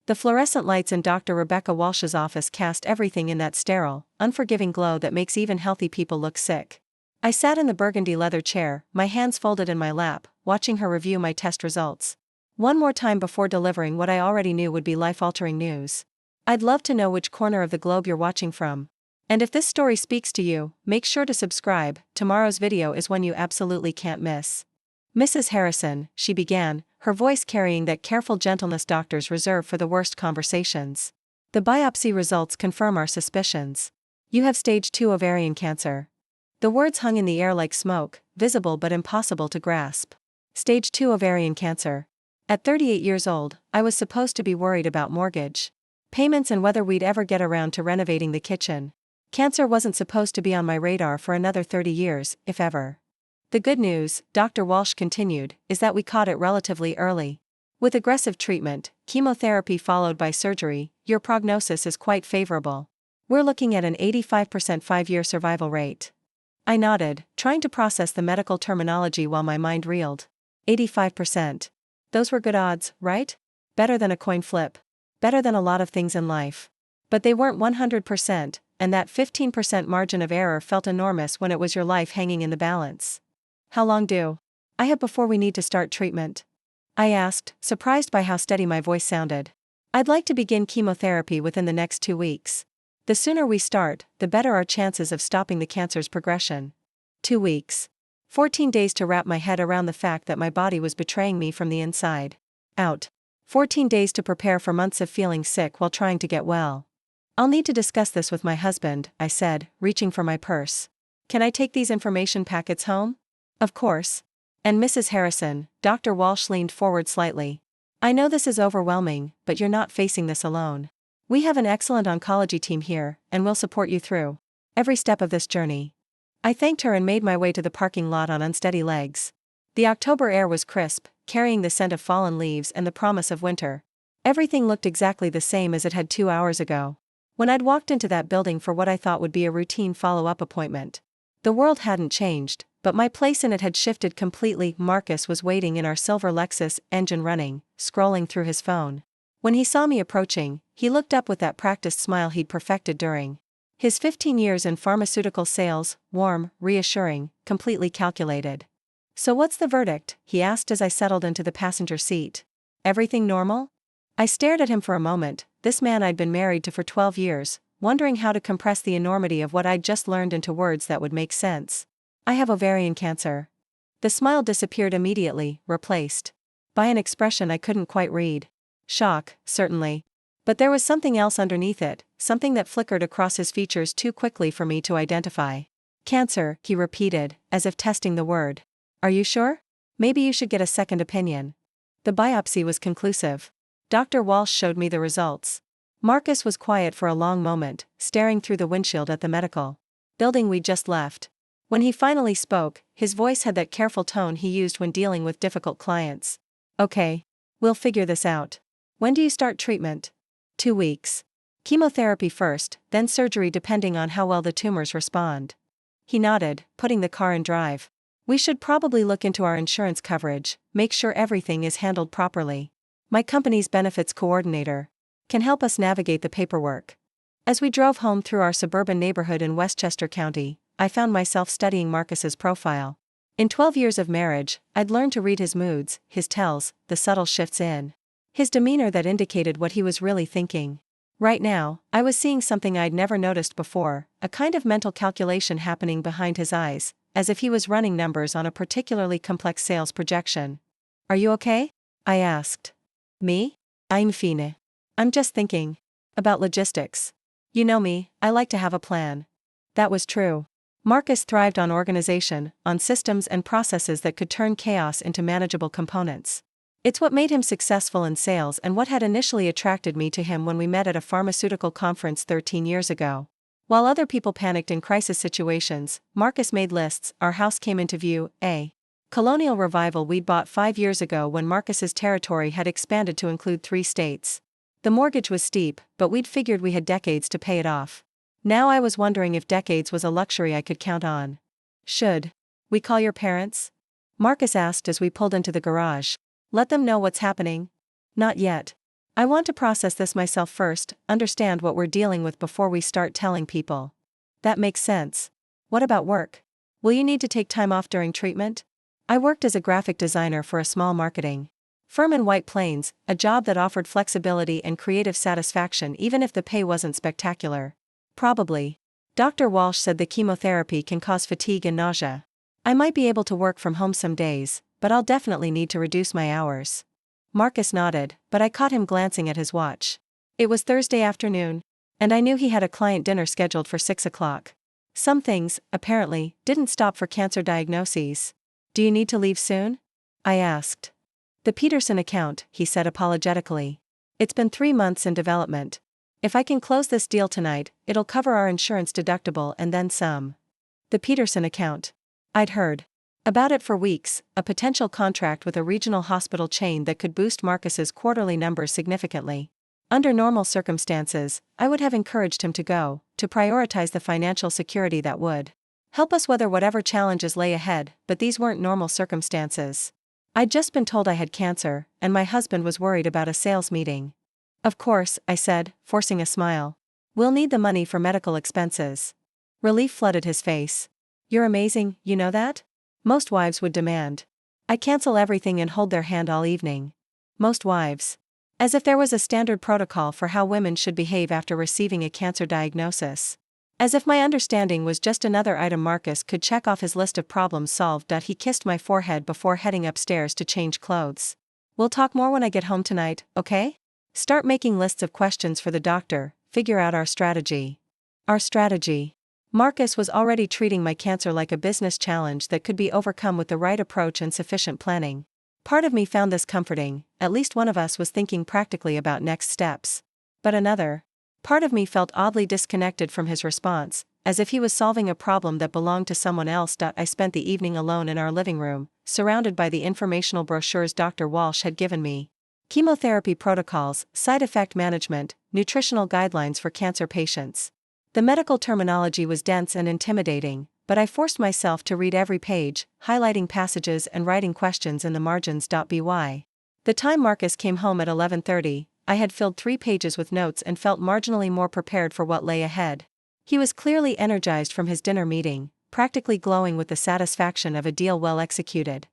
The fluorescent lights in Dr. Rebecca Walsh's office cast everything in that sterile, unforgiving glow that makes even healthy people look sick. I sat in the burgundy leather chair, my hands folded in my lap, watching her review my test results. One more time before delivering what I already knew would be life-altering news. I'd love to know which corner of the globe you're watching from. And if this story speaks to you, make sure to subscribe. Tomorrow's video is one you absolutely can't miss. Mrs. Harrison, she began, her voice carrying that careful gentleness doctors reserve for the worst conversations. The biopsy results confirm our suspicions. You have stage 2 ovarian cancer. The words hung in the air like smoke, visible but impossible to grasp. Stage 2 ovarian cancer. At 38 years old, I was supposed to be worried about mortgage payments and whether we'd ever get around to renovating the kitchen. Cancer wasn't supposed to be on my radar for another 30 years, if ever. The good news, Dr. Walsh continued, is that we caught it relatively early. With aggressive treatment, chemotherapy followed by surgery, your prognosis is quite favorable. We're looking at an 85% 5-year survival rate. I nodded, trying to process the medical terminology while my mind reeled. 85%. Those were good odds, right? Better than a coin flip. Better than a lot of things in life. But they weren't 100%, and that 15% margin of error felt enormous when it was your life hanging in the balance. How long do I have before we need to start treatment? I asked, surprised by how steady my voice sounded. I'd like to begin chemotherapy within the next 2 weeks. The sooner we start, the better our chances of stopping the cancer's progression. 2 weeks. 14 days to wrap my head around the fact that my body was betraying me from the inside out. 14 days to prepare for months of feeling sick while trying to get well. I'll need to discuss this with my husband, I said, reaching for my purse. Can I take these information packets home? Of course. And Mrs. Harrison, Dr. Walsh leaned forward slightly. I know this is overwhelming, but you're not facing this alone. We have an excellent oncology team here, and we'll support you through every step of this journey. I thanked her and made my way to the parking lot on unsteady legs. The October air was crisp, carrying the scent of fallen leaves and the promise of winter. Everything looked exactly the same as it had 2 hours ago, when I'd walked into that building for what I thought would be a routine follow-up appointment. The world hadn't changed, but my place in it had shifted completely. Marcus was waiting in our silver Lexus, engine running, scrolling through his phone. When he saw me approaching, he looked up with that practiced smile he'd perfected during his 15 years in pharmaceutical sales, warm, reassuring, completely calculated. So what's the verdict? He asked as I settled into the passenger seat. Everything normal? I stared at him for a moment, this man I'd been married to for 12 years, wondering how to compress the enormity of what I'd just learned into words that would make sense. I have ovarian cancer. The smile disappeared immediately, replaced by an expression I couldn't quite read. Shock, certainly. But there was something else underneath it, something that flickered across his features too quickly for me to identify. Cancer, he repeated, as if testing the word. Are you sure? Maybe you should get a second opinion. The biopsy was conclusive. Dr. Walsh showed me the results. Marcus was quiet for a long moment, staring through the windshield at the medical building we just left. When he finally spoke, his voice had that careful tone he used when dealing with difficult clients. Okay. We'll figure this out. When do you start treatment? 2 weeks. Chemotherapy first, then surgery depending on how well the tumors respond. He nodded, putting the car in drive. We should probably look into our insurance coverage, make sure everything is handled properly. My company's benefits coordinator can help us navigate the paperwork. As we drove home through our suburban neighborhood in Westchester County, I found myself studying Marcus's profile. In 12 years of marriage, I'd learned to read his moods, his tells, the subtle shifts in his demeanor that indicated what he was really thinking. Right now, I was seeing something I'd never noticed before, a kind of mental calculation happening behind his eyes, as if he was running numbers on a particularly complex sales projection. Are you okay? I asked. Me? I'm fine. I'm just thinking about logistics. You know me, I like to have a plan. That was true. Marcus thrived on organization, on systems and processes that could turn chaos into manageable components. It's what made him successful in sales and what had initially attracted me to him when we met at a pharmaceutical conference 13 years ago. While other people panicked in crisis situations, Marcus made lists. Our house came into view, a colonial revival we'd bought 5 years ago when Marcus's territory had expanded to include 3 states. The mortgage was steep, but we'd figured we had decades to pay it off. Now I was wondering if decades was a luxury I could count on. Should we call your parents? Marcus asked as we pulled into the garage. Let them know what's happening? Not yet. I want to process this myself first, understand what we're dealing with before we start telling people. That makes sense. What about work? Will you need to take time off during treatment? I worked as a graphic designer for a small marketing firm in White Plains, a job that offered flexibility and creative satisfaction even if the pay wasn't spectacular. Probably. Dr. Walsh said the chemotherapy can cause fatigue and nausea. I might be able to work from home some days, but I'll definitely need to reduce my hours. Marcus nodded, but I caught him glancing at his watch. It was Thursday afternoon, and I knew he had a client dinner scheduled for 6 o'clock. Some things, apparently, didn't stop for cancer diagnoses. Do you need to leave soon? I asked. The Peterson account, he said apologetically. It's been 3 months in development. If I can close this deal tonight, it'll cover our insurance deductible and then some. The Peterson account. I'd heard about it for weeks, a potential contract with a regional hospital chain that could boost Marcus's quarterly numbers significantly. Under normal circumstances, I would have encouraged him to go, to prioritize the financial security that would help us weather whatever challenges lay ahead, but these weren't normal circumstances. I'd just been told I had cancer, and my husband was worried about a sales meeting. Of course, I said, forcing a smile. We'll need the money for medical expenses. Relief flooded his face. You're amazing, you know that? Most wives would demand. I cancel everything and hold their hand all evening. Most wives. As if there was a standard protocol for how women should behave after receiving a cancer diagnosis. As if my understanding was just another item Marcus could check off his list of problems solved. He kissed my forehead before heading upstairs to change clothes. We'll talk more when I get home tonight, okay? Start making lists of questions for the doctor, figure out our strategy. Our strategy. Marcus was already treating my cancer like a business challenge that could be overcome with the right approach and sufficient planning. Part of me found this comforting, at least one of us was thinking practically about next steps. But another part of me felt oddly disconnected from his response, as if he was solving a problem that belonged to someone else. I spent the evening alone in our living room, surrounded by the informational brochures Dr. Walsh had given me. Chemotherapy protocols, side effect management, nutritional guidelines for cancer patients. The medical terminology was dense and intimidating, but I forced myself to read every page, highlighting passages and writing questions in the margins. By the time Marcus came home at 11:30, I had filled 3 pages with notes and felt marginally more prepared for what lay ahead. He was clearly energized from his dinner meeting, practically glowing with the satisfaction of a deal well executed.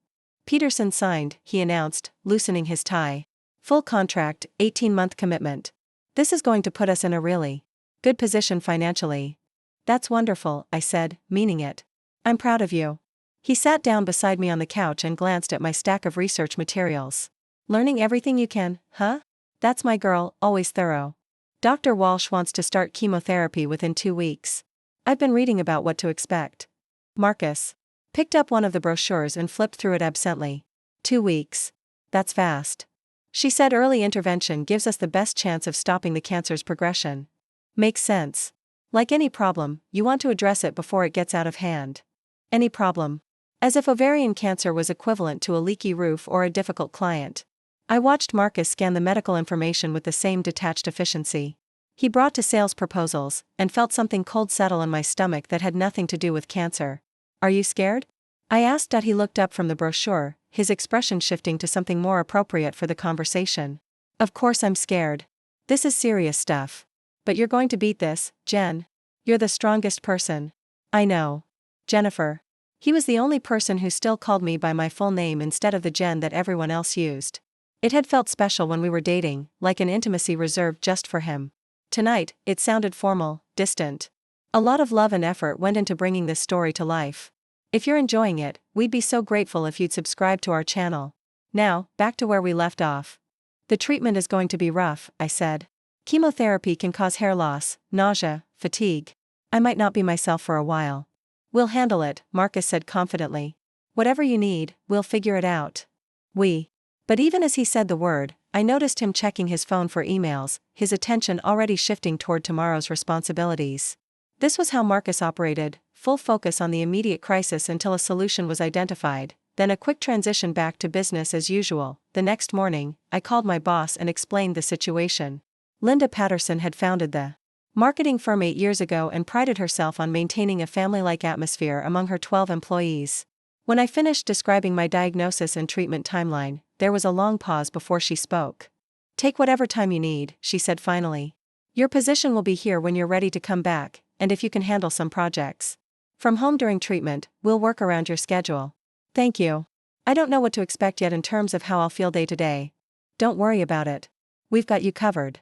Peterson signed, he announced, loosening his tie. Full contract, 18-month commitment. This is going to put us in a really good position financially. That's wonderful, I said, meaning it. I'm proud of you. He sat down beside me on the couch and glanced at my stack of research materials. Learning everything you can, huh? That's my girl, always thorough. Dr. Walsh wants to start chemotherapy within 2 weeks. I've been reading about what to expect. Marcus picked up one of the brochures and flipped through it absently. 2 weeks. That's fast. She said early intervention gives us the best chance of stopping the cancer's progression. Makes sense. Like any problem, you want to address it before it gets out of hand. Any problem. As if ovarian cancer was equivalent to a leaky roof or a difficult client. I watched Marcus scan the medical information with the same detached efficiency. He brought to sales proposals, and felt something cold settle in my stomach that had nothing to do with cancer. Are you scared? I asked. He looked up from the brochure, his expression shifting to something more appropriate for the conversation. Of course I'm scared. This is serious stuff. But you're going to beat this, Jen. You're the strongest person. I know. Jennifer. He was the only person who still called me by my full name instead of the Jen that everyone else used. It had felt special when we were dating, like an intimacy reserved just for him. Tonight, it sounded formal, distant. A lot of love and effort went into bringing this story to life. If you're enjoying it, we'd be so grateful if you'd subscribe to our channel. Now, back to where we left off. The treatment is going to be rough, I said. Chemotherapy can cause hair loss, nausea, fatigue. I might not be myself for a while. We'll handle it, Marcus said confidently. Whatever you need, we'll figure it out. But even as he said the word, I noticed him checking his phone for emails, his attention already shifting toward tomorrow's responsibilities. This was how Marcus operated, full focus on the immediate crisis until a solution was identified, then a quick transition back to business as usual. The next morning, I called my boss and explained the situation. Linda Patterson had founded the marketing firm 8 years ago and prided herself on maintaining a family-like atmosphere among her 12 employees. When I finished describing my diagnosis and treatment timeline, there was a long pause before she spoke. Take whatever time you need, she said finally. Your position will be here when you're ready to come back, and if you can handle some projects from home during treatment, we'll work around your schedule. Thank you. I don't know what to expect yet in terms of how I'll feel day to day. Don't worry about it. We've got you covered.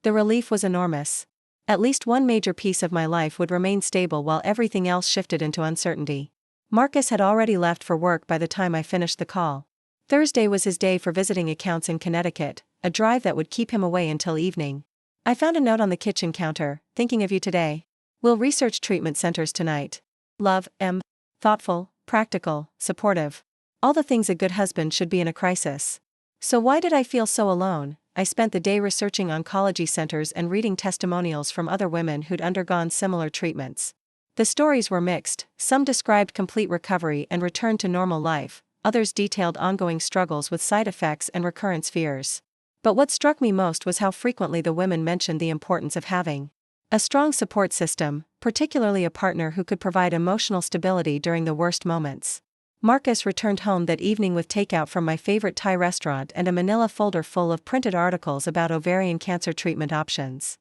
The relief was enormous. At least one major piece of my life would remain stable while everything else shifted into uncertainty. Marcus had already left for work by the time I finished the call. Thursday was his day for visiting accounts in Connecticut, a drive that would keep him away until evening. I found a note on the kitchen counter, thinking of you today. We'll research treatment centers tonight. Love, M. Thoughtful, practical, supportive. All the things a good husband should be in a crisis. So why did I feel so alone? I spent the day researching oncology centers and reading testimonials from other women who'd undergone similar treatments. The stories were mixed, some described complete recovery and return to normal life, others detailed ongoing struggles with side effects and recurrence fears. But what struck me most was how frequently the women mentioned the importance of having a strong support system, particularly a partner who could provide emotional stability during the worst moments. Marcus returned home that evening with takeout from my favorite Thai restaurant and a manila folder full of printed articles about ovarian cancer treatment options.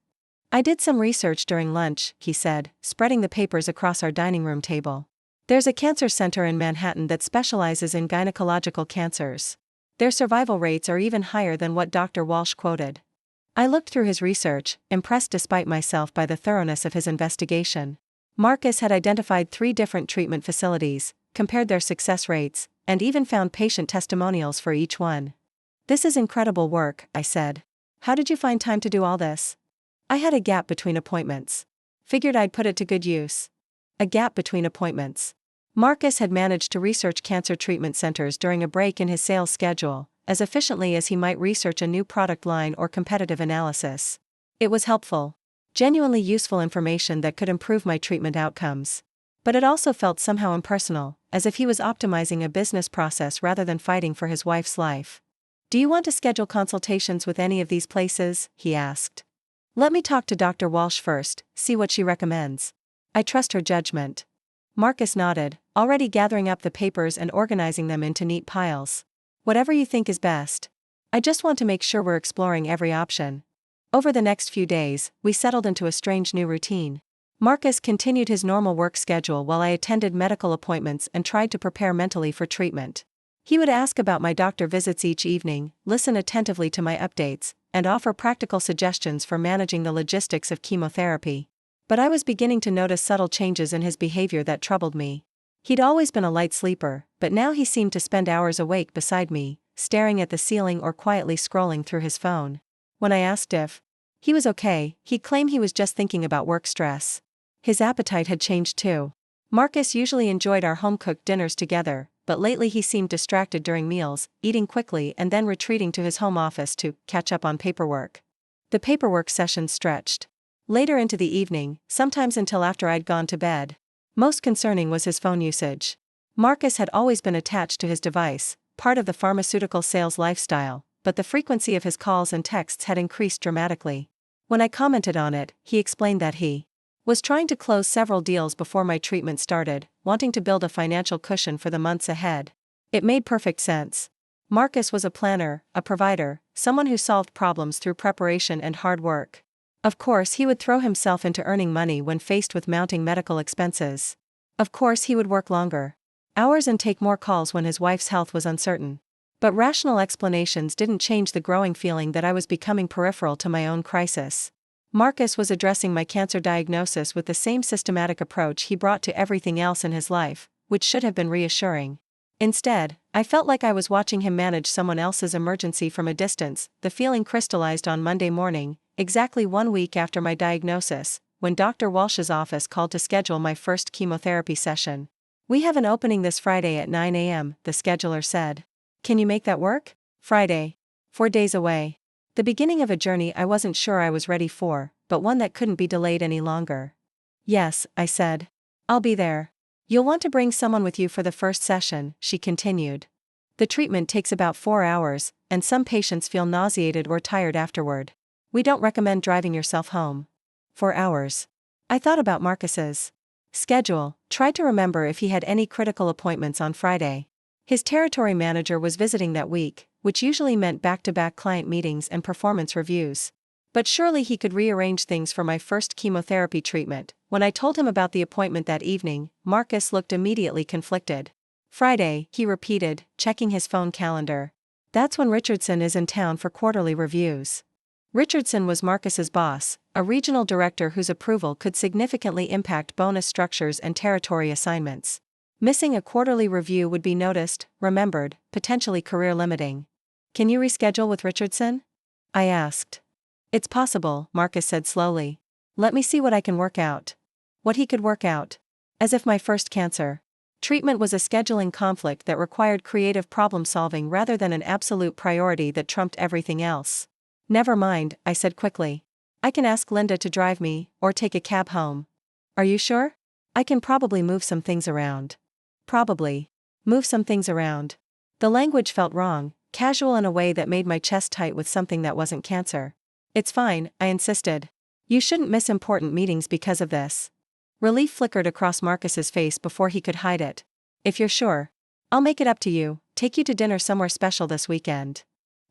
I did some research during lunch, he said, spreading the papers across our dining room table. There's a cancer center in Manhattan that specializes in gynecological cancers. Their survival rates are even higher than what Dr. Walsh quoted. I looked through his research, impressed despite myself by the thoroughness of his investigation. Marcus had identified 3 different treatment facilities, compared their success rates, and even found patient testimonials for each one. This is incredible work, I said. How did you find time to do all this? I had a gap between appointments. Figured I'd put it to good use. A gap between appointments. Marcus had managed to research cancer treatment centers during a break in his sales schedule, as efficiently as he might research a new product line or competitive analysis. It was helpful. Genuinely useful information that could improve my treatment outcomes. But it also felt somehow impersonal, as if he was optimizing a business process rather than fighting for his wife's life. Do you want to schedule consultations with any of these places? He asked. Let me talk to Dr. Walsh first, see what she recommends. I trust her judgment. Marcus nodded, already gathering up the papers and organizing them into neat piles. Whatever you think is best. I just want to make sure we're exploring every option. Over the next few days, we settled into a strange new routine. Marcus continued his normal work schedule while I attended medical appointments and tried to prepare mentally for treatment. He would ask about my doctor visits each evening, listen attentively to my updates, and offer practical suggestions for managing the logistics of chemotherapy. But I was beginning to notice subtle changes in his behavior that troubled me. He'd always been a light sleeper, but now he seemed to spend hours awake beside me, staring at the ceiling or quietly scrolling through his phone. When I asked if he was okay, he'd claim he was just thinking about work stress. His appetite had changed too. Marcus usually enjoyed our home-cooked dinners together, but lately he seemed distracted during meals, eating quickly and then retreating to his home office to catch up on paperwork. The paperwork sessions stretched later into the evening, sometimes until after I'd gone to bed. Most concerning was his phone usage. Marcus had always been attached to his device, part of the pharmaceutical sales lifestyle, but the frequency of his calls and texts had increased dramatically. When I commented on it, he explained that he was trying to close several deals before my treatment started, wanting to build a financial cushion for the months ahead. It made perfect sense. Marcus was a planner, a provider, someone who solved problems through preparation and hard work. Of course he would throw himself into earning money when faced with mounting medical expenses. Of course he would work longer hours and take more calls when his wife's health was uncertain. But rational explanations didn't change the growing feeling that I was becoming peripheral to my own crisis. Marcus was addressing my cancer diagnosis with the same systematic approach he brought to everything else in his life, which should have been reassuring. Instead, I felt like I was watching him manage someone else's emergency from a distance. The feeling crystallized on Monday morning, exactly 1 week after my diagnosis, when Dr. Walsh's office called to schedule my first chemotherapy session. We have an opening this Friday at 9 a.m., the scheduler said. Can you make that work? Friday. 4 days away. The beginning of a journey I wasn't sure I was ready for, but one that couldn't be delayed any longer. Yes, I said. I'll be there. You'll want to bring someone with you for the first session, she continued. The treatment takes about 4 hours, and some patients feel nauseated or tired afterward. We don't recommend driving yourself home. 4 hours. I thought about Marcus's schedule, tried to remember if he had any critical appointments on Friday. His territory manager was visiting that week, which usually meant back-to-back client meetings and performance reviews. But surely he could rearrange things for my first chemotherapy treatment. When I told him about the appointment that evening, Marcus looked immediately conflicted. Friday, he repeated, checking his phone calendar. That's when Richardson is in town for quarterly reviews. Richardson was Marcus's boss, a regional director whose approval could significantly impact bonus structures and territory assignments. Missing a quarterly review would be noticed, remembered, potentially career-limiting. Can you reschedule with Richardson? I asked. It's possible, Marcus said slowly. Let me see what I can work out. What he could work out. As if my first cancer treatment was a scheduling conflict that required creative problem-solving rather than an absolute priority that trumped everything else. Never mind, I said quickly. I can ask Linda to drive me, or take a cab home. Are you sure? I can probably move some things around. Probably. Move some things around. The language felt wrong, casual in a way that made my chest tight with something that wasn't cancer. It's fine, I insisted. You shouldn't miss important meetings because of this. Relief flickered across Marcus's face before he could hide it. If you're sure, I'll make it up to you, take you to dinner somewhere special this weekend.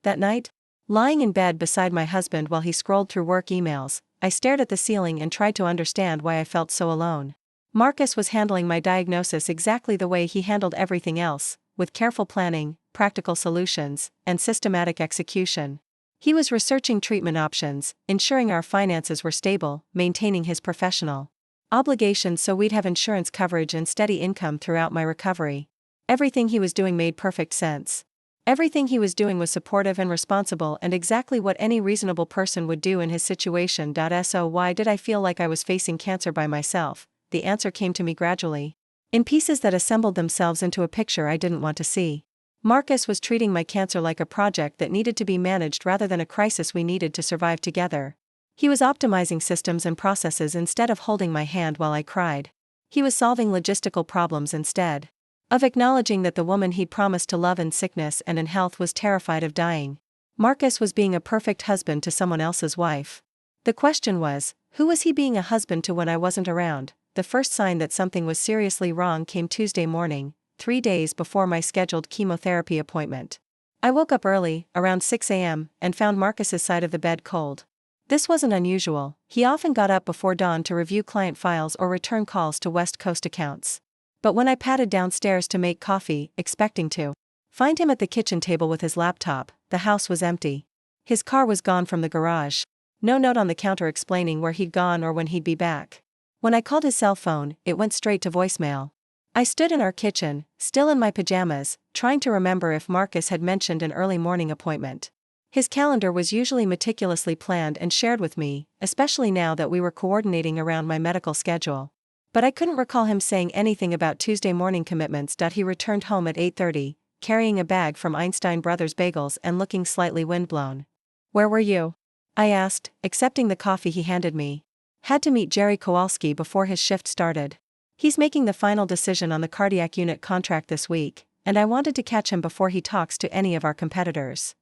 That night, lying in bed beside my husband while he scrolled through work emails, I stared at the ceiling and tried to understand why I felt so alone. Marcus was handling my diagnosis exactly the way he handled everything else, with careful planning, practical solutions, and systematic execution. He was researching treatment options, ensuring our finances were stable, maintaining his professional obligations so we'd have insurance coverage and steady income throughout my recovery. Everything he was doing made perfect sense. Everything he was doing was supportive and responsible and exactly what any reasonable person would do in his situation. So why did I feel like I was facing cancer by myself? The answer came to me gradually, in pieces that assembled themselves into a picture I didn't want to see. Marcus was treating my cancer like a project that needed to be managed rather than a crisis we needed to survive together. He was optimizing systems and processes instead of holding my hand while I cried. He was solving logistical problems instead of acknowledging that the woman he'd promised to love in sickness and in health was terrified of dying. Marcus was being a perfect husband to someone else's wife. The question was, who was he being a husband to when I wasn't around? The first sign that something was seriously wrong came Tuesday morning, 3 days before my scheduled chemotherapy appointment. I woke up early, around 6 a.m., and found Marcus's side of the bed cold. This wasn't unusual. He often got up before dawn to review client files or return calls to West Coast accounts. But when I padded downstairs to make coffee, expecting to find him at the kitchen table with his laptop, the house was empty. His car was gone from the garage. No note on the counter explaining where he'd gone or when he'd be back. When I called his cell phone, it went straight to voicemail. I stood in our kitchen, still in my pajamas, trying to remember if Marcus had mentioned an early morning appointment. His calendar was usually meticulously planned and shared with me, especially now that we were coordinating around my medical schedule. But I couldn't recall him saying anything about Tuesday morning commitments. He returned home at 8:30, carrying a bag from Einstein Brothers Bagels and looking slightly windblown. Where were you? I asked, accepting the coffee he handed me. Had to meet Jerry Kowalski before his shift started. He's making the final decision on the cardiac unit contract this week, and I wanted to catch him before he talks to any of our competitors.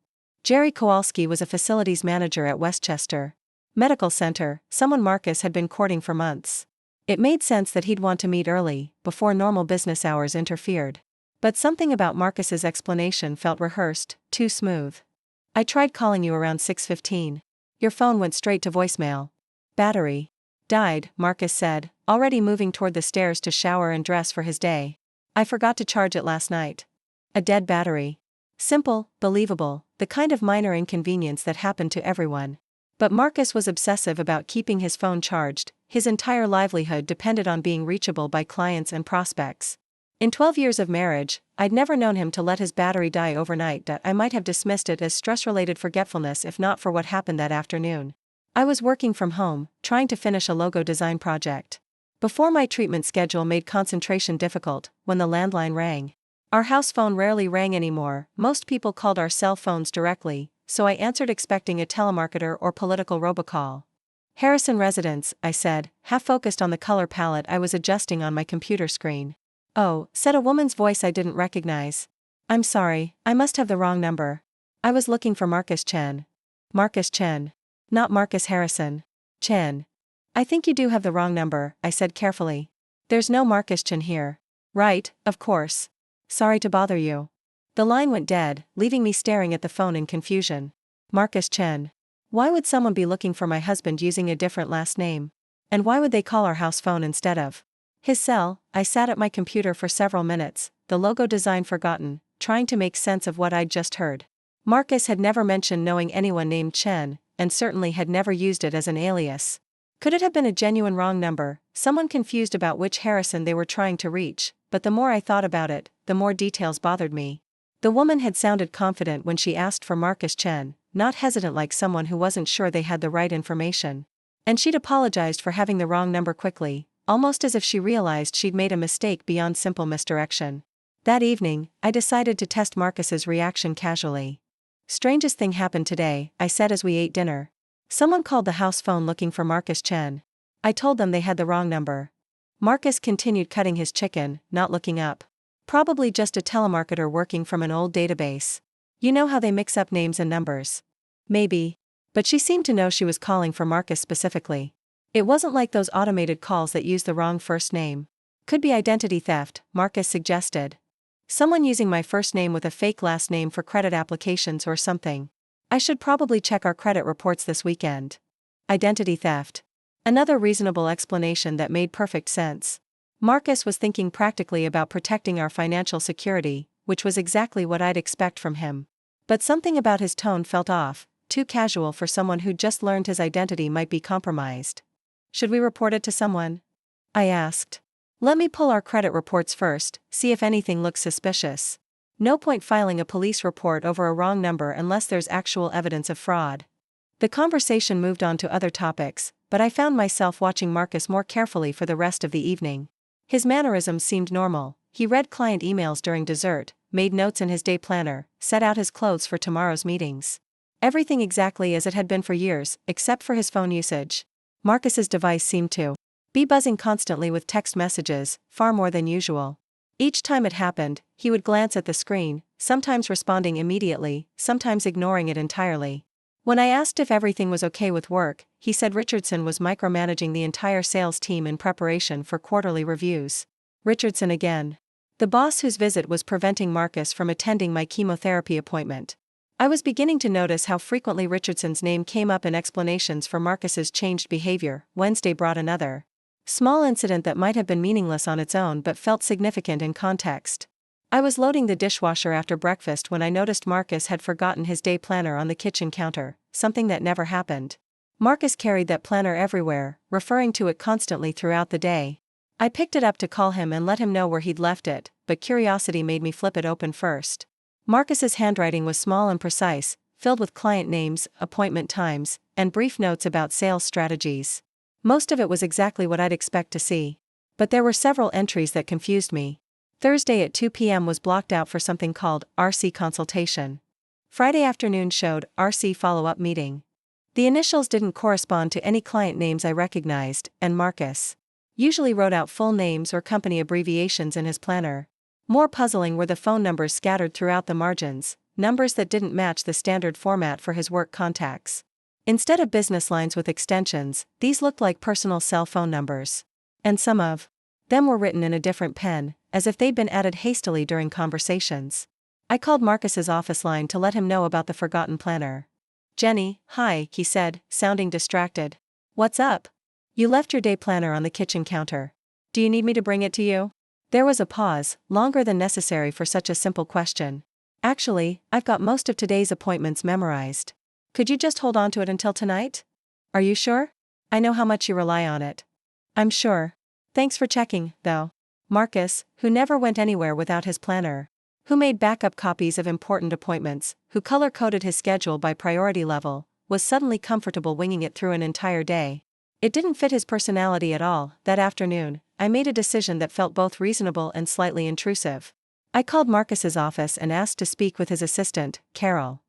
Jerry Kowalski was a facilities manager at Westchester Medical Center, someone Marcus had been courting for months. It made sense that he'd want to meet early, before normal business hours interfered. But something about Marcus's explanation felt rehearsed, too smooth. I tried calling you around 6:15. Your phone went straight to voicemail. Battery died, Marcus said, already moving toward the stairs to shower and dress for his day. I forgot to charge it last night. A dead battery. Simple, believable, the kind of minor inconvenience that happened to everyone. But Marcus was obsessive about keeping his phone charged. His entire livelihood depended on being reachable by clients and prospects. In 12 years of marriage, I'd never known him to let his battery die overnight. I might have dismissed it as stress-related forgetfulness if not for what happened that afternoon. I was working from home, trying to finish a logo design project. Before my treatment schedule made concentration difficult, when the landline rang. Our house phone rarely rang anymore, most people called our cell phones directly, so I answered expecting a telemarketer or political robocall. Harrison Residence, I said, half focused on the color palette I was adjusting on my computer screen. Oh, said a woman's voice I didn't recognize. I'm sorry, I must have the wrong number. I was looking for Marcus Chen. Marcus Chen. Not Marcus Harrison. Chen. I think you do have the wrong number, I said carefully. There's no Marcus Chen here. Right, of course. Sorry to bother you. The line went dead, leaving me staring at the phone in confusion. Marcus Chen. Why would someone be looking for my husband using a different last name? And why would they call our house phone instead of his cell? I sat at my computer for several minutes, the logo design forgotten, trying to make sense of what I'd just heard. Marcus had never mentioned knowing anyone named Chen, and certainly had never used it as an alias. Could it have been a genuine wrong number, someone confused about which Harrison they were trying to reach? But the more I thought about it, the more details bothered me. The woman had sounded confident when she asked for Marcus Chen, not hesitant like someone who wasn't sure they had the right information. And she'd apologized for having the wrong number quickly, almost as if she realized she'd made a mistake beyond simple misdirection. That evening, I decided to test Marcus's reaction casually. Strangest thing happened today, I said as we ate dinner. Someone called the house phone looking for Marcus Chen. I told them they had the wrong number. Marcus continued cutting his chicken, not looking up. Probably just a telemarketer working from an old database. You know how they mix up names and numbers. Maybe. But she seemed to know she was calling for Marcus specifically. It wasn't like those automated calls that use the wrong first name. Could be identity theft, Marcus suggested. Someone using my first name with a fake last name for credit applications or something. I should probably check our credit reports this weekend. Identity theft. Another reasonable explanation that made perfect sense. Marcus was thinking practically about protecting our financial security, which was exactly what I'd expect from him. But something about his tone felt off, too casual for someone who'd just learned his identity might be compromised. Should we report it to someone? I asked. Let me pull our credit reports first, see if anything looks suspicious. No point filing a police report over a wrong number unless there's actual evidence of fraud. The conversation moved on to other topics, but I found myself watching Marcus more carefully for the rest of the evening. His mannerisms seemed normal. He read client emails during dessert, made notes in his day planner, set out his clothes for tomorrow's meetings. Everything exactly as it had been for years, except for his phone usage. Marcus's device seemed to be buzzing constantly with text messages, far more than usual. Each time it happened, he would glance at the screen, sometimes responding immediately, sometimes ignoring it entirely. When I asked if everything was okay with work, he said Richardson was micromanaging the entire sales team in preparation for quarterly reviews. Richardson again. The boss whose visit was preventing Marcus from attending my chemotherapy appointment. I was beginning to notice how frequently Richardson's name came up in explanations for Marcus's changed behavior. Wednesday brought another small incident that might have been meaningless on its own but felt significant in context. I was loading the dishwasher after breakfast when I noticed Marcus had forgotten his day planner on the kitchen counter, something that never happened. Marcus carried that planner everywhere, referring to it constantly throughout the day. I picked it up to call him and let him know where he'd left it, but curiosity made me flip it open first. Marcus's handwriting was small and precise, filled with client names, appointment times, and brief notes about sales strategies. Most of it was exactly what I'd expect to see. But there were several entries that confused me. Thursday at 2 p.m. was blocked out for something called RC consultation. Friday afternoon showed RC follow-up meeting. The initials didn't correspond to any client names I recognized, and Marcus usually wrote out full names or company abbreviations in his planner. More puzzling were the phone numbers scattered throughout the margins, numbers that didn't match the standard format for his work contacts. Instead of business lines with extensions, these looked like personal cell phone numbers. And some of them were written in a different pen, as if they'd been added hastily during conversations. I called Marcus's office line to let him know about the forgotten planner. Jenny, hi, he said, sounding distracted. What's up? You left your day planner on the kitchen counter. Do you need me to bring it to you? There was a pause, longer than necessary for such a simple question. Actually, I've got most of today's appointments memorized. Could you just hold on to it until tonight? Are you sure? I know how much you rely on it. I'm sure. Thanks for checking, though. Marcus, who never went anywhere without his planner, who made backup copies of important appointments, who color-coded his schedule by priority level, was suddenly comfortable winging it through an entire day. It didn't fit his personality at all. That afternoon, I made a decision that felt both reasonable and slightly intrusive. I called Marcus's office and asked to speak with his assistant, Carol.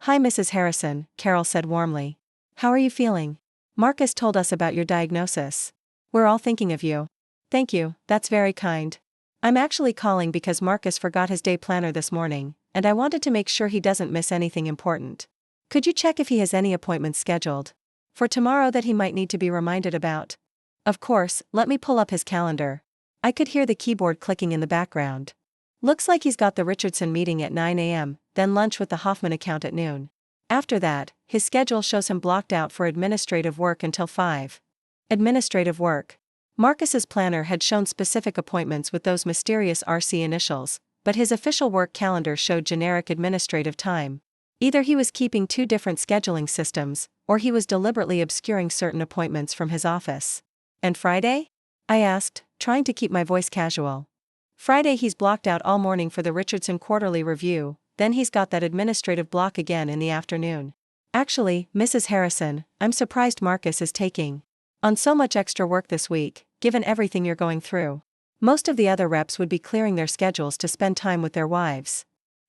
Hi Mrs. Harrison, Carol said warmly. How are you feeling? Marcus told us about your diagnosis. We're all thinking of you. Thank you, that's very kind. I'm actually calling because Marcus forgot his day planner this morning, and I wanted to make sure he doesn't miss anything important. Could you check if he has any appointments scheduled for tomorrow that he might need to be reminded about? Of course, let me pull up his calendar. I could hear the keyboard clicking in the background. Looks like he's got the Richardson meeting at 9 a.m., then lunch with the Hoffman account at noon. After that, his schedule shows him blocked out for administrative work until 5. Administrative work. Marcus's planner had shown specific appointments with those mysterious RC initials, but his official work calendar showed generic administrative time. Either he was keeping two different scheduling systems, or he was deliberately obscuring certain appointments from his office. And Friday? I asked, trying to keep my voice casual. Friday he's blocked out all morning for the Richardson quarterly review, then he's got that administrative block again in the afternoon. Actually, Mrs. Harrison, I'm surprised Marcus is taking on so much extra work this week, given everything you're going through. Most of the other reps would be clearing their schedules to spend time with their wives.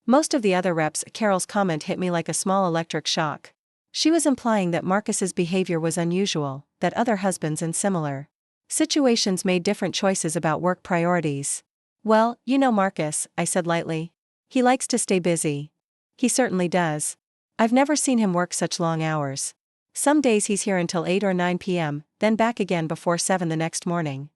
Most of the other reps. Carol's comment hit me like a small electric shock. She was implying that Marcus's behavior was unusual, that other husbands in similar situations made different choices about work priorities. Well, you know Marcus, I said lightly. He likes to stay busy. He certainly does. I've never seen him work such long hours. Some days he's here until 8 or 9 p.m., then back again before 7 the next morning.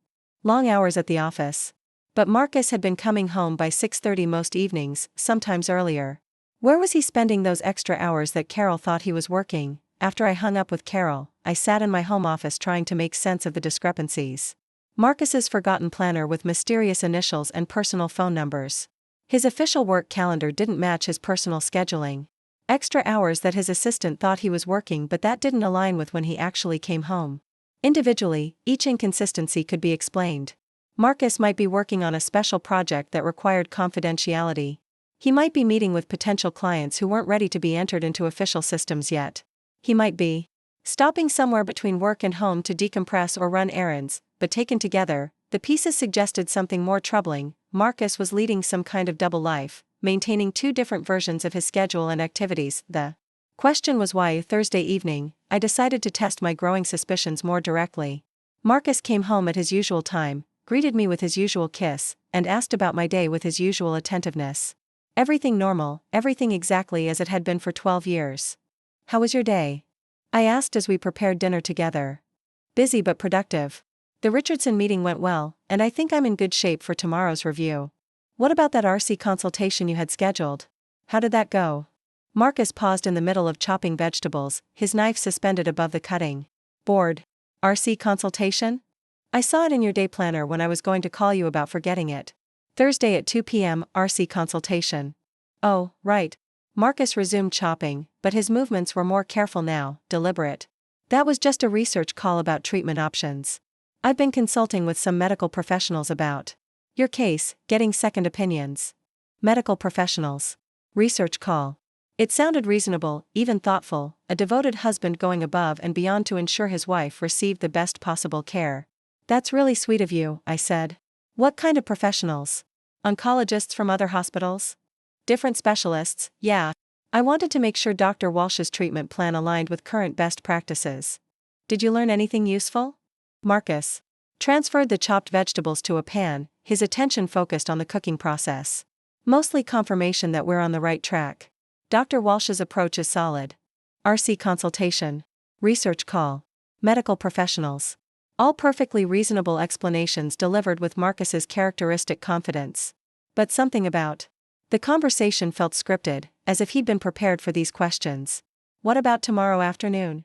Long hours at the office. But Marcus had been coming home by 6:30 most evenings, sometimes earlier. Where was he spending those extra hours that Carol thought he was working? After I hung up with Carol, I sat in my home office trying to make sense of the discrepancies. Marcus's forgotten planner with mysterious initials and personal phone numbers. His official work calendar didn't match his personal scheduling. Extra hours that his assistant thought he was working, but that didn't align with when he actually came home. Individually, each inconsistency could be explained. Marcus might be working on a special project that required confidentiality. He might be meeting with potential clients who weren't ready to be entered into official systems yet. He might be stopping somewhere between work and home to decompress or run errands, but taken together, the pieces suggested something more troubling. Marcus was leading some kind of double life, maintaining two different versions of his schedule and activities. The question was why. Thursday evening, I decided to test my growing suspicions more directly. Marcus came home at his usual time, greeted me with his usual kiss, and asked about my day with his usual attentiveness. Everything normal, everything exactly as it had been for 12 years. How was your day? I asked as we prepared dinner together. Busy but productive. The Richardson meeting went well, and I think I'm in good shape for tomorrow's review. What about that RC consultation you had scheduled? How did that go? Marcus paused in the middle of chopping vegetables, his knife suspended above the cutting board. RC consultation? I saw it in your day planner when I was going to call you about forgetting it. Thursday at 2 p.m., RC consultation. Oh, right. Marcus resumed chopping, but his movements were more careful now, deliberate. That was just a research call about treatment options. I've been consulting with some medical professionals about your case, getting second opinions. Medical professionals. Research call. It sounded reasonable, even thoughtful, a devoted husband going above and beyond to ensure his wife received the best possible care. That's really sweet of you, I said. What kind of professionals? Oncologists from other hospitals? Different specialists, yeah. I wanted to make sure Dr. Walsh's treatment plan aligned with current best practices. Did you learn anything useful? Marcus transferred the chopped vegetables to a pan, his attention focused on the cooking process. Mostly confirmation that we're on the right track. Dr. Walsh's approach is solid. RC consultation. Research call. Medical professionals. All perfectly reasonable explanations delivered with Marcus's characteristic confidence. But something about the conversation felt scripted, as if he'd been prepared for these questions. What about tomorrow afternoon?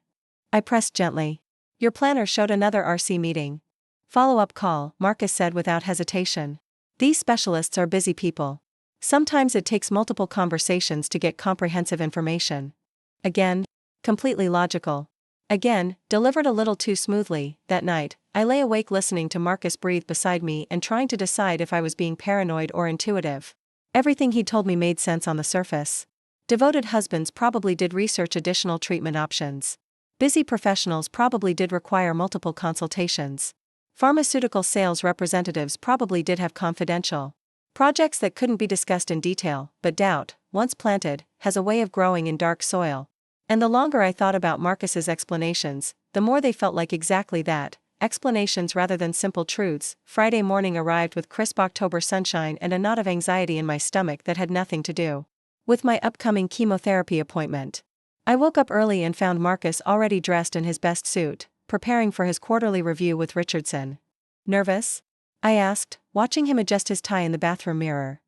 I pressed gently. Your planner showed another RC meeting. Follow-up call, Marcus said without hesitation. These specialists are busy people. Sometimes it takes multiple conversations to get comprehensive information. Again, completely logical. Again, delivered a little too smoothly. That night, I lay awake listening to Marcus breathe beside me and trying to decide if I was being paranoid or intuitive. Everything he told me made sense on the surface. Devoted husbands probably did research additional treatment options. Busy professionals probably did require multiple consultations. Pharmaceutical sales representatives probably did have confidential projects that couldn't be discussed in detail, but doubt, once planted, has a way of growing in dark soil. And the longer I thought about Marcus's explanations, the more they felt like exactly that, explanations rather than simple truths. Friday morning arrived with crisp October sunshine and a knot of anxiety in my stomach that had nothing to do with my upcoming chemotherapy appointment. I woke up early and found Marcus already dressed in his best suit, preparing for his quarterly review with Richardson. Nervous? I asked, watching him adjust his tie in the bathroom mirror.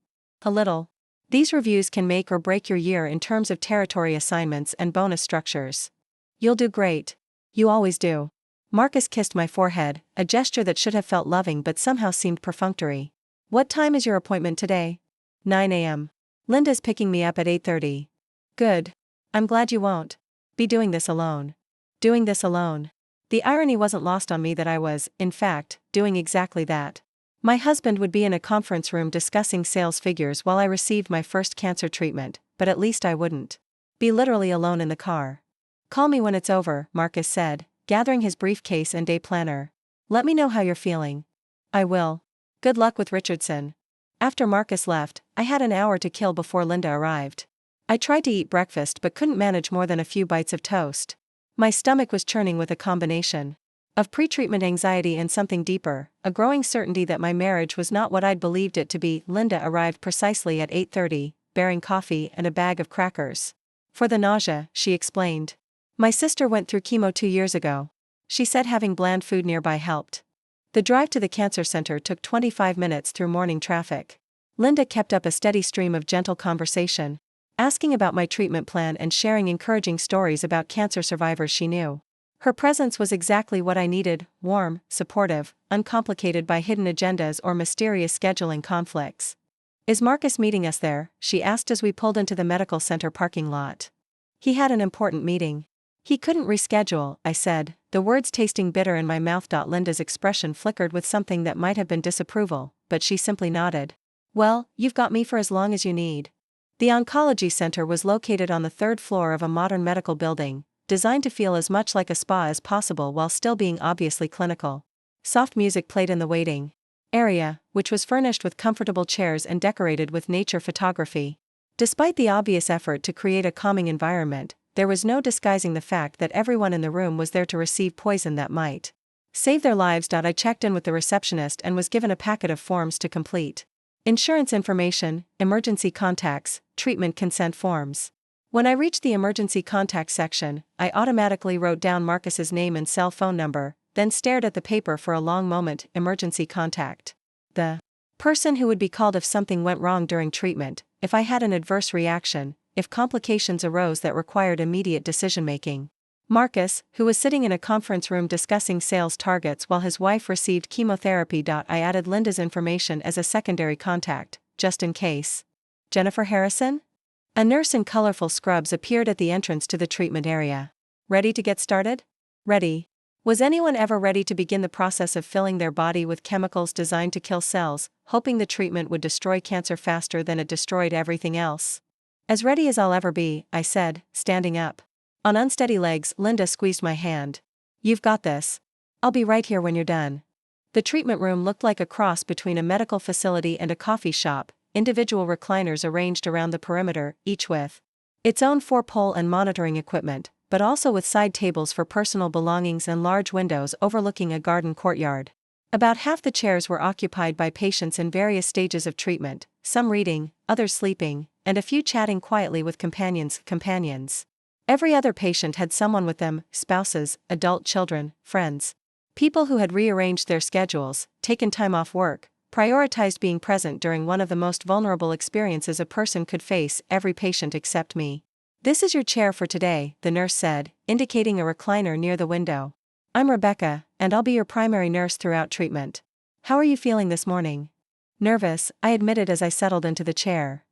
A little. These reviews can make or break your year in terms of territory assignments and bonus structures. You'll do great. You always do. Marcus kissed my forehead, a gesture that should have felt loving but somehow seemed perfunctory. What time is your appointment today? 9 a.m. Linda's picking me up at 8:30. Good. I'm glad you won't be doing this alone. Doing this alone. The irony wasn't lost on me that I was, in fact, doing exactly that. My husband would be in a conference room discussing sales figures while I received my first cancer treatment, but at least I wouldn't be literally alone in the car. Call me when it's over, Marcus said, gathering his briefcase and day planner. Let me know how you're feeling. I will. Good luck with Richardson. After Marcus left, I had an hour to kill before Linda arrived. I tried to eat breakfast but couldn't manage more than a few bites of toast. My stomach was churning with a combination of pre-treatment anxiety and something deeper, a growing certainty that my marriage was not what I'd believed it to be. Linda arrived precisely at 8:30, bearing coffee and a bag of crackers. For the nausea, she explained. My sister went through chemo 2 years ago. She said having bland food nearby helped. The drive to the cancer center took 25 minutes through morning traffic. Linda kept up a steady stream of gentle conversation, asking about my treatment plan and sharing encouraging stories about cancer survivors she knew. Her presence was exactly what I needed, warm, supportive, uncomplicated by hidden agendas or mysterious scheduling conflicts. Is Marcus meeting us there? She asked as we pulled into the medical center parking lot. He had an important meeting. He couldn't reschedule, I said, the words tasting bitter in my mouth. Linda's expression flickered with something that might have been disapproval, but she simply nodded. Well, you've got me for as long as you need. The Oncology Center was located on the 3rd floor of a modern medical building, designed to feel as much like a spa as possible while still being obviously clinical. Soft music played in the waiting area, which was furnished with comfortable chairs and decorated with nature photography. Despite the obvious effort to create a calming environment, there was no disguising the fact that everyone in the room was there to receive poison that might save their lives. I checked in with the receptionist and was given a packet of forms to complete. Insurance information, emergency contacts, treatment consent forms. When I reached the emergency contact section, I automatically wrote down Marcus's name and cell phone number, then stared at the paper for a long moment. Emergency contact. The person who would be called if something went wrong during treatment, if I had an adverse reaction, if complications arose that required immediate decision-making. Marcus, who was sitting in a conference room discussing sales targets while his wife received chemotherapy. I added Linda's information as a secondary contact, just in case. Jennifer Harrison? A nurse in colorful scrubs appeared at the entrance to the treatment area. Ready to get started? Ready. Was anyone ever ready to begin the process of filling their body with chemicals designed to kill cells, hoping the treatment would destroy cancer faster than it destroyed everything else? As ready as I'll ever be, I said, standing up. On unsteady legs, Linda squeezed my hand. You've got this. I'll be right here when you're done. The treatment room looked like a cross between a medical facility and a coffee shop, individual recliners arranged around the perimeter, each with its own 4-pole and monitoring equipment, but also with side tables for personal belongings and large windows overlooking a garden courtyard. About half the chairs were occupied by patients in various stages of treatment, some reading, others sleeping, and a few chatting quietly with companions. Every other patient had someone with them, spouses, adult children, friends. People who had rearranged their schedules, taken time off work, prioritized being present during one of the most vulnerable experiences a person could face. Every patient except me. This is your chair for today, the nurse said, indicating a recliner near the window. I'm Rebecca, and I'll be your primary nurse throughout treatment. How are you feeling this morning? Nervous, I admitted as I settled into the chair.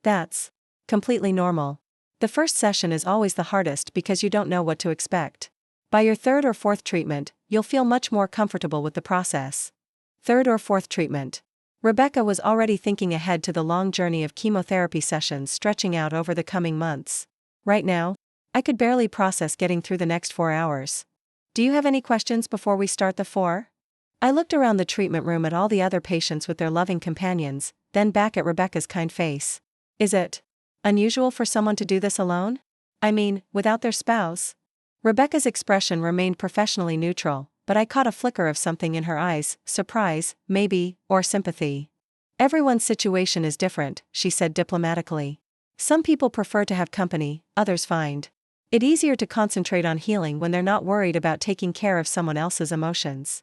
That's completely normal. The first session is always the hardest because you don't know what to expect. By your 3rd or 4th treatment, you'll feel much more comfortable with the process. 3rd or 4th treatment. Rebecca was already thinking ahead to the long journey of chemotherapy sessions stretching out over the coming months. Right now, I could barely process getting through the next 4 hours. Do you have any questions before we start the 4? I looked around the treatment room at all the other patients with their loving companions, then back at Rebecca's kind face. Is it unusual for someone to do this alone? I mean, without their spouse? Rebecca's expression remained professionally neutral, but I caught a flicker of something in her eyes, surprise, maybe, or sympathy. Everyone's situation is different, she said diplomatically. Some people prefer to have company, others find it easier to concentrate on healing when they're not worried about taking care of someone else's emotions.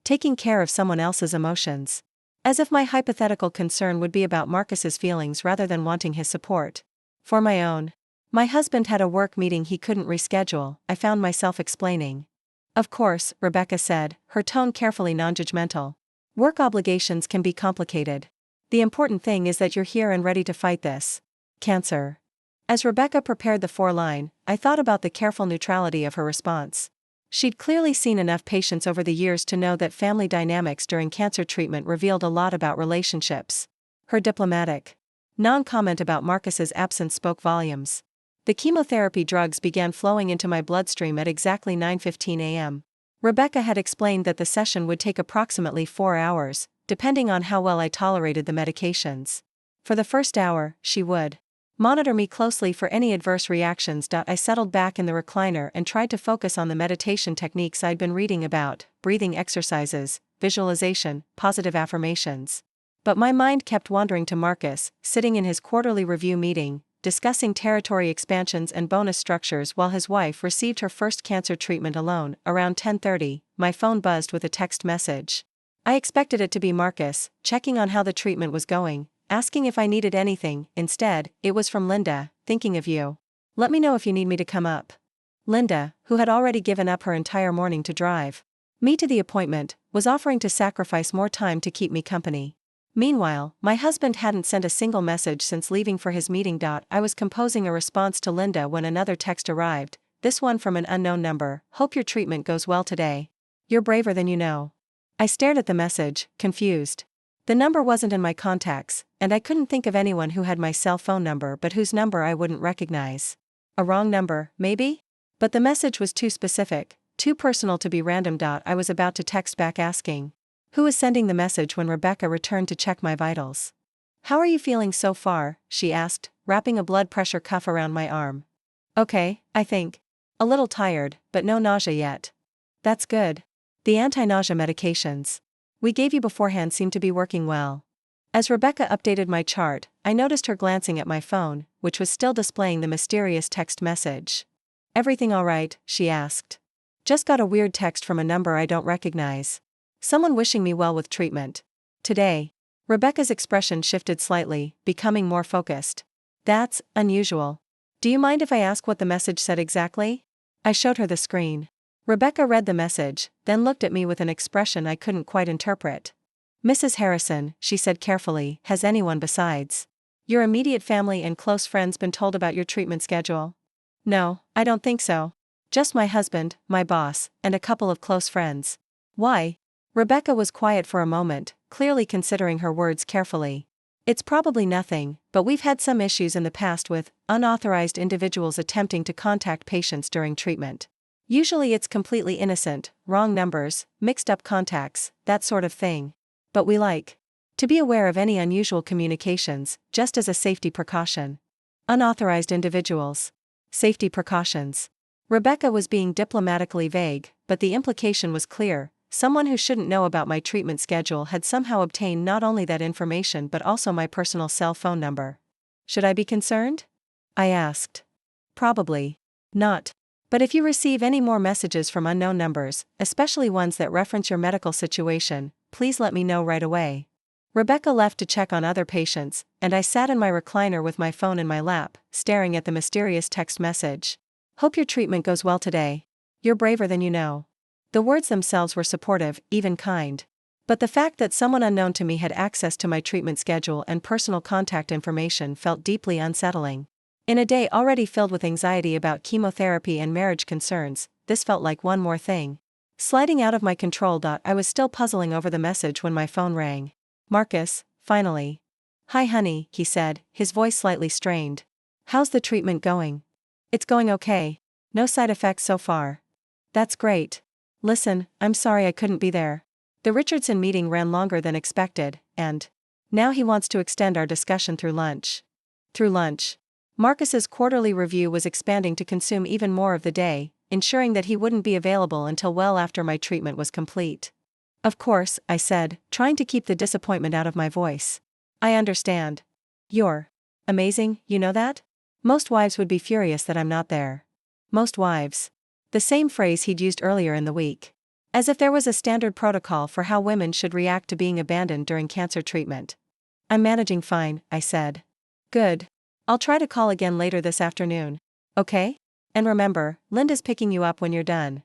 Taking care of someone else's emotions. As if my hypothetical concern would be about Marcus's feelings rather than wanting his support. For my own. My husband had a work meeting he couldn't reschedule, I found myself explaining. Of course, Rebecca said, her tone carefully non-judgmental. Work obligations can be complicated. The important thing is that you're here and ready to fight this cancer. As Rebecca prepared the foreline, I thought about the careful neutrality of her response. She'd clearly seen enough patients over the years to know that family dynamics during cancer treatment revealed a lot about relationships. Her diplomatic non-comment about Marcus's absence spoke volumes. The chemotherapy drugs began flowing into my bloodstream at exactly 9:15 a.m. Rebecca had explained that the session would take approximately 4 hours, depending on how well I tolerated the medications. For the first hour, she would monitor me closely for any adverse reactions. I settled back in the recliner and tried to focus on the meditation techniques I'd been reading about, breathing exercises, visualization, positive affirmations. But my mind kept wandering to Marcus, sitting in his quarterly review meeting, discussing territory expansions and bonus structures while his wife received her first cancer treatment alone. Around 10:30, my phone buzzed with a text message. I expected it to be Marcus, checking on how the treatment was going, asking if I needed anything. Instead, it was from Linda, thinking of you. Let me know if you need me to come up. Linda, who had already given up her entire morning to drive me to the appointment, was offering to sacrifice more time to keep me company. Meanwhile, my husband hadn't sent a single message since leaving for his meeting. I was composing a response to Linda when another text arrived, this one from an unknown number. Hope your treatment goes well today. You're braver than you know. I stared at the message, confused. The number wasn't in my contacts, and I couldn't think of anyone who had my cell phone number but whose number I wouldn't recognize. A wrong number, maybe? But the message was too specific, too personal to be random. I was about to text back asking who was sending the message when Rebecca returned to check my vitals. How are you feeling so far? She asked, wrapping a blood pressure cuff around my arm. Okay, I think. A little tired, but no nausea yet. That's good. The anti-nausea medications we gave you beforehand seem to be working well. As Rebecca updated my chart, I noticed her glancing at my phone, which was still displaying the mysterious text message. Everything all right? She asked. Just got a weird text from a number I don't recognize. Someone wishing me well with treatment. Today. Rebecca's expression shifted slightly, becoming more focused. That's unusual. Do you mind if I ask what the message said exactly? I showed her the screen. Rebecca read the message, then looked at me with an expression I couldn't quite interpret. Mrs. Harrison, she said carefully, has anyone besides your immediate family and close friends been told about your treatment schedule? No, I don't think so. Just my husband, my boss, and a couple of close friends. Why? Rebecca was quiet for a moment, clearly considering her words carefully. It's probably nothing, but we've had some issues in the past with unauthorized individuals attempting to contact patients during treatment. Usually it's completely innocent, wrong numbers, mixed up contacts, that sort of thing. But we like to be aware of any unusual communications, just as a safety precaution. Unauthorized individuals. Safety precautions. Rebecca was being diplomatically vague, but the implication was clear. Someone who shouldn't know about my treatment schedule had somehow obtained not only that information but also my personal cell phone number. Should I be concerned? I asked. Probably not. But if you receive any more messages from unknown numbers, especially ones that reference your medical situation, please let me know right away. Rebecca left to check on other patients, and I sat in my recliner with my phone in my lap, staring at the mysterious text message. Hope your treatment goes well today. You're braver than you know. The words themselves were supportive, even kind. But the fact that someone unknown to me had access to my treatment schedule and personal contact information felt deeply unsettling. In a day already filled with anxiety about chemotherapy and marriage concerns, this felt like one more thing sliding out of my control. I was still puzzling over the message when my phone rang. Marcus, finally. Hi honey, he said, his voice slightly strained. How's the treatment going? It's going okay. No side effects so far. That's great. Listen, I'm sorry I couldn't be there. The Richardson meeting ran longer than expected, and now he wants to extend our discussion through lunch. Through lunch. Marcus's quarterly review was expanding to consume even more of the day, ensuring that he wouldn't be available until well after my treatment was complete. Of course, I said, trying to keep the disappointment out of my voice. I understand. You're amazing, you know that? Most wives would be furious that I'm not there. Most wives. The same phrase he'd used earlier in the week. As if there was a standard protocol for how women should react to being abandoned during cancer treatment. I'm managing fine, I said. Good. I'll try to call again later this afternoon. Okay? And remember, Linda's picking you up when you're done.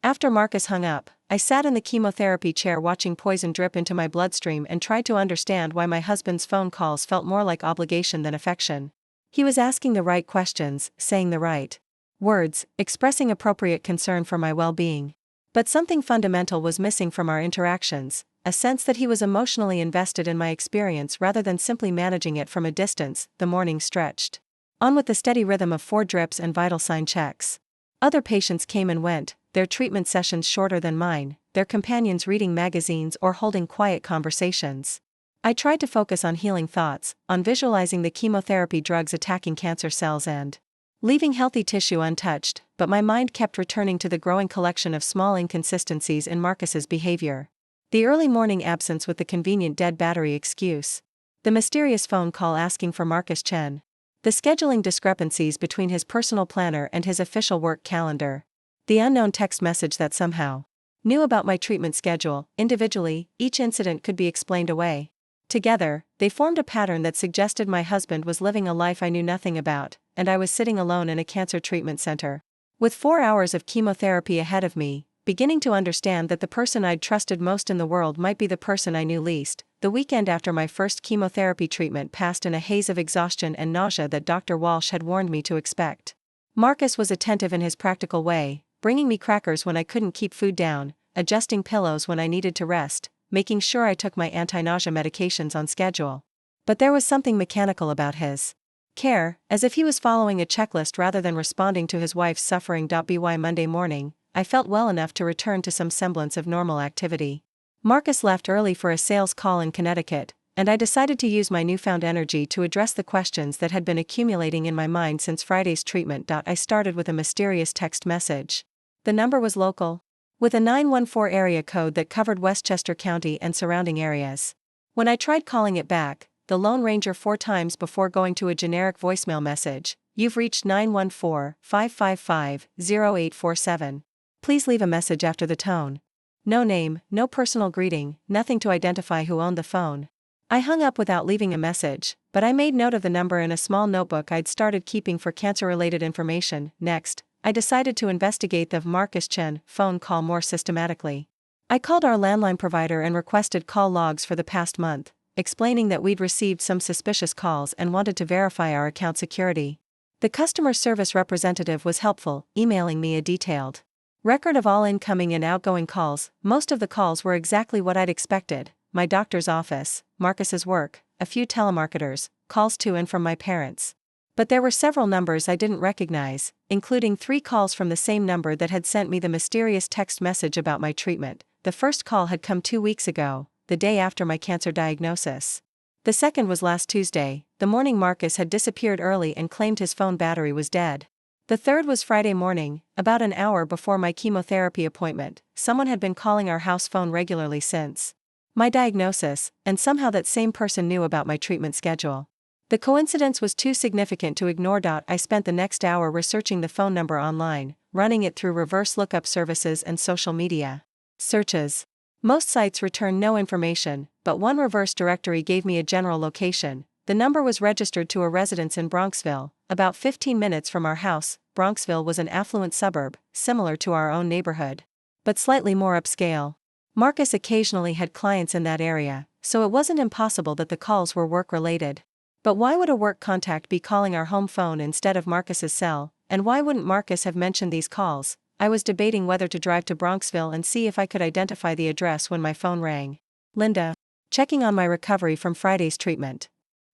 After Marcus hung up, I sat in the chemotherapy chair watching poison drip into my bloodstream and tried to understand why my husband's phone calls felt more like obligation than affection. He was asking the right questions, saying the right words, expressing appropriate concern for my well-being. But something fundamental was missing from our interactions, a sense that he was emotionally invested in my experience rather than simply managing it from a distance. The morning stretched on with the steady rhythm of 4 drips and vital sign checks. Other patients came and went, their treatment sessions shorter than mine, their companions reading magazines or holding quiet conversations. I tried to focus on healing thoughts, on visualizing the chemotherapy drugs attacking cancer cells and leaving healthy tissue untouched, but my mind kept returning to the growing collection of small inconsistencies in Marcus's behavior. The early morning absence with the convenient dead battery excuse. The mysterious phone call asking for Marcus Chen. The scheduling discrepancies between his personal planner and his official work calendar. The unknown text message that somehow knew about my treatment schedule. Individually, each incident could be explained away. Together, they formed a pattern that suggested my husband was living a life I knew nothing about, and I was sitting alone in a cancer treatment center. With 4 hours of chemotherapy ahead of me, beginning to understand that the person I'd trusted most in the world might be the person I knew least. The weekend after my first chemotherapy treatment passed in a haze of exhaustion and nausea that Dr. Walsh had warned me to expect. Marcus was attentive in his practical way, bringing me crackers when I couldn't keep food down, adjusting pillows when I needed to rest, making sure I took my anti-nausea medications on schedule. But there was something mechanical about his care, as if he was following a checklist rather than responding to his wife's suffering. By Monday morning, I felt well enough to return to some semblance of normal activity. Marcus left early for a sales call in Connecticut, and I decided to use my newfound energy to address the questions that had been accumulating in my mind since Friday's treatment. I started with a mysterious text message. The number was local, with a 914 area code that covered Westchester County and surrounding areas. When I tried calling it back, the Lone Ranger 4 times before going to a generic voicemail message. You've reached 914-555-0847. Please leave a message after the tone. No name, no personal greeting, nothing to identify who owned the phone. I hung up without leaving a message, but I made note of the number in a small notebook I'd started keeping for cancer-related information. Next, I decided to investigate the Marcus Chen phone call more systematically. I called our landline provider and requested call logs for the past month, explaining that we'd received some suspicious calls and wanted to verify our account security. The customer service representative was helpful, emailing me a detailed record of all incoming and outgoing calls. Most of the calls were exactly what I'd expected: my doctor's office, Marcus's work, a few telemarketers, calls to and from my parents. But there were several numbers I didn't recognize, including 3 calls from the same number that had sent me the mysterious text message about my treatment. The first call had come 2 weeks ago, the day after my cancer diagnosis. The second was last Tuesday, the morning Marcus had disappeared early and claimed his phone battery was dead. The third was Friday morning, about an hour before my chemotherapy appointment. Someone had been calling our house phone regularly since my diagnosis, and somehow that same person knew about my treatment schedule. The coincidence was too significant to ignore. I spent the next hour researching the phone number online, running it through reverse lookup services and social media searches. Most sites returned no information, but one reverse directory gave me a general location. The number was registered to a residence in Bronxville, about 15 minutes from our house. Bronxville was an affluent suburb, similar to our own neighborhood, but slightly more upscale. Marcus occasionally had clients in that area, so it wasn't impossible that the calls were work-related. But why would a work contact be calling our home phone instead of Marcus's cell, and why wouldn't Marcus have mentioned these calls? I was debating whether to drive to Bronxville and see if I could identify the address when my phone rang. Linda, checking on my recovery from Friday's treatment.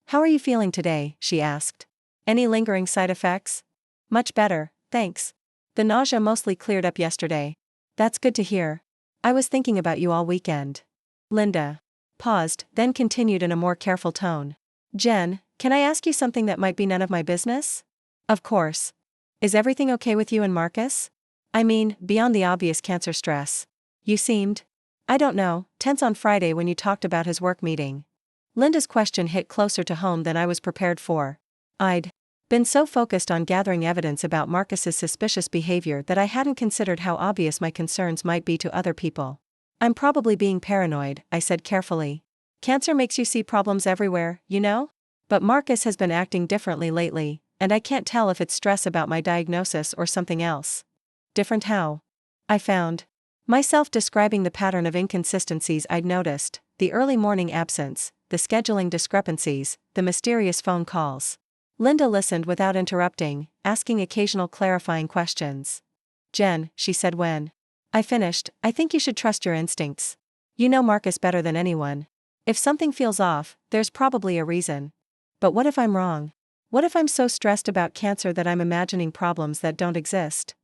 How are you feeling today? She asked. Any lingering side effects? Much better, thanks. The nausea mostly cleared up yesterday. That's good to hear. I was thinking about you all weekend. Linda paused, then continued in a more careful tone. Jen, can I ask you something that might be none of my business? Of course. Is everything okay with you and Marcus? I mean, beyond the obvious cancer stress. You seemed, I don't know, tense on Friday when you talked about his work meeting. Linda's question hit closer to home than I was prepared for. I'd been so focused on gathering evidence about Marcus's suspicious behavior that I hadn't considered how obvious my concerns might be to other people. I'm probably being paranoid, I said carefully. Cancer makes you see problems everywhere, you know? But Marcus has been acting differently lately, and I can't tell if it's stress about my diagnosis or something else. Different how? I found myself describing the pattern of inconsistencies I'd noticed, the early morning absence, the scheduling discrepancies, the mysterious phone calls. Linda listened without interrupting, asking occasional clarifying questions. Jen, she said when I finished, I think you should trust your instincts. You know Marcus better than anyone. If something feels off, there's probably a reason. But what if I'm wrong? What if I'm so stressed about cancer that I'm imagining problems that don't exist?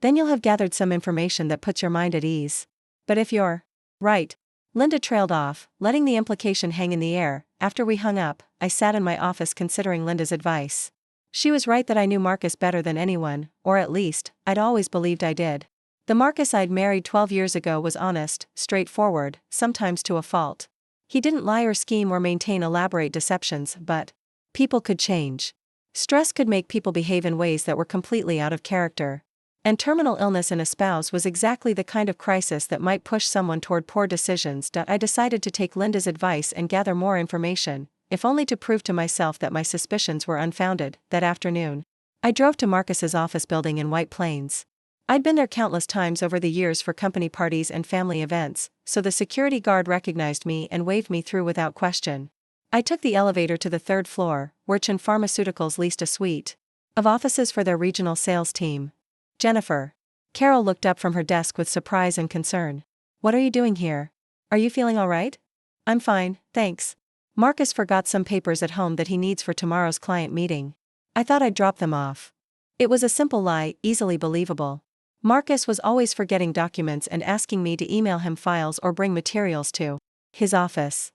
Then you'll have gathered some information that puts your mind at ease. But if you're right. Linda trailed off, letting the implication hang in the air. After we hung up, I sat in my office considering Linda's advice. She was right that I knew Marcus better than anyone, or at least, I'd always believed I did. The Marcus I'd married 12 years ago was honest, straightforward, sometimes to a fault. He didn't lie or scheme or maintain elaborate deceptions, but people could change. Stress could make people behave in ways that were completely out of character. And terminal illness in a spouse was exactly the kind of crisis that might push someone toward poor decisions. I decided to take Linda's advice and gather more information, if only to prove to myself that my suspicions were unfounded. That afternoon, I drove to Marcus's office building in White Plains. I'd been there countless times over the years for company parties and family events, so the security guard recognized me and waved me through without question. I took the elevator to the third floor, where Chen Pharmaceuticals leased a suite of offices for their regional sales team. Jennifer. Carol looked up from her desk with surprise and concern. What are you doing here? Are you feeling all right? I'm fine, thanks. Marcus forgot some papers at home that he needs for tomorrow's client meeting. I thought I'd drop them off. It was a simple lie, easily believable. Marcus was always forgetting documents and asking me to email him files or bring materials to his office.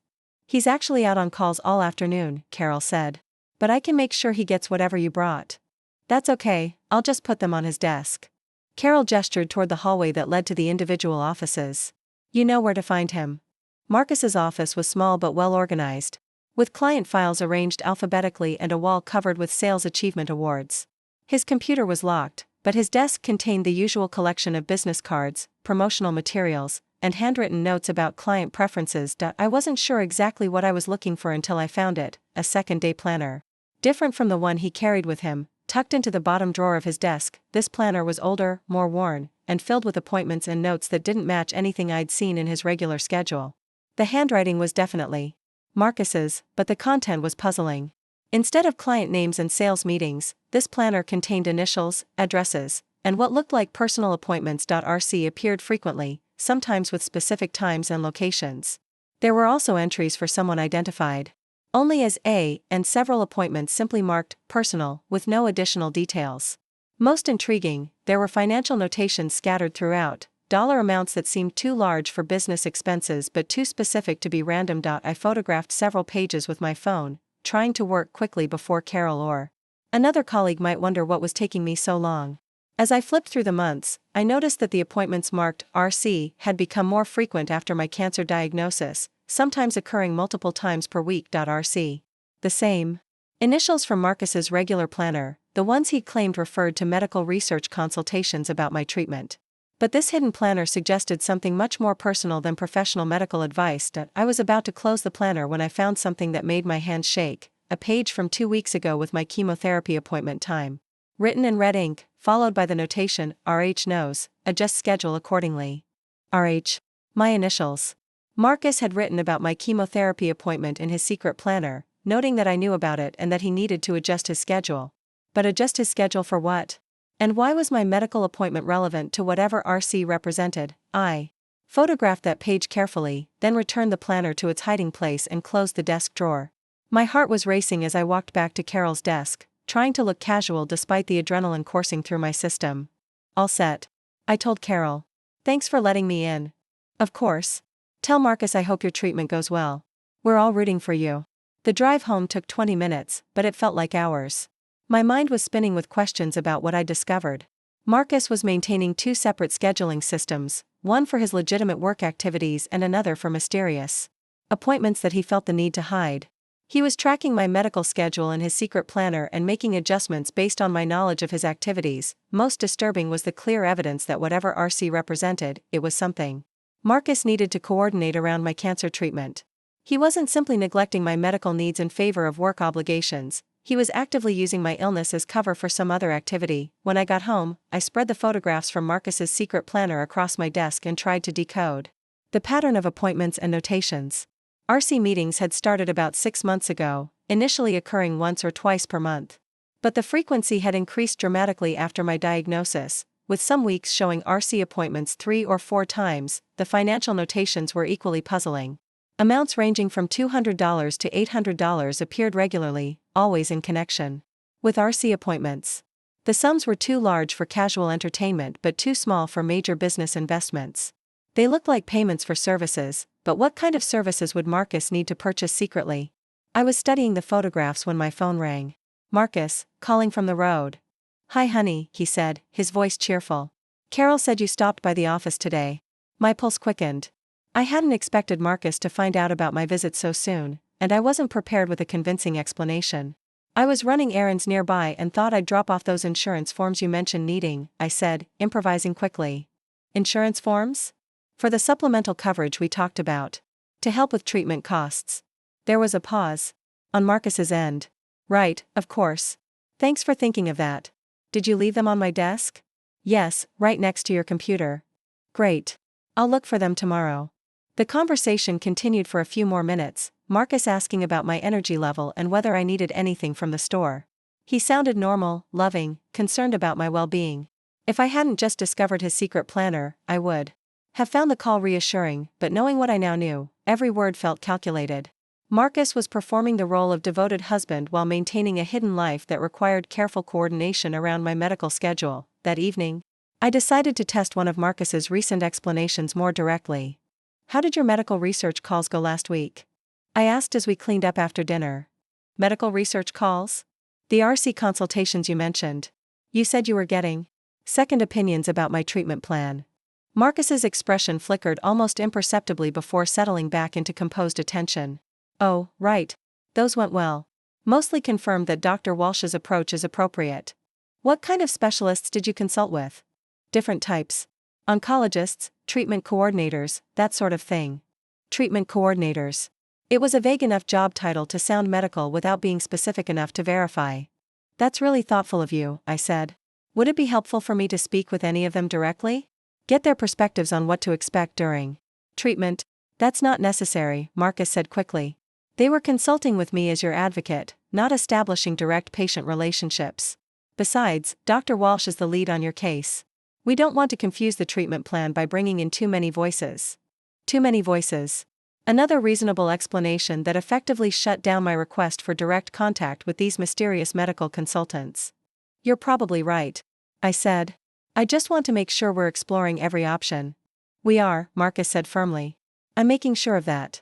He's actually out on calls all afternoon, Carol said. But I can make sure he gets whatever you brought. That's okay, I'll just put them on his desk. Carol gestured toward the hallway that led to the individual offices. You know where to find him. Marcus's office was small but well organized, with client files arranged alphabetically and a wall covered with sales achievement awards. His computer was locked, but his desk contained the usual collection of business cards, promotional materials, and handwritten notes about client preferences. I wasn't sure exactly what I was looking for until I found it, a second-day planner. Different from the one he carried with him, tucked into the bottom drawer of his desk, this planner was older, more worn, and filled with appointments and notes that didn't match anything I'd seen in his regular schedule. The handwriting was definitely Marcus's, but the content was puzzling. Instead of client names and sales meetings, this planner contained initials, addresses, and what looked like personal appointments. RC appeared frequently, sometimes with specific times and locations. There were also entries for someone identified only as A, and several appointments simply marked personal, with no additional details. Most intriguing, there were financial notations scattered throughout, dollar amounts that seemed too large for business expenses but too specific to be random. I photographed several pages with my phone, trying to work quickly before Carol or another colleague might wonder what was taking me so long. As I flipped through the months, I noticed that the appointments marked RC had become more frequent after my cancer diagnosis, sometimes occurring multiple times per week. RC. The same initials from Marcus's regular planner, the ones he'd claimed referred to medical research consultations about my treatment. But this hidden planner suggested something much more personal than professional medical advice. I was about to close the planner when I found something that made my hands shake, a page from 2 weeks ago with my chemotherapy appointment time. Written in red ink, followed by the notation, RH knows, adjust schedule accordingly. RH. My initials. Marcus had written about my chemotherapy appointment in his secret planner, noting that I knew about it and that he needed to adjust his schedule. But adjust his schedule for what? And why was my medical appointment relevant to whatever RC represented? I photographed that page carefully, then returned the planner to its hiding place and closed the desk drawer. My heart was racing as I walked back to Carol's desk, trying to look casual despite the adrenaline coursing through my system. All set. I told Carol. Thanks for letting me in. Of course. Tell Marcus I hope your treatment goes well. We're all rooting for you. The drive home took 20 minutes, but it felt like hours. My mind was spinning with questions about what I discovered. Marcus was maintaining 2 separate scheduling systems, one for his legitimate work activities and another for mysterious appointments that he felt the need to hide. He was tracking my medical schedule in his secret planner and making adjustments based on my knowledge of his activities. Most disturbing was the clear evidence that whatever RC represented, it was something. Marcus needed to coordinate around my cancer treatment. He wasn't simply neglecting my medical needs in favor of work obligations, he was actively using my illness as cover for some other activity. When I got home, I spread the photographs from Marcus's secret planner across my desk and tried to decode the pattern of appointments and notations. RC meetings had started about 6 months ago, initially occurring once or twice per month. But the frequency had increased dramatically after my diagnosis, with some weeks showing RC appointments 3 or 4 times. The financial notations were equally puzzling. Amounts ranging from $200 to $800 appeared regularly, always in connection with RC appointments. The sums were too large for casual entertainment but too small for major business investments. They looked like payments for services, but what kind of services would Marcus need to purchase secretly? I was studying the photographs when my phone rang. Marcus, calling from the road. "Hi honey," he said, his voice cheerful. "Carol said you stopped by the office today." My pulse quickened. I hadn't expected Marcus to find out about my visit so soon, and I wasn't prepared with a convincing explanation. "I was running errands nearby and thought I'd drop off those insurance forms you mentioned needing," I said, improvising quickly. "Insurance forms?" "For the supplemental coverage we talked about. To help with treatment costs." There was a pause. On Marcus's end. "Right, of course. Thanks for thinking of that. Did you leave them on my desk?" "Yes, right next to your computer." "Great. I'll look for them tomorrow." The conversation continued for a few more minutes, Marcus asking about my energy level and whether I needed anything from the store. He sounded normal, loving, concerned about my well-being. If I hadn't just discovered his secret planner, I would have found the call reassuring, but knowing what I now knew, every word felt calculated. Marcus was performing the role of devoted husband while maintaining a hidden life that required careful coordination around my medical schedule. That evening, I decided to test one of Marcus's recent explanations more directly. "How did your medical research calls go last week?" I asked as we cleaned up after dinner. "Medical research calls?" "The RC consultations you mentioned. You said you were getting second opinions about my treatment plan." Marcus's expression flickered almost imperceptibly before settling back into composed attention. "Oh, right. Those went well. Mostly confirmed that Dr. Walsh's approach is appropriate." "What kind of specialists did you consult with?" "Different types. Oncologists, treatment coordinators, that sort of thing." Treatment coordinators. It was a vague enough job title to sound medical without being specific enough to verify. "That's really thoughtful of you," I said. "Would it be helpful for me to speak with any of them directly? Get their perspectives on what to expect during treatment?" "That's not necessary," Marcus said quickly. "They were consulting with me as your advocate, not establishing direct patient relationships. Besides, Dr. Walsh is the lead on your case. We don't want to confuse the treatment plan by bringing in too many voices." Too many voices. Another reasonable explanation that effectively shut down my request for direct contact with these mysterious medical consultants. "You're probably right," I said. "I just want to make sure we're exploring every option." "We are," Marcus said firmly. "I'm making sure of that."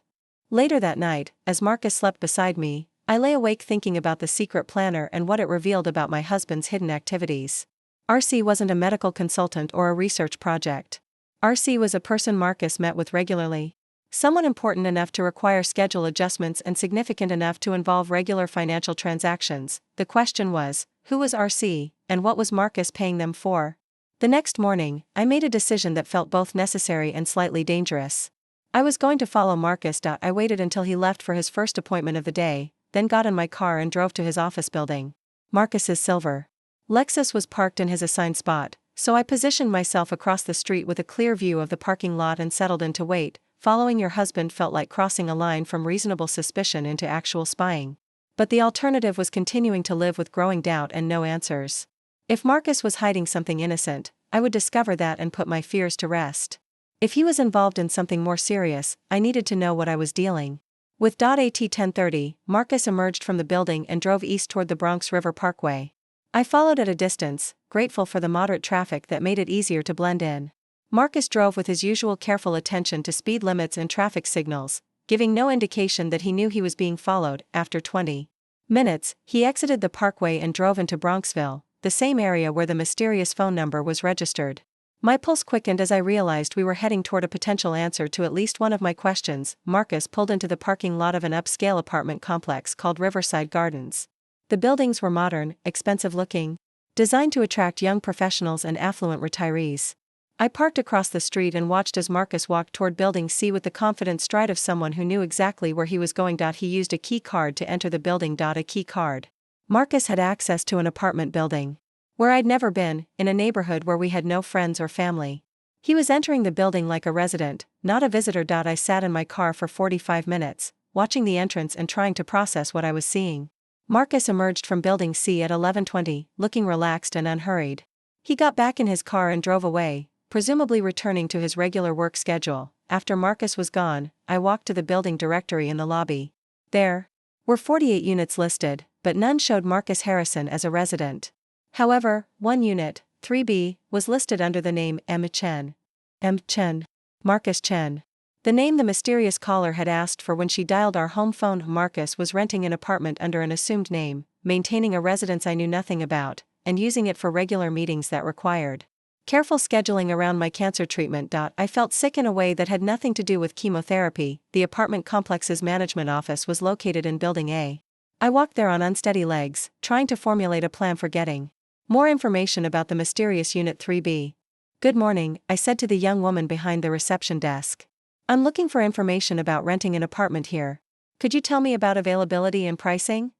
Later that night, as Marcus slept beside me, I lay awake thinking about the secret planner and what it revealed about my husband's hidden activities. RC wasn't a medical consultant or a research project. RC was a person Marcus met with regularly. Someone important enough to require schedule adjustments and significant enough to involve regular financial transactions. The question was, who was RC, and what was Marcus paying them for? The next morning, I made a decision that felt both necessary and slightly dangerous. I was going to follow Marcus. I waited until he left for his first appointment of the day, then got in my car and drove to his office building. Marcus's silver Lexus was parked in his assigned spot, so I positioned myself across the street with a clear view of the parking lot and settled in to wait. Following your husband felt like crossing a line from reasonable suspicion into actual spying. But the alternative was continuing to live with growing doubt and no answers. If Marcus was hiding something innocent, I would discover that and put my fears to rest. If he was involved in something more serious, I needed to know what I was dealing with. At 10:30, Marcus emerged from the building and drove east toward the Bronx River Parkway. I followed at a distance, grateful for the moderate traffic that made it easier to blend in. Marcus drove with his usual careful attention to speed limits and traffic signals, giving no indication that he knew he was being followed. After 20 minutes, he exited the parkway and drove into Bronxville, the same area where the mysterious phone number was registered. My pulse quickened as I realized we were heading toward a potential answer to at least one of my questions. Marcus pulled into the parking lot of an upscale apartment complex called Riverside Gardens. The buildings were modern, expensive-looking, designed to attract young professionals and affluent retirees. I parked across the street and watched as Marcus walked toward Building C with the confident stride of someone who knew exactly where he was going. He used a key card to enter the building. A key card. Marcus had access to an apartment building where I'd never been, in a neighborhood where we had no friends or family. He was entering the building like a resident, not a visitor. I sat in my car for 45 minutes, watching the entrance and trying to process what I was seeing. Marcus emerged from Building C at 11:20, looking relaxed and unhurried. He got back in his car and drove away, presumably returning to his regular work schedule. After Marcus was gone, I walked to the building directory in the lobby. There were 48 units listed, but none showed Marcus Harrison as a resident. However, one unit, 3B, was listed under the name M. Chen. M. Chen. Marcus Chen. The name the mysterious caller had asked for when she dialed our home phone. Marcus was renting an apartment under an assumed name, maintaining a residence I knew nothing about, and using it for regular meetings that required careful scheduling around my cancer treatment. I felt sick in a way that had nothing to do with chemotherapy. The apartment complex's management office was located in Building A. I walked there on unsteady legs, trying to formulate a plan for getting more information about the mysterious Unit 3B. "Good morning," I said to the young woman behind the reception desk. "I'm looking for information about renting an apartment here. Could you tell me about availability and pricing?"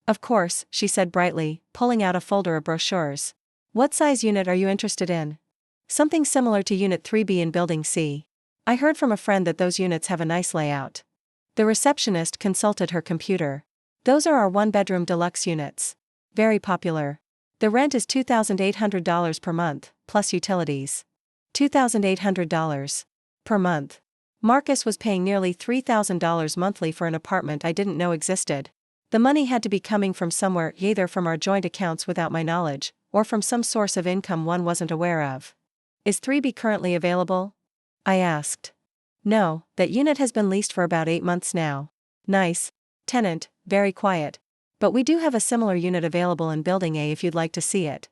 "Of course," she said brightly, pulling out a folder of brochures. "What size unit are you interested in?" "Something similar to Unit 3B in Building C. I heard from a friend that those units have a nice layout." The receptionist consulted her computer. "Those are our one-bedroom deluxe units. Very popular. The rent is $2,800 per month, plus utilities." $2,800 per month. Marcus was paying nearly $3,000 monthly for an apartment I didn't know existed. The money had to be coming from somewhere, either from our joint accounts without my knowledge, or from some source of income one wasn't aware of. "Is 3B currently available?" I asked. "No, that unit has been leased for about 8 months now. Nice tenant, very quiet. But we do have a similar unit available in Building A if you'd like to see it."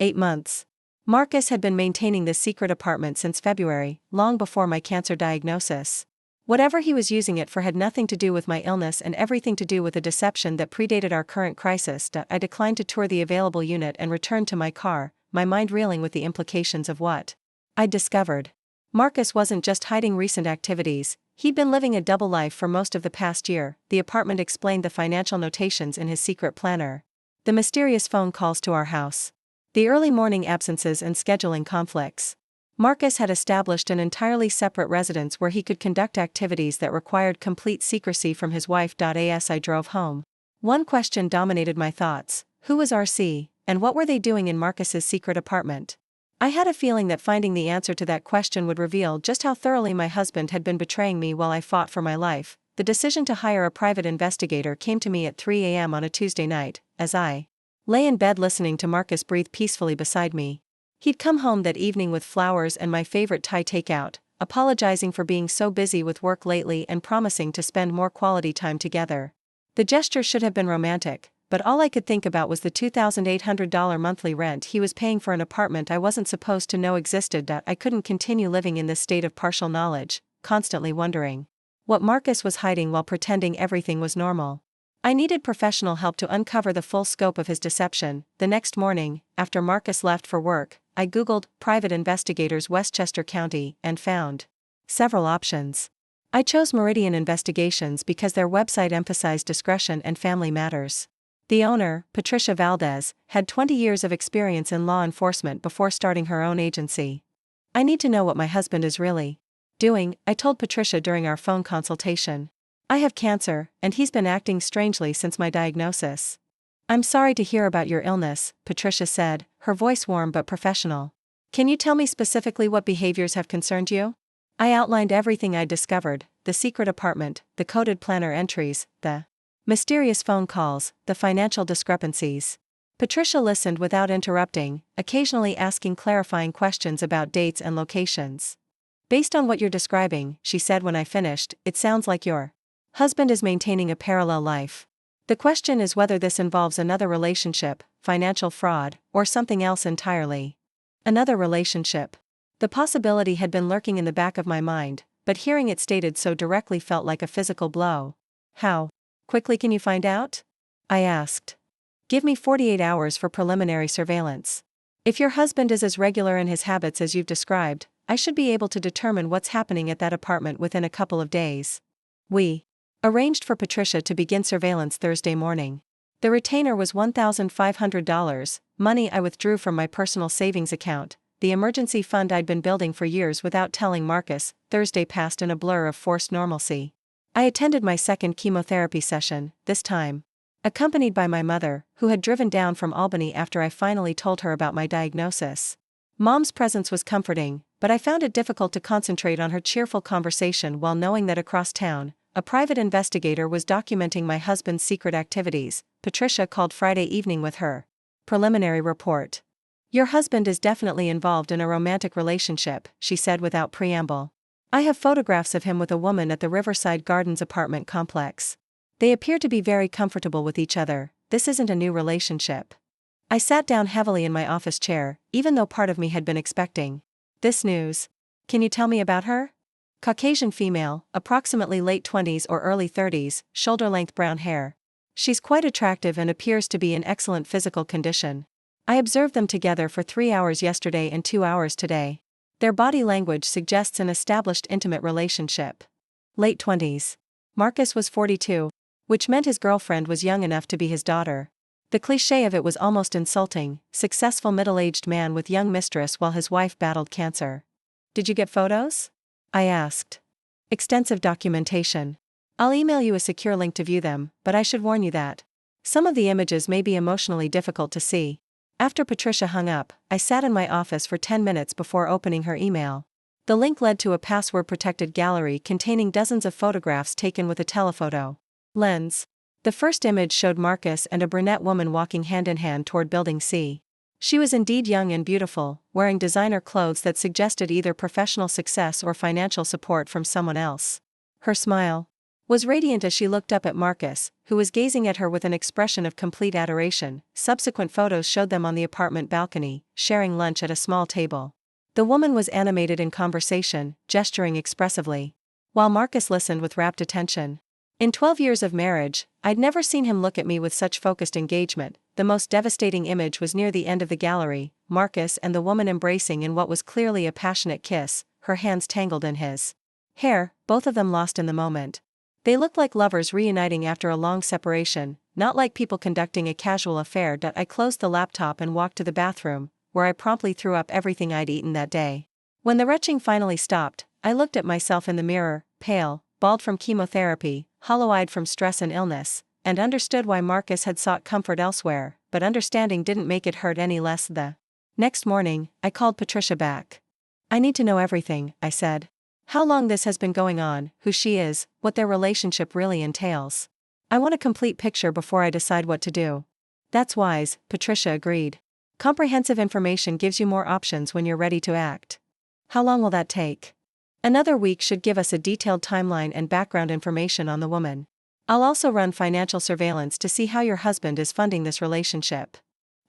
8 months. Marcus had been maintaining this secret apartment since February, long before my cancer diagnosis. Whatever he was using it for had nothing to do with my illness and everything to do with a deception that predated our current crisis. I declined to tour the available unit and returned to my car, my mind reeling with the implications of what I'd discovered. Marcus wasn't just hiding recent activities, he'd been living a double life for most of the past year. The apartment explained the financial notations in his secret planner. The mysterious phone calls to our house. The early morning absences and scheduling conflicts. Marcus had established an entirely separate residence where he could conduct activities that required complete secrecy from his wife. As I drove home, one question dominated my thoughts: who was RC, and what were they doing in Marcus's secret apartment? I had a feeling that finding the answer to that question would reveal just how thoroughly my husband had been betraying me while I fought for my life. The decision to hire a private investigator came to me at 3 a.m. on a Tuesday night, as I lay in bed listening to Marcus breathe peacefully beside me. He'd come home that evening with flowers and my favorite Thai takeout, apologizing for being so busy with work lately and promising to spend more quality time together. The gesture should have been romantic, but all I could think about was the $2,800 monthly rent he was paying for an apartment I wasn't supposed to know existed. I couldn't continue living in this state of partial knowledge, constantly wondering what Marcus was hiding while pretending everything was normal. I needed professional help to uncover the full scope of his deception. The next morning, after Marcus left for work, I Googled "private investigators Westchester County" and found several options. I chose Meridian Investigations because their website emphasized discretion and family matters. The owner, Patricia Valdez, had 20 years of experience in law enforcement before starting her own agency. "I need to know what my husband is really doing," I told Patricia during our phone consultation. "I have cancer, and he's been acting strangely since my diagnosis." "I'm sorry to hear about your illness," Patricia said, her voice warm but professional. "Can you tell me specifically what behaviors have concerned you?" I outlined everything I'd discovered: the secret apartment, the coded planner entries, the mysterious phone calls, the financial discrepancies. Patricia listened without interrupting, occasionally asking clarifying questions about dates and locations. "Based on what you're describing," she said when I finished, "it sounds like your husband is maintaining a parallel life. The question is whether this involves another relationship, financial fraud, or something else entirely." "Another relationship?" The possibility had been lurking in the back of my mind, but hearing it stated so directly felt like a physical blow. How quickly can you find out? I asked. Give me 48 hours for preliminary surveillance. If your husband is as regular in his habits as you've described, I should be able to determine what's happening at that apartment within a couple of days. We arranged for Patricia to begin surveillance Thursday morning. The retainer was $1,500, money I withdrew from my personal savings account, the emergency fund I'd been building for years without telling Marcus. Thursday passed in a blur of forced normalcy. I attended my second chemotherapy session, this time accompanied by my mother, who had driven down from Albany after I finally told her about my diagnosis. Mom's presence was comforting, but I found it difficult to concentrate on her cheerful conversation while knowing that across town, a private investigator was documenting my husband's secret activities. Patricia called Friday evening with her preliminary report. Your husband is definitely involved in a romantic relationship, she said without preamble. I have photographs of him with a woman at the Riverside Gardens apartment complex. They appear to be very comfortable with each other. This isn't a new relationship. I sat down heavily in my office chair, even though part of me had been expecting this news. Can you tell me about her? Caucasian female, approximately late 20s or early 30s, shoulder-length brown hair. She's quite attractive and appears to be in excellent physical condition. I observed them together for 3 hours yesterday and 2 hours today. Their body language suggests an established intimate relationship. Late 20s. Marcus was 42, which meant his girlfriend was young enough to be his daughter. The cliché of it was almost insulting: successful middle-aged man with young mistress while his wife battled cancer. Did you get photos? I asked. Extensive documentation. I'll email you a secure link to view them, but I should warn you that some of the images may be emotionally difficult to see. After Patricia hung up, I sat in my office for 10 minutes before opening her email. The link led to a password-protected gallery containing dozens of photographs taken with a telephoto lens. The first image showed Marcus and a brunette woman walking hand-in-hand toward Building C. She was indeed young and beautiful, wearing designer clothes that suggested either professional success or financial support from someone else. Her smile was radiant as she looked up at Marcus, who was gazing at her with an expression of complete adoration. Subsequent photos showed them on the apartment balcony, sharing lunch at a small table. The woman was animated in conversation, gesturing expressively, while Marcus listened with rapt attention. In 12 years of marriage, I'd never seen him look at me with such focused engagement. The most devastating image was near the end of the gallery, Marcus and the woman embracing in what was clearly a passionate kiss, her hands tangled in his hair, both of them lost in the moment. They looked like lovers reuniting after a long separation, not like people conducting a casual affair. I closed the laptop and walked to the bathroom, where I promptly threw up everything I'd eaten that day. When the retching finally stopped, I looked at myself in the mirror, pale, bald from chemotherapy, hollow-eyed from stress and illness, and understood why Marcus had sought comfort elsewhere, but understanding didn't make it hurt any less. The next morning, I called Patricia back. I need to know everything, I said. How long this has been going on, who she is, what their relationship really entails. I want a complete picture before I decide what to do. That's wise, Patricia agreed. Comprehensive information gives you more options when you're ready to act. How long will that take? Another week should give us a detailed timeline and background information on the woman. I'll also run financial surveillance to see how your husband is funding this relationship.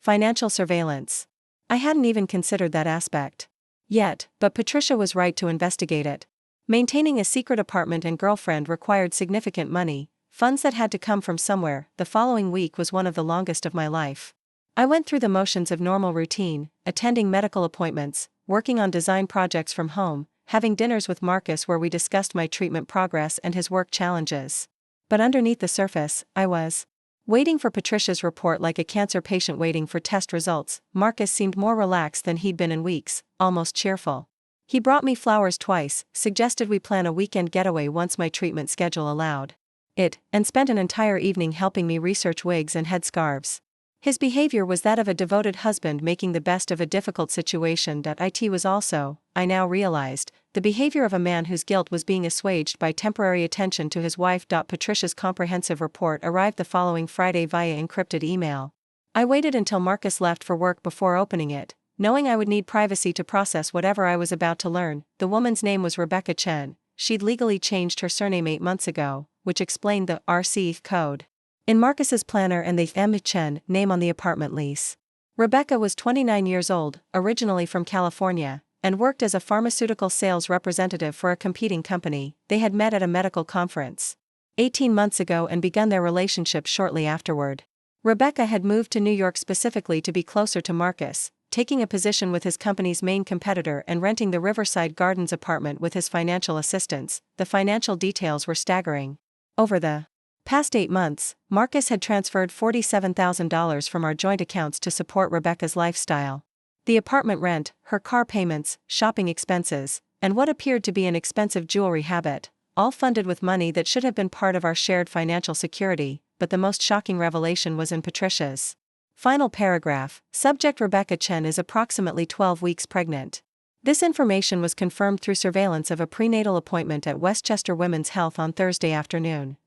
Financial surveillance. I hadn't even considered that aspect yet, but Patricia was right to investigate it. Maintaining a secret apartment and girlfriend required significant money, funds that had to come from somewhere. The following week was one of the longest of my life. I went through the motions of normal routine, attending medical appointments, working on design projects from home, having dinners with Marcus where we discussed my treatment progress and his work challenges. But underneath the surface, I was waiting for Patricia's report like a cancer patient waiting for test results. Marcus seemed more relaxed than he'd been in weeks, almost cheerful. He brought me flowers twice, suggested we plan a weekend getaway once my treatment schedule allowed it, and spent an entire evening helping me research wigs and headscarves. His behavior was that of a devoted husband making the best of a difficult situation. It was also, I now realized, the behavior of a man whose guilt was being assuaged by temporary attention to his wife. Patricia's comprehensive report arrived the following Friday via encrypted email. I waited until Marcus left for work before opening it, knowing I would need privacy to process whatever I was about to learn. The woman's name was Rebecca Chen. She'd legally changed her surname 8 months ago, which explained the RC code in Marcus's planner and the M. Chen name on the apartment lease. Rebecca was 29 years old, originally from California, and worked as a pharmaceutical sales representative for a competing company. They had met at a medical conference 18 months ago and begun their relationship shortly afterward. Rebecca had moved to New York specifically to be closer to Marcus, taking a position with his company's main competitor and renting the Riverside Gardens apartment with his financial assistance. The financial details were staggering. Over the past 8 months, Marcus had transferred $47,000 from our joint accounts to support Rebecca's lifestyle. The apartment rent, her car payments, shopping expenses, and what appeared to be an expensive jewelry habit, all funded with money that should have been part of our shared financial security. But the most shocking revelation was in Patricia's final paragraph. Subject: Rebecca Chen is approximately 12 weeks pregnant. This information was confirmed through surveillance of a prenatal appointment at Westchester Women's Health on Thursday afternoon.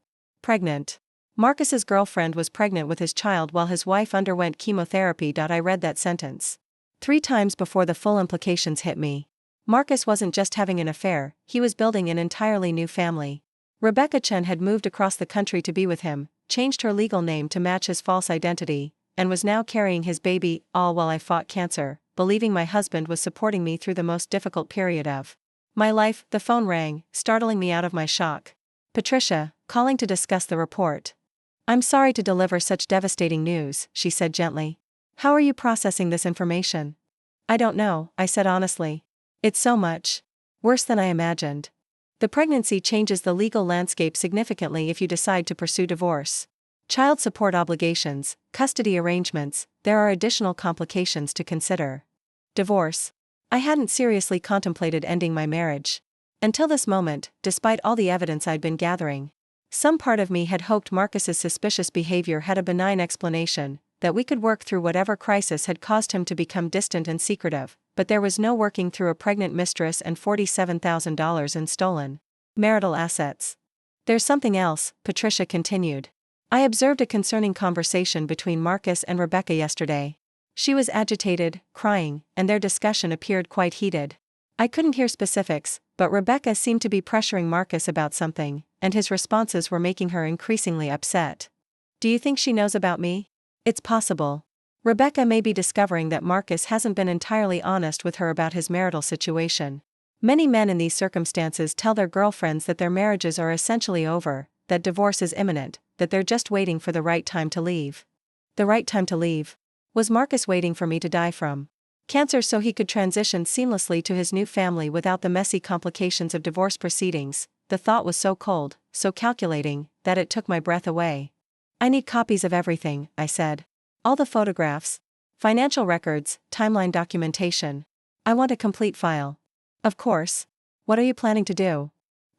Pregnant. Marcus's girlfriend was pregnant with his child while his wife underwent chemotherapy. I read that sentence 3 times before the full implications hit me. Marcus wasn't just having an affair, he was building an entirely new family. Rebecca Chen had moved across the country to be with him, changed her legal name to match his false identity, and was now carrying his baby, all while I fought cancer, believing my husband was supporting me through the most difficult period of my life. The phone rang, startling me out of my shock. Patricia, calling to discuss the report. I'm sorry to deliver such devastating news, she said gently. How are you processing this information? I don't know, I said honestly. It's so much worse than I imagined. The pregnancy changes the legal landscape significantly if you decide to pursue divorce. Child support obligations, custody arrangements, there are additional complications to consider. Divorce. I hadn't seriously contemplated ending my marriage. Until this moment, despite all the evidence I'd been gathering. Some part of me had hoped Marcus's suspicious behavior had a benign explanation, that we could work through whatever crisis had caused him to become distant and secretive, but there was no working through a pregnant mistress and $47,000 in stolen marital assets. There's something else, Patricia continued. I observed a concerning conversation between Marcus and Rebecca yesterday. She was agitated, crying, and their discussion appeared quite heated. I couldn't hear specifics, but Rebecca seemed to be pressuring Marcus about something, and his responses were making her increasingly upset. Do you think she knows about me? It's possible. Rebecca may be discovering that Marcus hasn't been entirely honest with her about his marital situation. Many men in these circumstances tell their girlfriends that their marriages are essentially over, that divorce is imminent, that they're just waiting for the right time to leave. The right time to leave? Was Marcus waiting for me to die from cancer so he could transition seamlessly to his new family without the messy complications of divorce proceedings? The thought was so cold, so calculating, that it took my breath away. I need copies of everything, I said. All the photographs, financial records, timeline documentation. I want a complete file. Of course. What are you planning to do?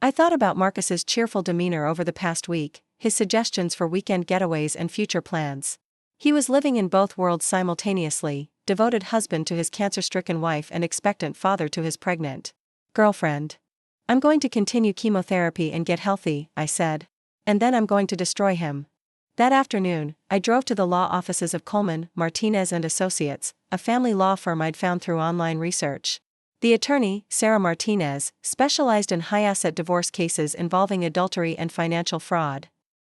I thought about Marcus's cheerful demeanor over the past week, his suggestions for weekend getaways and future plans. He was living in both worlds simultaneously, devoted husband to his cancer-stricken wife and expectant father to his pregnant girlfriend. I'm going to continue chemotherapy and get healthy, I said. And then I'm going to destroy him. That afternoon, I drove to the law offices of Coleman, Martinez and Associates, a family law firm I'd found through online research. The attorney, Sarah Martinez, specialized in high-asset divorce cases involving adultery and financial fraud.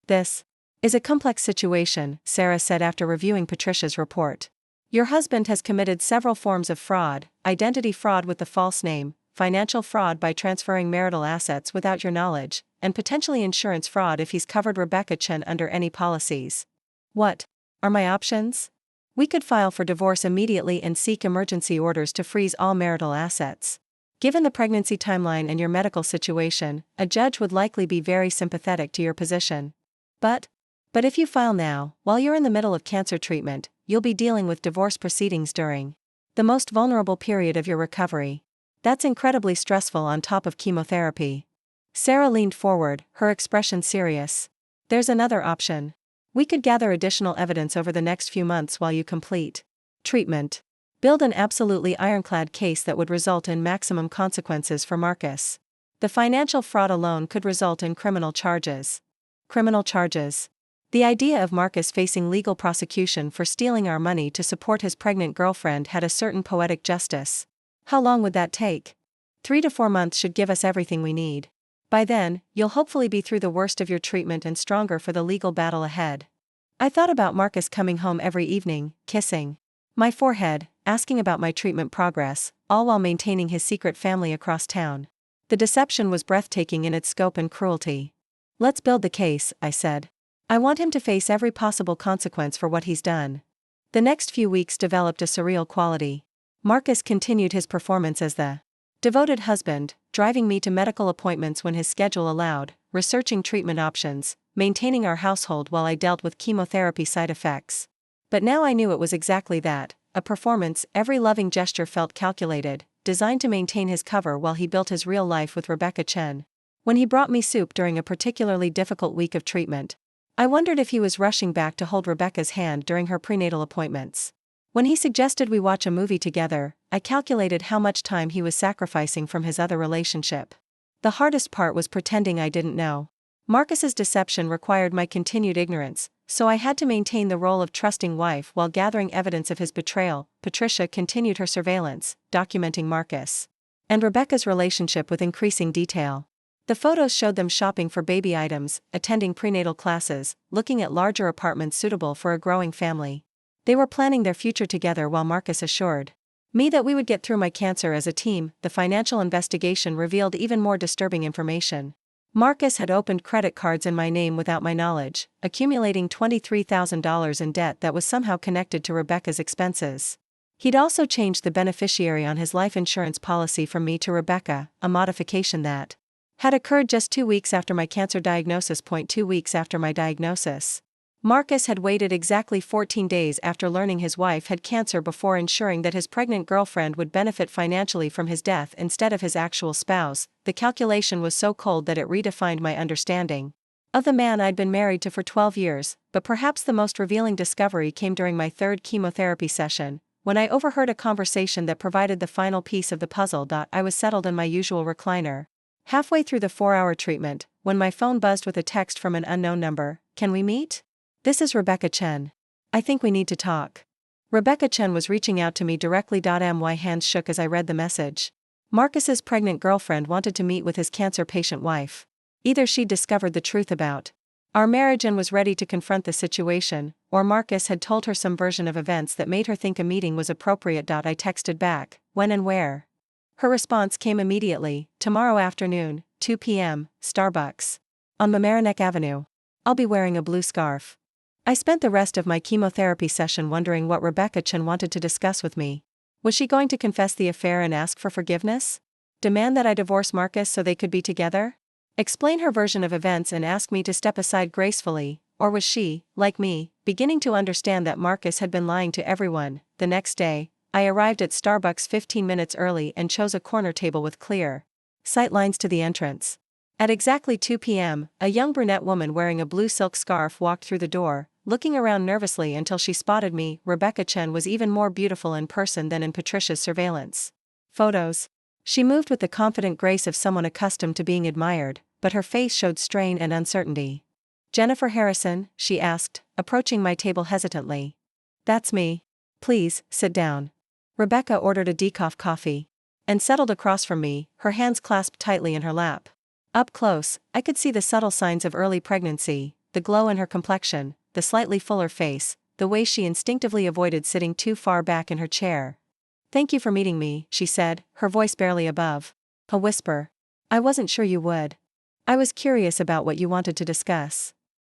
This is a complex situation, Sarah said after reviewing Patricia's report. Your husband has committed several forms of fraud: identity fraud with the false name, financial fraud by transferring marital assets without your knowledge, and potentially insurance fraud if he's covered Rebecca Chen under any policies. What are my options? We could file for divorce immediately and seek emergency orders to freeze all marital assets. Given the pregnancy timeline and your medical situation, a judge would likely be very sympathetic to your position. But if you file now, while you're in the middle of cancer treatment, you'll be dealing with divorce proceedings during the most vulnerable period of your recovery. That's incredibly stressful on top of chemotherapy. Sarah leaned forward, her expression serious. There's another option. We could gather additional evidence over the next few months while you complete treatment. Build an absolutely ironclad case that would result in maximum consequences for Marcus. The financial fraud alone could result in criminal charges. Criminal charges. The idea of Marcus facing legal prosecution for stealing our money to support his pregnant girlfriend had a certain poetic justice. How long would that take? 3 to 4 months should give us everything we need. By then, you'll hopefully be through the worst of your treatment and stronger for the legal battle ahead. I thought about Marcus coming home every evening, kissing my forehead, asking about my treatment progress, all while maintaining his secret family across town. The deception was breathtaking in its scope and cruelty. "Let's build the case," I said. "I want him to face every possible consequence for what he's done." The next few weeks developed a surreal quality. Marcus continued his performance as the devoted husband, driving me to medical appointments when his schedule allowed, researching treatment options, maintaining our household while I dealt with chemotherapy side effects. But now I knew it was exactly that, a performance. Every loving gesture felt calculated, designed to maintain his cover while he built his real life with Rebecca Chen. When he brought me soup during a particularly difficult week of treatment, I wondered if he was rushing back to hold Rebecca's hand during her prenatal appointments. When he suggested we watch a movie together, I calculated how much time he was sacrificing from his other relationship. The hardest part was pretending I didn't know. Marcus's deception required my continued ignorance, so I had to maintain the role of trusting wife while gathering evidence of his betrayal. Patricia continued her surveillance, documenting Marcus and Rebecca's relationship with increasing detail. The photos showed them shopping for baby items, attending prenatal classes, looking at larger apartments suitable for a growing family. They were planning their future together while Marcus assured me that we would get through my cancer as a team. The financial investigation revealed even more disturbing information. Marcus had opened credit cards in my name without my knowledge, accumulating $23,000 in debt that was somehow connected to Rebecca's expenses. He'd also changed the beneficiary on his life insurance policy from me to Rebecca, a modification that had occurred just 2 weeks after my cancer diagnosis. 2 weeks after my diagnosis. Marcus had waited exactly 14 days after learning his wife had cancer before ensuring that his pregnant girlfriend would benefit financially from his death instead of his actual spouse. The calculation was so cold that it redefined my understanding of the man I'd been married to for 12 years, but perhaps the most revealing discovery came during my third chemotherapy session, when I overheard a conversation that provided the final piece of the puzzle. I was settled in my usual recliner, halfway through the 4-hour treatment, when my phone buzzed with a text from an unknown number. "Can we meet? This is Rebecca Chen. I think we need to talk." Rebecca Chen was reaching out to me directly. My hands shook as I read the message. Marcus's pregnant girlfriend wanted to meet with his cancer patient wife. Either she'd discovered the truth about our marriage and was ready to confront the situation, or Marcus had told her some version of events that made her think a meeting was appropriate. I texted back, "When and where?" Her response came immediately, "Tomorrow afternoon, 2 p.m., Starbucks. On Mamaroneck Avenue. I'll be wearing a blue scarf." I spent the rest of my chemotherapy session wondering what Rebecca Chen wanted to discuss with me. Was she going to confess the affair and ask for forgiveness? Demand that I divorce Marcus so they could be together? Explain her version of events and ask me to step aside gracefully? Or was she, like me, beginning to understand that Marcus had been lying to everyone? The next day, I arrived at Starbucks 15 minutes early and chose a corner table with clear sight lines to the entrance. At exactly 2 p.m., a young brunette woman wearing a blue silk scarf walked through the door, looking around nervously until she spotted me. Rebecca Chen was even more beautiful in person than in Patricia's surveillance photos. She moved with the confident grace of someone accustomed to being admired, but her face showed strain and uncertainty. "Jennifer Harrison?" she asked, approaching my table hesitantly. "That's me. Please, sit down." Rebecca ordered a decaf coffee and settled across from me, her hands clasped tightly in her lap. Up close, I could see the subtle signs of early pregnancy, the glow in her complexion, the slightly fuller face, the way she instinctively avoided sitting too far back in her chair. "Thank you for meeting me," she said, her voice barely above a whisper. "I wasn't sure you would. I was curious about what you wanted to discuss."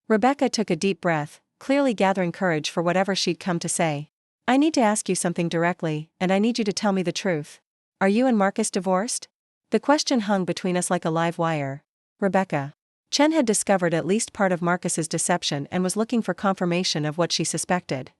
Rebecca took a deep breath, clearly gathering courage for whatever she'd come to say. "I need to ask you something directly, and I need you to tell me the truth. Are you and Marcus divorced?" The question hung between us like a live wire. Rebecca Chen had discovered at least part of Marcus's deception and was looking for confirmation of what she suspected.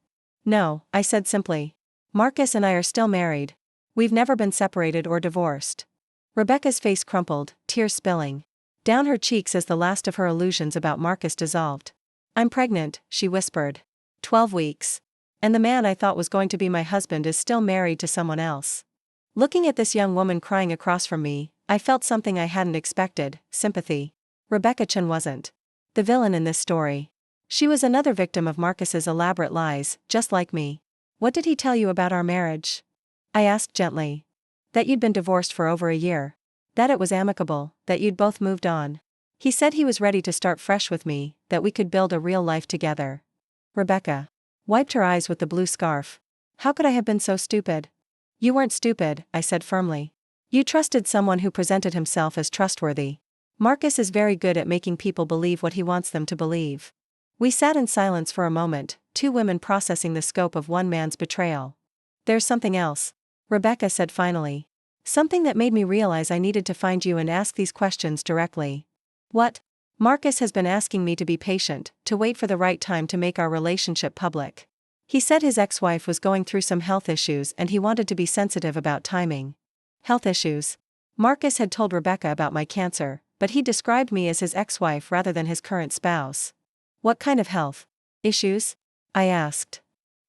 "No," I said simply. "Marcus and I are still married. We've never been separated or divorced." Rebecca's face crumpled, tears spilling down her cheeks as the last of her illusions about Marcus dissolved. "I'm pregnant," she whispered. 12 weeks. And the man I thought was going to be my husband is still married to someone else." Looking at this young woman crying across from me, I felt something I hadn't expected: sympathy. Rebecca Chen wasn't the villain in this story. She was another victim of Marcus's elaborate lies, just like me. "What did he tell you about our marriage?" I asked gently. "That you'd been divorced for over a year. That it was amicable, that you'd both moved on. He said he was ready to start fresh with me, that we could build a real life together." Rebecca wiped her eyes with the blue scarf. How could I have been so stupid? You weren't stupid, I said firmly. You trusted someone who presented himself as trustworthy. Marcus is very good at making people believe what he wants them to believe. We sat in silence for a moment, two women processing the scope of one man's betrayal. There's something else, Rebecca said finally. Something that made me realize I needed to find you and ask these questions directly. What? Marcus has been asking me to be patient, to wait for the right time to make our relationship public. He said his ex-wife was going through some health issues and he wanted to be sensitive about timing. Health issues? Marcus had told Rebecca about my cancer, but he described me as his ex-wife rather than his current spouse. What kind of health issues? I asked.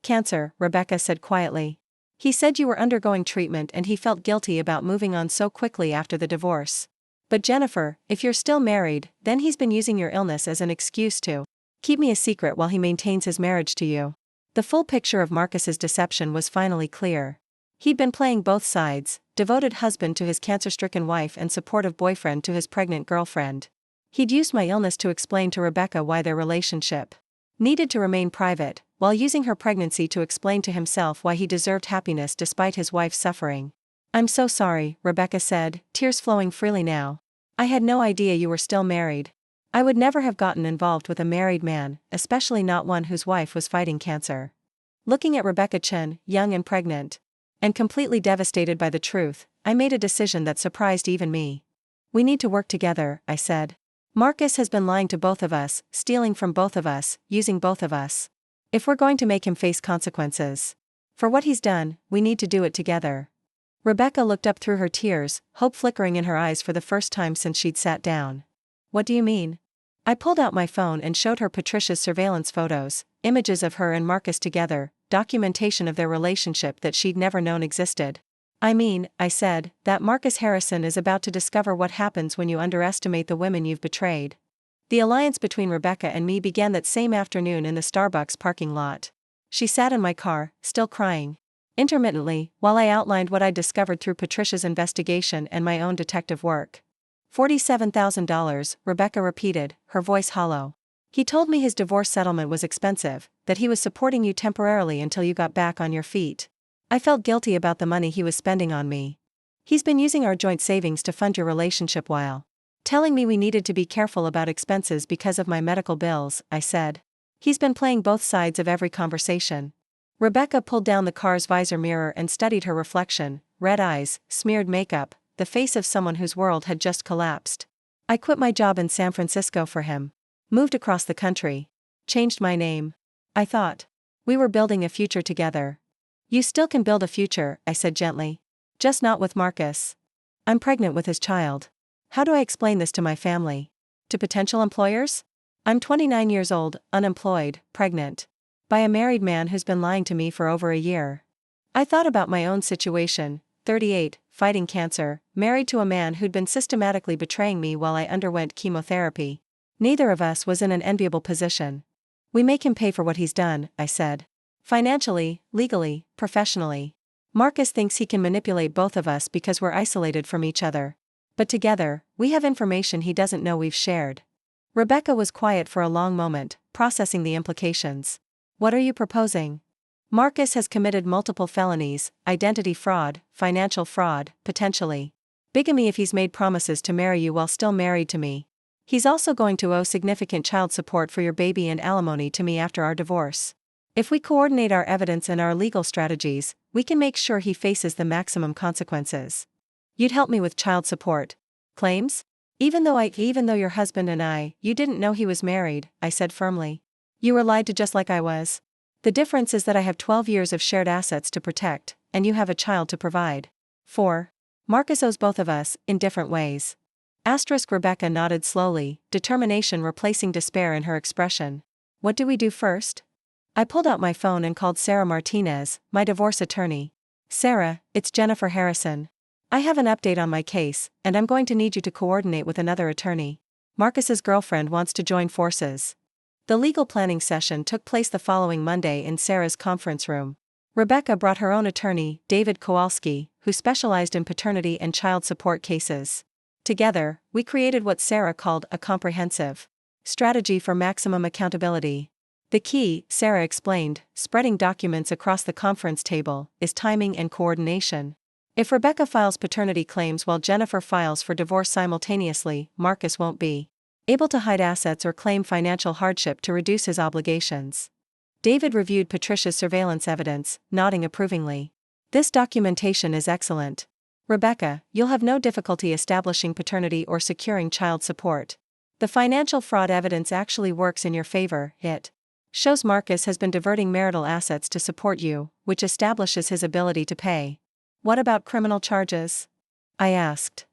Cancer, Rebecca said quietly. He said you were undergoing treatment and he felt guilty about moving on so quickly after the divorce. But Jennifer, if you're still married, then he's been using your illness as an excuse to keep me a secret while he maintains his marriage to you. The full picture of Marcus's deception was finally clear. He'd been playing both sides, devoted husband to his cancer-stricken wife and supportive boyfriend to his pregnant girlfriend. He'd used my illness to explain to Rebecca why their relationship needed to remain private, while using her pregnancy to explain to himself why he deserved happiness despite his wife's suffering. I'm so sorry, Rebecca said, tears flowing freely now. I had no idea you were still married. I would never have gotten involved with a married man, especially not one whose wife was fighting cancer. Looking at Rebecca Chen, young and pregnant, and completely devastated by the truth, I made a decision that surprised even me. We need to work together, I said. Marcus has been lying to both of us, stealing from both of us, using both of us. If we're going to make him face consequences for what he's done, we need to do it together. Rebecca looked up through her tears, hope flickering in her eyes for the first time since she'd sat down. What do you mean? I pulled out my phone and showed her Patricia's surveillance photos, images of her and Marcus together, documentation of their relationship that she'd never known existed. I mean, I said, that Marcus Harrison is about to discover what happens when you underestimate the women you've betrayed. The alliance between Rebecca and me began that same afternoon in the Starbucks parking lot. She sat in my car, still crying. Intermittently, while I outlined what I'd discovered through Patricia's investigation and my own detective work. $47,000, Rebecca repeated, her voice hollow. He told me his divorce settlement was expensive, that he was supporting you temporarily until you got back on your feet. I felt guilty about the money he was spending on me. He's been using our joint savings to fund your relationship while telling me we needed to be careful about expenses because of my medical bills, I said. He's been playing both sides of every conversation. Rebecca pulled down the car's visor mirror and studied her reflection, red eyes, smeared makeup, the face of someone whose world had just collapsed. I quit my job in San Francisco for him. Moved across the country. Changed my name. I thought we were building a future together. You still can build a future, I said gently. Just not with Marcus. I'm pregnant with his child. How do I explain this to my family? To potential employers? I'm 29 years old, unemployed, pregnant. By a married man who's been lying to me for over a year. I thought about my own situation, 38, fighting cancer, married to a man who'd been systematically betraying me while I underwent chemotherapy. Neither of us was in an enviable position. We make him pay for what he's done, I said. Financially, legally, professionally. Marcus thinks he can manipulate both of us because we're isolated from each other. But together, we have information he doesn't know we've shared. Rebecca was quiet for a long moment, processing the implications. What are you proposing? Marcus has committed multiple felonies, identity fraud, financial fraud, potentially bigamy if he's made promises to marry you while still married to me. He's also going to owe significant child support for your baby and alimony to me after our divorce. If we coordinate our evidence and our legal strategies, we can make sure he faces the maximum consequences. You'd help me with child support claims? Even though your husband and you didn't know he was married, I said firmly. You were lied to just like I was. The difference is that I have 12 years of shared assets to protect, and you have a child to provide. 4. Marcus owes both of us, in different ways. Rebecca nodded slowly, determination replacing despair in her expression. What do we do first? I pulled out my phone and called Sarah Martinez, my divorce attorney. Sarah, it's Jennifer Harrison. I have an update on my case, and I'm going to need you to coordinate with another attorney. Marcus's girlfriend wants to join forces. The legal planning session took place the following Monday in Sarah's conference room. Rebecca brought her own attorney, David Kowalski, who specialized in paternity and child support cases. Together, we created what Sarah called a comprehensive strategy for maximum accountability. The key, Sarah explained, spreading documents across the conference table, is timing and coordination. If Rebecca files paternity claims while Jennifer files for divorce simultaneously, Marcus won't be able to hide assets or claim financial hardship to reduce his obligations. David reviewed Patricia's surveillance evidence, nodding approvingly. This documentation is excellent. Rebecca, you'll have no difficulty establishing paternity or securing child support. The financial fraud evidence actually works in your favor. It shows Marcus has been diverting marital assets to support you, which establishes his ability to pay. What about criminal charges? I asked.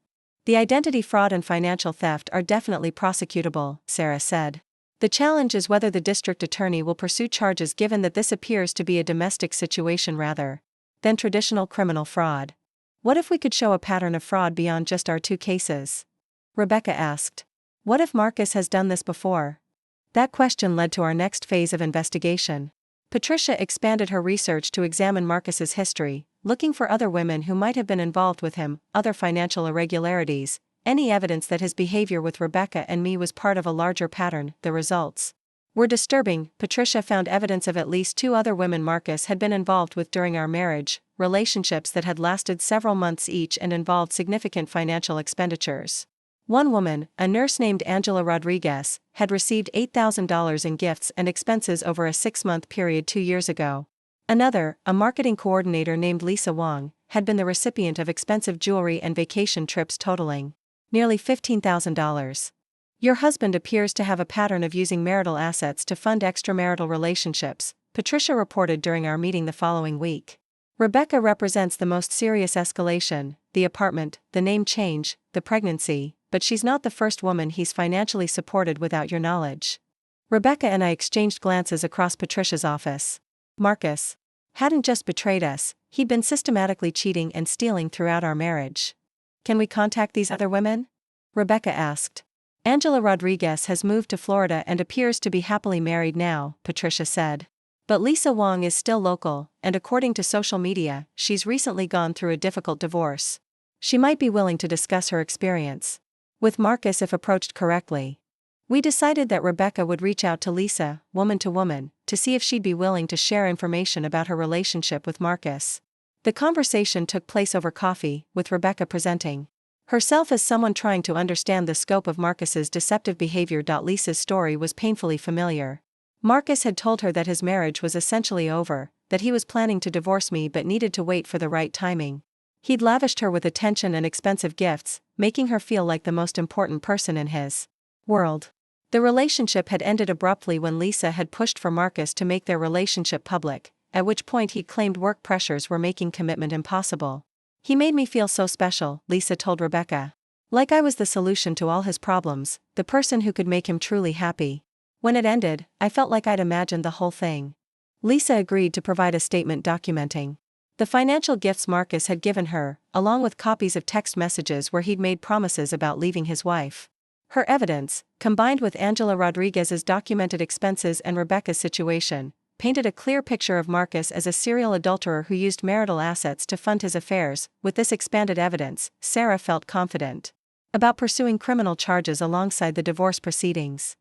The identity fraud and financial theft are definitely prosecutable, Sarah said. The challenge is whether the district attorney will pursue charges given that this appears to be a domestic situation rather than traditional criminal fraud. What if we could show a pattern of fraud beyond just our 2 cases? Rebecca asked. What if Marcus has done this before? That question led to our next phase of investigation. Patricia expanded her research to examine Marcus's history, looking for other women who might have been involved with him, other financial irregularities, any evidence that his behavior with Rebecca and me was part of a larger pattern. The results were disturbing. Patricia found evidence of at least 2 other women Marcus had been involved with during our marriage, relationships that had lasted several months each and involved significant financial expenditures. One woman, a nurse named Angela Rodriguez, had received $8,000 in gifts and expenses over a 6-month period 2 years ago. Another, a marketing coordinator named Lisa Wong, had been the recipient of expensive jewelry and vacation trips totaling nearly $15,000. Your husband appears to have a pattern of using marital assets to fund extramarital relationships, Patricia reported during our meeting the following week. Rebecca represents the most serious escalation, the apartment, the name change, the pregnancy, but she's not the first woman he's financially supported without your knowledge. Rebecca and I exchanged glances across Patricia's office. Marcus hadn't just betrayed us, he'd been systematically cheating and stealing throughout our marriage. Can we contact these other women? Rebecca asked. Angela Rodriguez has moved to Florida and appears to be happily married now, Patricia said. But Lisa Wong is still local, and according to social media, she's recently gone through a difficult divorce. She might be willing to discuss her experience with Marcus if approached correctly. We decided that Rebecca would reach out to Lisa, woman to woman, to see if she'd be willing to share information about her relationship with Marcus. The conversation took place over coffee, with Rebecca presenting herself as someone trying to understand the scope of Marcus's deceptive behavior. Lisa's story was painfully familiar. Marcus had told her that his marriage was essentially over, that he was planning to divorce me but needed to wait for the right timing. He'd lavished her with attention and expensive gifts, making her feel like the most important person in his world. The relationship had ended abruptly when Lisa had pushed for Marcus to make their relationship public, at which point he claimed work pressures were making commitment impossible. He made me feel so special, Lisa told Rebecca. Like I was the solution to all his problems, the person who could make him truly happy. When it ended, I felt like I'd imagined the whole thing. Lisa agreed to provide a statement documenting the financial gifts Marcus had given her, along with copies of text messages where he'd made promises about leaving his wife. Her evidence, combined with Angela Rodriguez's documented expenses and Rebecca's situation, painted a clear picture of Marcus as a serial adulterer who used marital assets to fund his affairs. With this expanded evidence, Sarah felt confident about pursuing criminal charges alongside the divorce proceedings.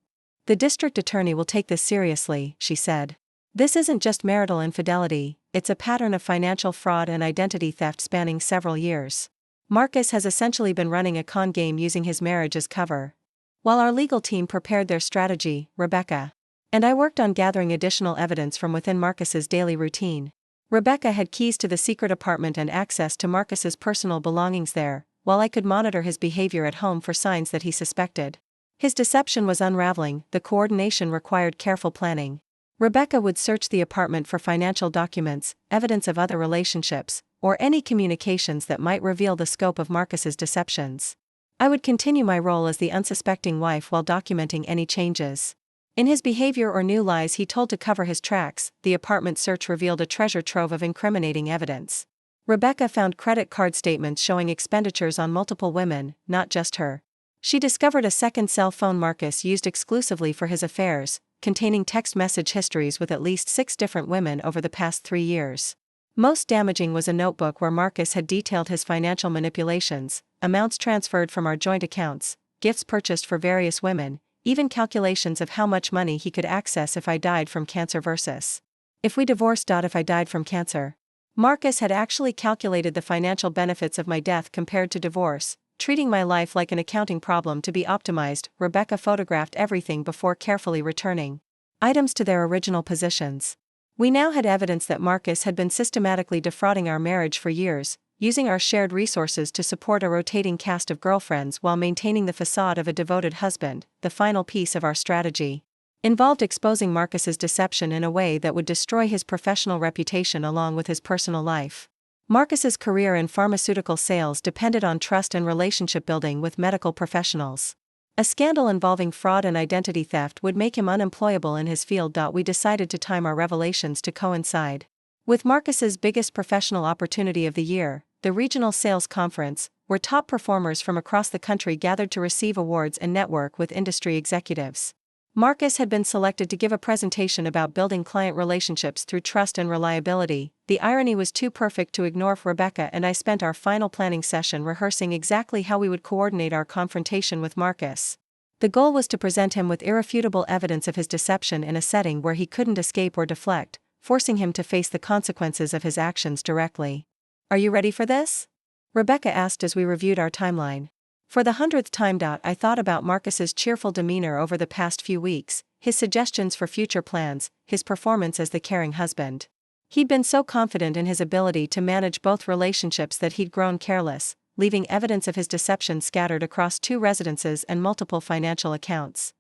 The district attorney will take this seriously, she said. This isn't just marital infidelity, it's a pattern of financial fraud and identity theft spanning several years. Marcus has essentially been running a con game using his marriage as cover. While our legal team prepared their strategy, Rebecca and I worked on gathering additional evidence from within Marcus's daily routine. Rebecca had keys to the secret apartment and access to Marcus's personal belongings there, while I could monitor his behavior at home for signs that he suspected his deception was unraveling. The coordination required careful planning. Rebecca would search the apartment for financial documents, evidence of other relationships, or any communications that might reveal the scope of Marcus's deceptions. I would continue my role as the unsuspecting wife while documenting any changes in his behavior or new lies he told to cover his tracks. The apartment search revealed a treasure trove of incriminating evidence. Rebecca found credit card statements showing expenditures on multiple women, not just her. She discovered a second cell phone Marcus used exclusively for his affairs, containing text message histories with at least 6 different women over the past 3 years. Most damaging was a notebook where Marcus had detailed his financial manipulations, amounts transferred from our joint accounts, gifts purchased for various women, even calculations of how much money he could access if I died from cancer versus if we divorced. If I died from cancer. Marcus had actually calculated the financial benefits of my death compared to divorce, treating my life like an accounting problem to be optimized. Rebecca photographed everything before carefully returning items to their original positions. We now had evidence that Marcus had been systematically defrauding our marriage for years, using our shared resources to support a rotating cast of girlfriends while maintaining the facade of a devoted husband. The final piece of our strategy involved exposing Marcus's deception in a way that would destroy his professional reputation along with his personal life. Marcus's career in pharmaceutical sales depended on trust and relationship building with medical professionals. A scandal involving fraud and identity theft would make him unemployable in his field. We decided to time our revelations to coincide with Marcus's biggest professional opportunity of the year, the regional sales conference, where top performers from across the country gathered to receive awards and network with industry executives. Marcus had been selected to give a presentation about building client relationships through trust and reliability. The irony was too perfect to ignore. Rebecca and I spent our final planning session rehearsing exactly how we would coordinate our confrontation with Marcus. The goal was to present him with irrefutable evidence of his deception in a setting where he couldn't escape or deflect, forcing him to face the consequences of his actions directly. "Are you ready for this?" Rebecca asked as we reviewed our timeline. For the 100th time. I thought about Marcus's cheerful demeanor over the past few weeks, his suggestions for future plans, his performance as the caring husband. He'd been so confident in his ability to manage both relationships that he'd grown careless, leaving evidence of his deception scattered across 2 residences and multiple financial accounts.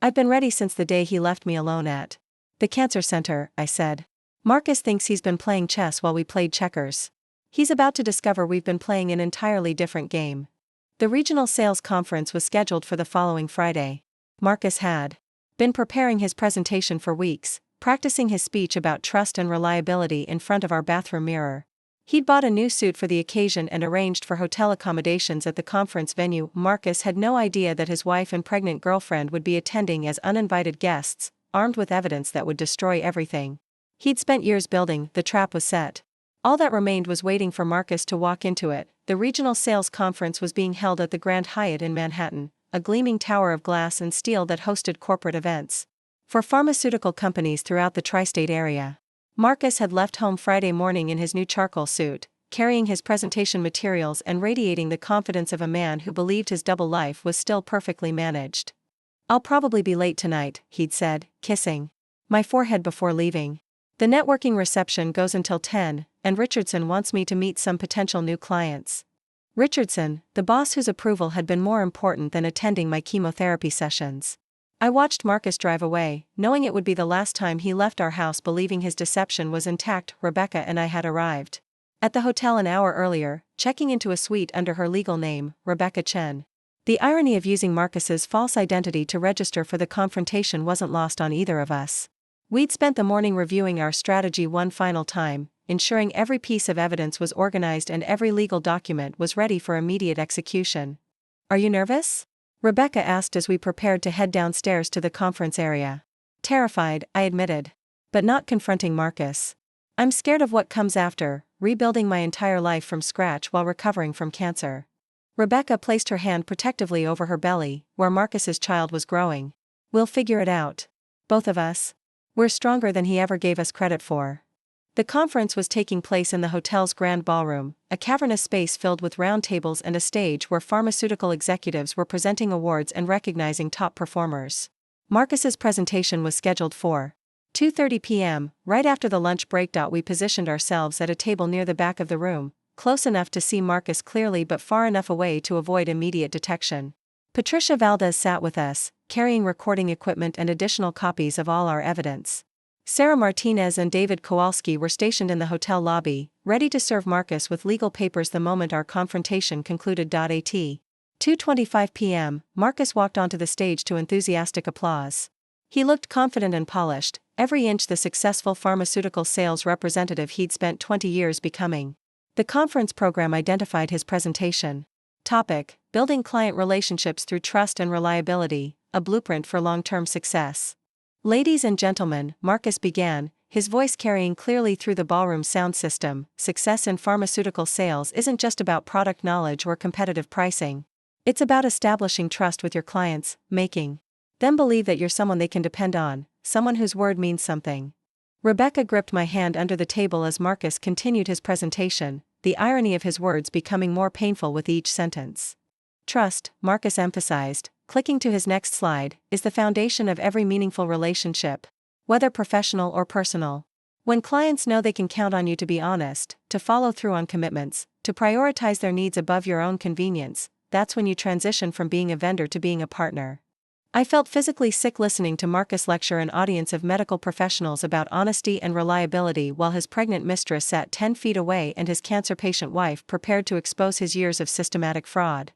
"I've been ready since the day he left me alone at the cancer center," I said. "Marcus thinks he's been playing chess while we played checkers. He's about to discover we've been playing an entirely different game." The regional sales conference was scheduled for the following Friday. Marcus had been preparing his presentation for weeks, practicing his speech about trust and reliability in front of our bathroom mirror. He'd bought a new suit for the occasion and arranged for hotel accommodations at the conference venue. Marcus had no idea that his wife and pregnant girlfriend would be attending as uninvited guests, armed with evidence that would destroy everything he'd spent years building. The trap was set. All that remained was waiting for Marcus to walk into it. The regional sales conference was being held at the Grand Hyatt in Manhattan, a gleaming tower of glass and steel that hosted corporate events for pharmaceutical companies throughout the tri-state area. Marcus had left home Friday morning in his new charcoal suit, carrying his presentation materials and radiating the confidence of a man who believed his double life was still perfectly managed. "I'll probably be late tonight," he'd said, kissing my forehead before leaving. "The networking reception goes until 10, and Richardson wants me to meet some potential new clients." Richardson, the boss whose approval had been more important than attending my chemotherapy sessions. I watched Marcus drive away, knowing it would be the last time he left our house believing his deception was intact. Rebecca and I had arrived at the hotel an hour earlier, checking into a suite under her legal name, Rebecca Chen. The irony of using Marcus's false identity to register for the confrontation wasn't lost on either of us. We'd spent the morning reviewing our strategy one final time, ensuring every piece of evidence was organized and every legal document was ready for immediate execution. "Are you nervous?" Rebecca asked as we prepared to head downstairs to the conference area. "Terrified," I admitted. "But not confronting Marcus. I'm scared of what comes after, rebuilding my entire life from scratch while recovering from cancer." Rebecca placed her hand protectively over her belly, where Marcus's child was growing. "We'll figure it out. Both of us. We're stronger than he ever gave us credit for." The conference was taking place in the hotel's grand ballroom, a cavernous space filled with round tables and a stage where pharmaceutical executives were presenting awards and recognizing top performers. Marcus's presentation was scheduled for 2:30 p.m., right after the lunch break. We positioned ourselves at a table near the back of the room, close enough to see Marcus clearly but far enough away to avoid immediate detection. Patricia Valdez sat with us, carrying recording equipment and additional copies of all our evidence. Sarah Martinez and David Kowalski were stationed in the hotel lobby, ready to serve Marcus with legal papers the moment our confrontation concluded. At 2:25 p.m., Marcus walked onto the stage to enthusiastic applause. He looked confident and polished, every inch the successful pharmaceutical sales representative he'd spent 20 years becoming. The conference program identified his presentation. Topic: Building client relationships through trust and reliability, a blueprint for long-term success. "Ladies and gentlemen," Marcus began, his voice carrying clearly through the ballroom sound system, "success in pharmaceutical sales isn't just about product knowledge or competitive pricing. It's about establishing trust with your clients, making Then believe that you're someone they can depend on, someone whose word means something. Rebecca gripped my hand under the table as Marcus continued his presentation, the irony of his words becoming more painful with each sentence. Trust, Marcus emphasized, clicking to his next slide, is the foundation of every meaningful relationship, whether professional or personal. When clients know they can count on you to be honest, to follow through on commitments, to prioritize their needs above your own convenience, that's when you transition from being a vendor to being a partner. I felt physically sick listening to Marcus lecture an audience of medical professionals about honesty and reliability while his pregnant mistress sat 10 feet away and his cancer patient wife prepared to expose his years of systematic fraud.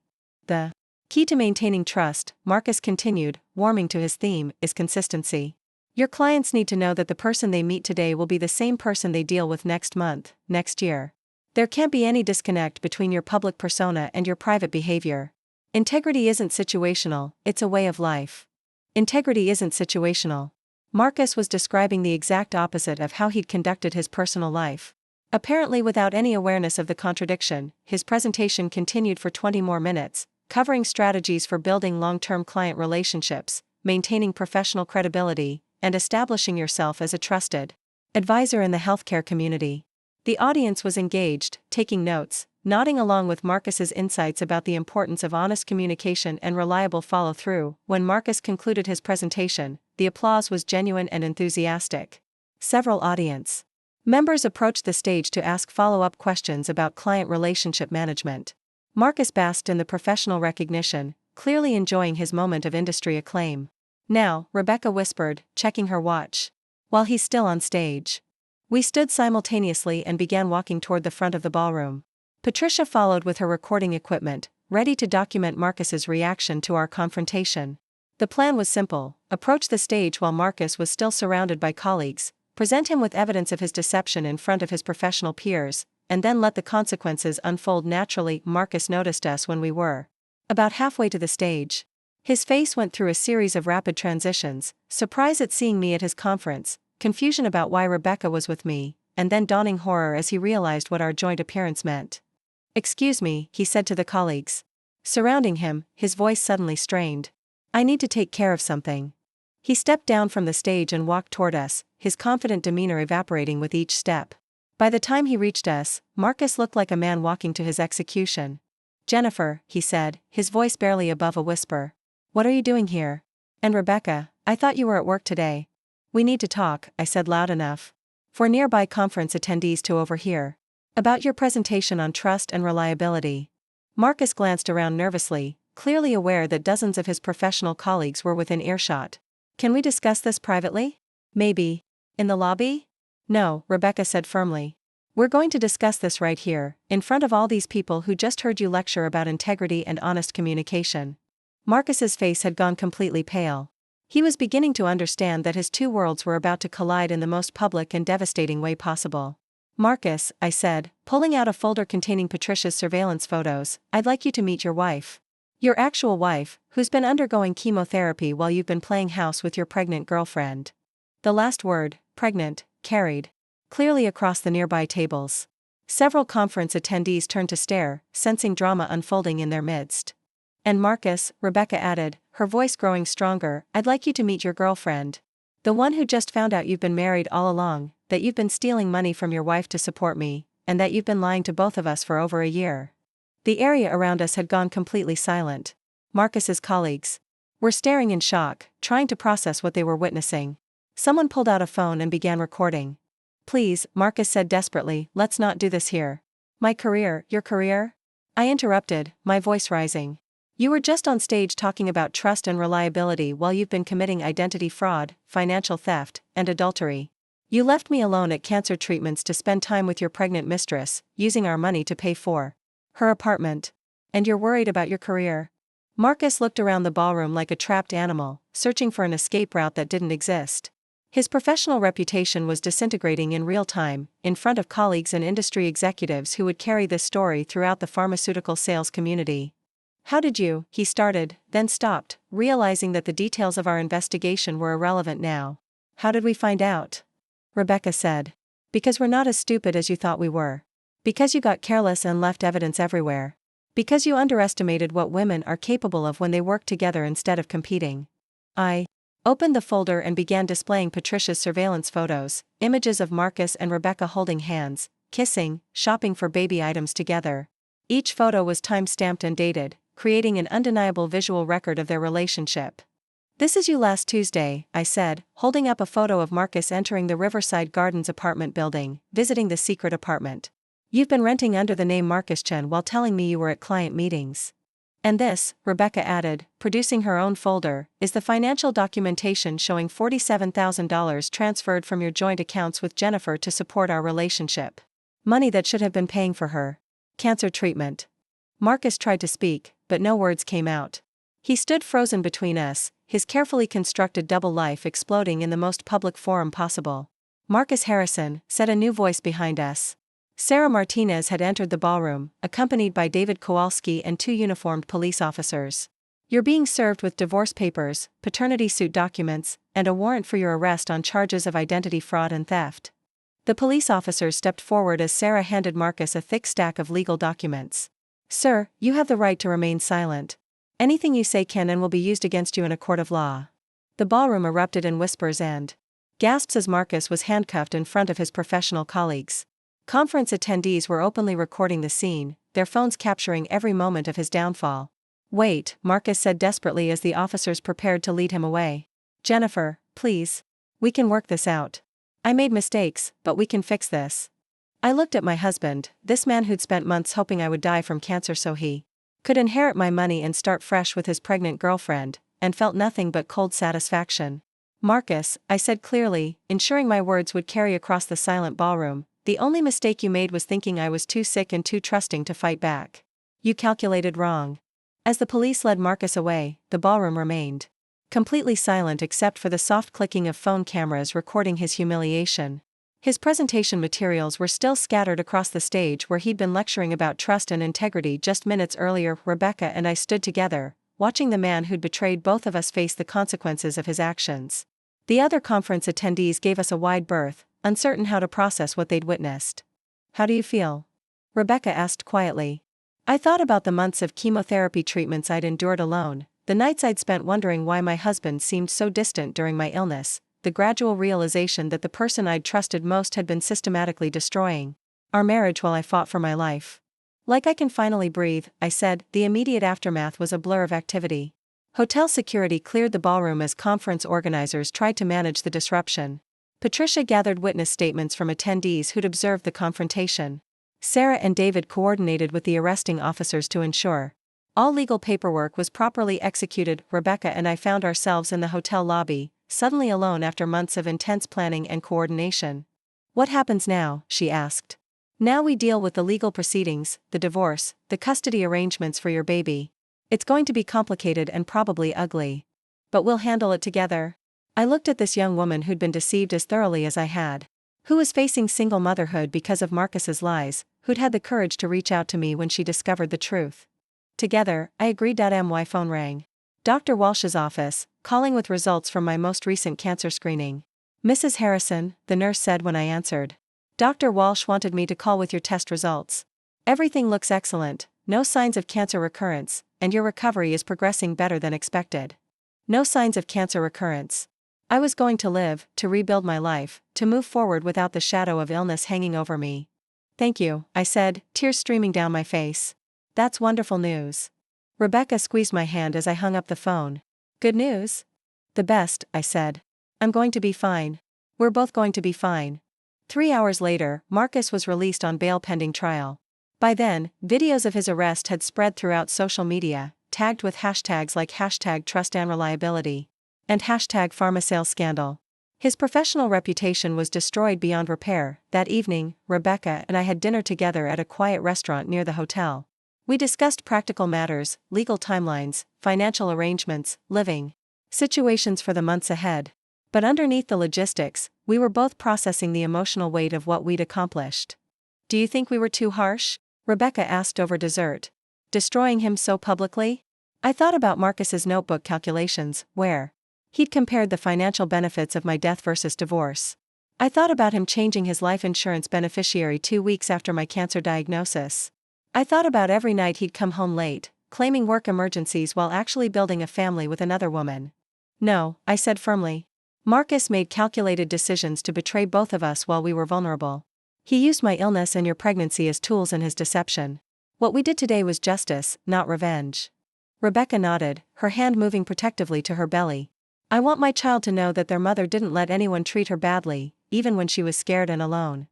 The key to maintaining trust, Marcus continued, warming to his theme, is consistency. Your clients need to know that the person they meet today will be the same person they deal with next month, next year. There can't be any disconnect between your public persona and your private behavior. Integrity isn't situational, it's a way of life. Integrity isn't situational. Marcus was describing the exact opposite of how he'd conducted his personal life. Apparently without any awareness of the contradiction, his presentation continued for 20 more minutes, covering strategies for building long-term client relationships, maintaining professional credibility, and establishing yourself as a trusted advisor in the healthcare community. The audience was engaged, taking notes, nodding along with Marcus's insights about the importance of honest communication and reliable follow-through. When Marcus concluded his presentation, the applause was genuine and enthusiastic. Several audience members approached the stage to ask follow-up questions about client relationship management. Marcus basked in the professional recognition, clearly enjoying his moment of industry acclaim. Now, Rebecca whispered, checking her watch. While he's still on stage. We stood simultaneously and began walking toward the front of the ballroom. Patricia followed with her recording equipment, ready to document Marcus's reaction to our confrontation. The plan was simple: approach the stage while Marcus was still surrounded by colleagues, present him with evidence of his deception in front of his professional peers, and then let the consequences unfold naturally. Marcus noticed us when we were about halfway to the stage. His face went through a series of rapid transitions, surprise at seeing me at his conference, confusion about why Rebecca was with me, and then dawning horror as he realized what our joint appearance meant. "Excuse me," he said to the colleagues surrounding him, his voice suddenly strained. "I need to take care of something." He stepped down from the stage and walked toward us, his confident demeanor evaporating with each step. By the time he reached us, Marcus looked like a man walking to his execution. "Jennifer," he said, his voice barely above a whisper. "What are you doing here? And Rebecca, I thought you were at work today." "We need to talk," I said loud enough for nearby conference attendees to overhear. "About your presentation on trust and reliability." Marcus glanced around nervously, clearly aware that dozens of his professional colleagues were within earshot. "Can we discuss this privately? Maybe in the lobby?" "No," Rebecca said firmly. "We're going to discuss this right here, in front of all these people who just heard you lecture about integrity and honest communication." Marcus's face had gone completely pale. He was beginning to understand that his two worlds were about to collide in the most public and devastating way possible. "Marcus," I said, pulling out a folder containing Patricia's surveillance photos, "I'd like you to meet your wife. Your actual wife, who's been undergoing chemotherapy while you've been playing house with your pregnant girlfriend." The last word, pregnant, carried clearly across the nearby tables. Several conference attendees turned to stare, sensing drama unfolding in their midst. "And Marcus," Rebecca added, her voice growing stronger, "I'd like you to meet your girlfriend. The one who just found out you've been married all along, that you've been stealing money from your wife to support me, and that you've been lying to both of us for over a year." The area around us had gone completely silent. Marcus's colleagues were staring in shock, trying to process what they were witnessing. Someone pulled out a phone and began recording. "Please," Marcus said desperately, "let's not do this here." "My career, your career?" I interrupted, my voice rising. "You were just on stage talking about trust and reliability while you've been committing identity fraud, financial theft, and adultery. You left me alone at cancer treatments to spend time with your pregnant mistress, using our money to pay for her apartment. And you're worried about your career." Marcus looked around the ballroom like a trapped animal, searching for an escape route that didn't exist. His professional reputation was disintegrating in real time, in front of colleagues and industry executives who would carry this story throughout the pharmaceutical sales community. "How did you," he started, then stopped, realizing that the details of our investigation were irrelevant now. "How did we find out?" Rebecca said. "Because we're not as stupid as you thought we were. Because you got careless and left evidence everywhere. Because you underestimated what women are capable of when they work together instead of competing." I opened the folder and began displaying Patricia's surveillance photos, images of Marcus and Rebecca holding hands, kissing, shopping for baby items together. Each photo was time-stamped and dated, creating an undeniable visual record of their relationship. "This is you last Tuesday," I said, holding up a photo of Marcus entering the Riverside Gardens apartment building, visiting the secret apartment. "You've been renting under the name Marcus Chen while telling me you were at client meetings." "And this," Rebecca added, producing her own folder, "is the financial documentation showing $47,000 transferred from your joint accounts with Jennifer to support our relationship. Money that should have been paying for her cancer treatment." Marcus tried to speak, but no words came out. He stood frozen between us, his carefully constructed double life exploding in the most public forum possible. "Marcus Harrison," said a new voice behind us. Sarah Martinez had entered the ballroom, accompanied by David Kowalski and 2 uniformed police officers. "You're being served with divorce papers, paternity suit documents, and a warrant for your arrest on charges of identity fraud and theft." The police officers stepped forward as Sarah handed Marcus a thick stack of legal documents. "Sir, you have the right to remain silent. Anything you say can and will be used against you in a court of law." The ballroom erupted in whispers and gasps as Marcus was handcuffed in front of his professional colleagues. Conference attendees were openly recording the scene, their phones capturing every moment of his downfall. "Wait," Marcus said desperately as the officers prepared to lead him away. "Jennifer, please. We can work this out. I made mistakes, but we can fix this." I looked at my husband, this man who'd spent months hoping I would die from cancer so he could inherit my money and start fresh with his pregnant girlfriend, and felt nothing but cold satisfaction. "Marcus," I said clearly, ensuring my words would carry across the silent ballroom, "the only mistake you made was thinking I was too sick and too trusting to fight back. You calculated wrong." As the police led Marcus away, the ballroom remained completely silent except for the soft clicking of phone cameras recording his humiliation. His presentation materials were still scattered across the stage where he'd been lecturing about trust and integrity just minutes earlier. Rebecca and I stood together, watching the man who'd betrayed both of us face the consequences of his actions. The other conference attendees gave us a wide berth, uncertain how to process what they'd witnessed. "How do you feel?" Rebecca asked quietly. I thought about the months of chemotherapy treatments I'd endured alone, the nights I'd spent wondering why my husband seemed so distant during my illness, the gradual realization that the person I'd trusted most had been systematically destroying our marriage while I fought for my life. "Like I can finally breathe," I said. The immediate aftermath was a blur of activity. Hotel security cleared the ballroom as conference organizers tried to manage the disruption. Patricia gathered witness statements from attendees who'd observed the confrontation. Sarah and David coordinated with the arresting officers to ensure all legal paperwork was properly executed. Rebecca and I found ourselves in the hotel lobby, suddenly alone after months of intense planning and coordination. "What happens now?" she asked. "Now we deal with the legal proceedings, the divorce, the custody arrangements for your baby. It's going to be complicated and probably ugly. But we'll handle it together." I looked at this young woman who'd been deceived as thoroughly as I had, who was facing single motherhood because of Marcus's lies, who'd had the courage to reach out to me when she discovered the truth. Together, I agreed. My phone rang. Dr. Walsh's office, calling with results from my most recent cancer screening. "Mrs. Harrison," the nurse said when I answered. "Dr. Walsh wanted me to call with your test results. Everything looks excellent, no signs of cancer recurrence, and your recovery is progressing better than expected." No signs of cancer recurrence. I was going to live, to rebuild my life, to move forward without the shadow of illness hanging over me. "Thank you," I said, tears streaming down my face. "That's wonderful news." Rebecca squeezed my hand as I hung up the phone. "Good news?" "The best," I said. "I'm going to be fine. We're both going to be fine." 3 hours later, Marcus was released on bail pending trial. By then, videos of his arrest had spread throughout social media, tagged with hashtags like #TrustAndReliability and #PharmaSalesScandal. His professional reputation was destroyed beyond repair. That evening, Rebecca and I had dinner together at a quiet restaurant near the hotel. We discussed practical matters, legal timelines, financial arrangements, living situations for the months ahead. But underneath the logistics, we were both processing the emotional weight of what we'd accomplished. "Do you think we were too harsh?" Rebecca asked over dessert. "Destroying him so publicly?" I thought about Marcus's notebook calculations, where he'd compared the financial benefits of my death versus divorce. I thought about him changing his life insurance beneficiary 2 weeks after my cancer diagnosis. I thought about every night he'd come home late, claiming work emergencies while actually building a family with another woman. No, I said firmly. Marcus made calculated decisions to betray both of us while we were vulnerable. He used my illness and your pregnancy as tools in his deception. What we did today was justice, not revenge. Rebecca nodded, her hand moving protectively to her belly. I want my child to know that their mother didn't let anyone treat her badly, even when she was scared and alone.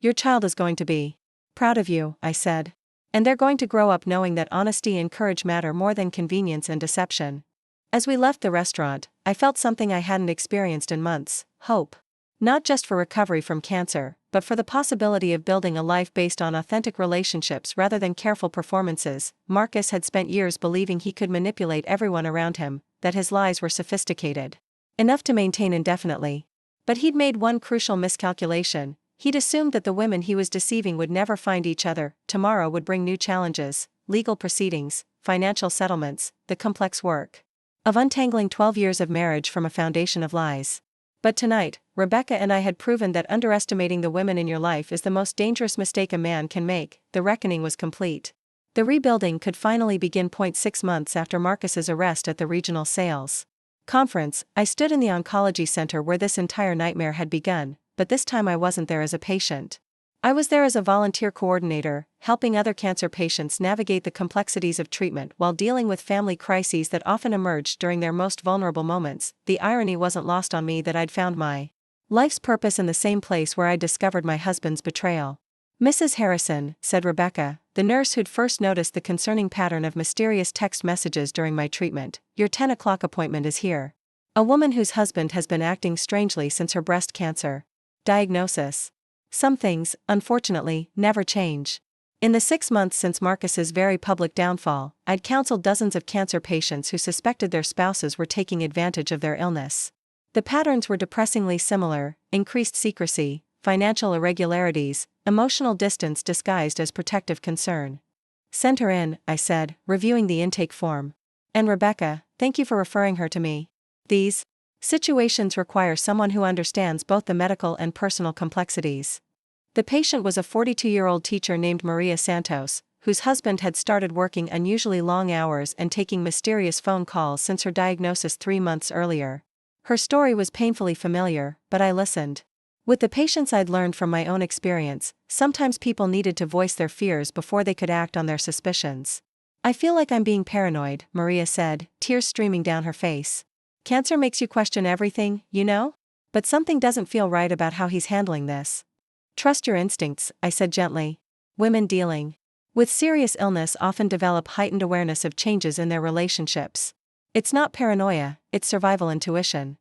Your child is going to be proud of you, I said. And they're going to grow up knowing that honesty and courage matter more than convenience and deception. As we left the restaurant, I felt something I hadn't experienced in months: hope. Not just for recovery from cancer, but for the possibility of building a life based on authentic relationships rather than careful performances. Marcus had spent years believing he could manipulate everyone around him, that his lies were sophisticated enough to maintain indefinitely. But he'd made one crucial miscalculation. He'd assumed that the women he was deceiving would never find each other. Tomorrow would bring new challenges: legal proceedings, financial settlements, the complex work of untangling 12 years of marriage from a foundation of lies. But tonight, Rebecca and I had proven that underestimating the women in your life is the most dangerous mistake a man can make. The reckoning was complete. The rebuilding could finally begin. 6 months after Marcus's arrest at the regional sales conference, I stood in the oncology center where this entire nightmare had begun, but this time I wasn't there as a patient. I was there as a volunteer coordinator, helping other cancer patients navigate the complexities of treatment while dealing with family crises that often emerged during their most vulnerable moments. The irony wasn't lost on me that I'd found my life's purpose in the same place where I discovered my husband's betrayal. Mrs. Harrison, said Rebecca, the nurse who'd first noticed the concerning pattern of mysterious text messages during my treatment, your 10 o'clock appointment is here. A woman whose husband has been acting strangely since her breast cancer diagnosis. Some things, unfortunately, never change. In the 6 months since Marcus's very public downfall, I'd counseled dozens of cancer patients who suspected their spouses were taking advantage of their illness. The patterns were depressingly similar: increased secrecy, financial irregularities, emotional distance disguised as protective concern. Send her in, I said, reviewing the intake form. And Rebecca, thank you for referring her to me. These situations require someone who understands both the medical and personal complexities. The patient was a 42-year-old teacher named Maria Santos, whose husband had started working unusually long hours and taking mysterious phone calls since her diagnosis 3 months earlier. Her story was painfully familiar, but I listened. With the patients I'd learned from my own experience, sometimes people needed to voice their fears before they could act on their suspicions. I feel like I'm being paranoid, Maria said, tears streaming down her face. Cancer makes you question everything, you know? But something doesn't feel right about how he's handling this. Trust your instincts, I said gently. Women dealing with serious illness often develop heightened awareness of changes in their relationships. It's not paranoia, it's survival intuition.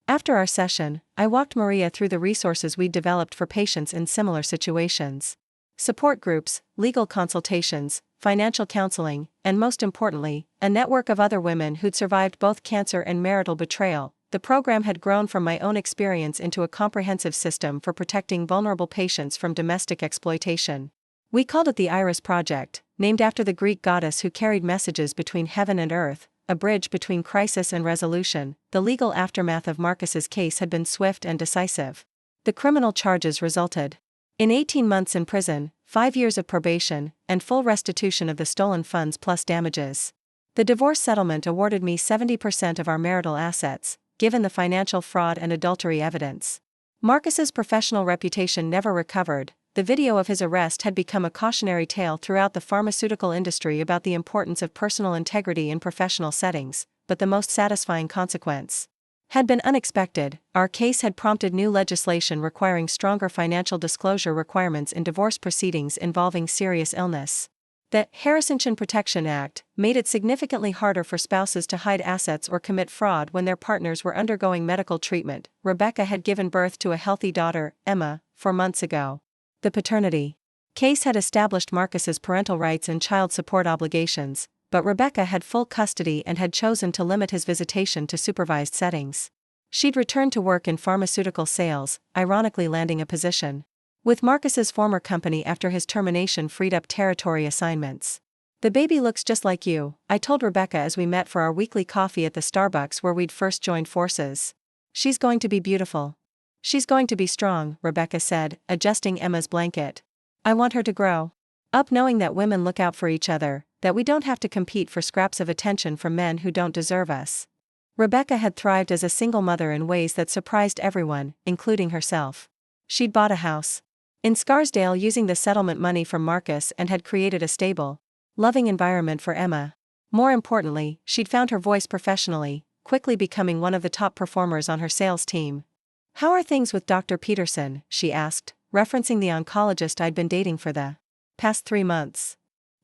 After our session, I walked Maria through the resources we'd developed for patients in similar situations. Support groups, legal consultations, financial counseling, and most importantly, a network of other women who'd survived both cancer and marital betrayal. The program had grown from my own experience into a comprehensive system for protecting vulnerable patients from domestic exploitation. We called it the Iris Project, named after the Greek goddess who carried messages between heaven and earth, a bridge between crisis and resolution. The legal aftermath of Marcus's case had been swift and decisive. The criminal charges resulted in 18 months in prison, 5 years of probation, and full restitution of the stolen funds plus damages. The divorce settlement awarded me 70% of our marital assets, given the financial fraud and adultery evidence. Marcus's professional reputation never recovered. The video of his arrest had become a cautionary tale throughout the pharmaceutical industry about the importance of personal integrity in professional settings, but the most satisfying consequence had been unexpected. Our case had prompted new legislation requiring stronger financial disclosure requirements in divorce proceedings involving serious illness. The Harrison Protection Act made it significantly harder for spouses to hide assets or commit fraud when their partners were undergoing medical treatment. Rebecca had given birth to a healthy daughter, Emma, 4 months ago. The paternity case had established Marcus's parental rights and child support obligations, but Rebecca had full custody and had chosen to limit his visitation to supervised settings. She'd returned to work in pharmaceutical sales, ironically landing a position with Marcus's former company after his termination freed up territory assignments. The baby looks just like you, I told Rebecca as we met for our weekly coffee at the Starbucks where we'd first joined forces. She's going to be beautiful. She's going to be strong, Rebecca said, adjusting Emma's blanket. I want her to grow up knowing that women look out for each other, that we don't have to compete for scraps of attention from men who don't deserve us. Rebecca had thrived as a single mother in ways that surprised everyone, including herself. She'd bought a house in Scarsdale using the settlement money from Marcus and had created a stable, loving environment for Emma. More importantly, she'd found her voice professionally, quickly becoming one of the top performers on her sales team. "How are things with Dr. Peterson?" she asked, referencing the oncologist I'd been dating for the past 3 months.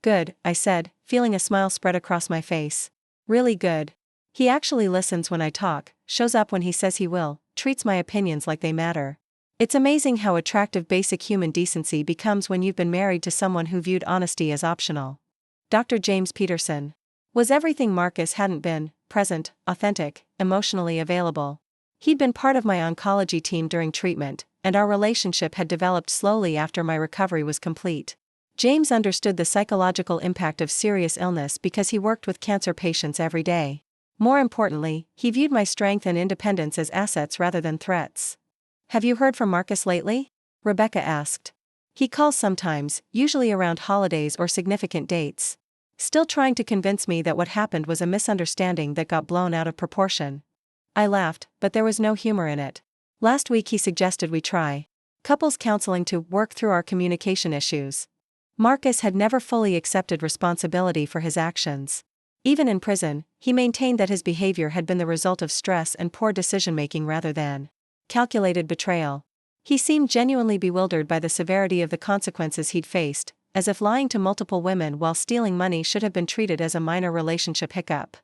"Good," I said, feeling a smile spread across my face. "Really good. He actually listens when I talk, shows up when he says he will, treats my opinions like they matter." It's amazing how attractive basic human decency becomes when you've been married to someone who viewed honesty as optional. Dr. James Peterson was everything Marcus hadn't been: present, authentic, emotionally available. He'd been part of my oncology team during treatment, and our relationship had developed slowly after my recovery was complete. James understood the psychological impact of serious illness because he worked with cancer patients every day. More importantly, he viewed my strength and independence as assets rather than threats. "Have you heard from Marcus lately?" Rebecca asked. "He calls sometimes, usually around holidays or significant dates. Still trying to convince me that what happened was a misunderstanding that got blown out of proportion." I laughed, but there was no humor in it. "Last week he suggested we try couples counseling to work through our communication issues." Marcus had never fully accepted responsibility for his actions. Even in prison, he maintained that his behavior had been the result of stress and poor decision-making rather than calculated betrayal. He seemed genuinely bewildered by the severity of the consequences he'd faced, as if lying to multiple women while stealing money should have been treated as a minor relationship hiccup.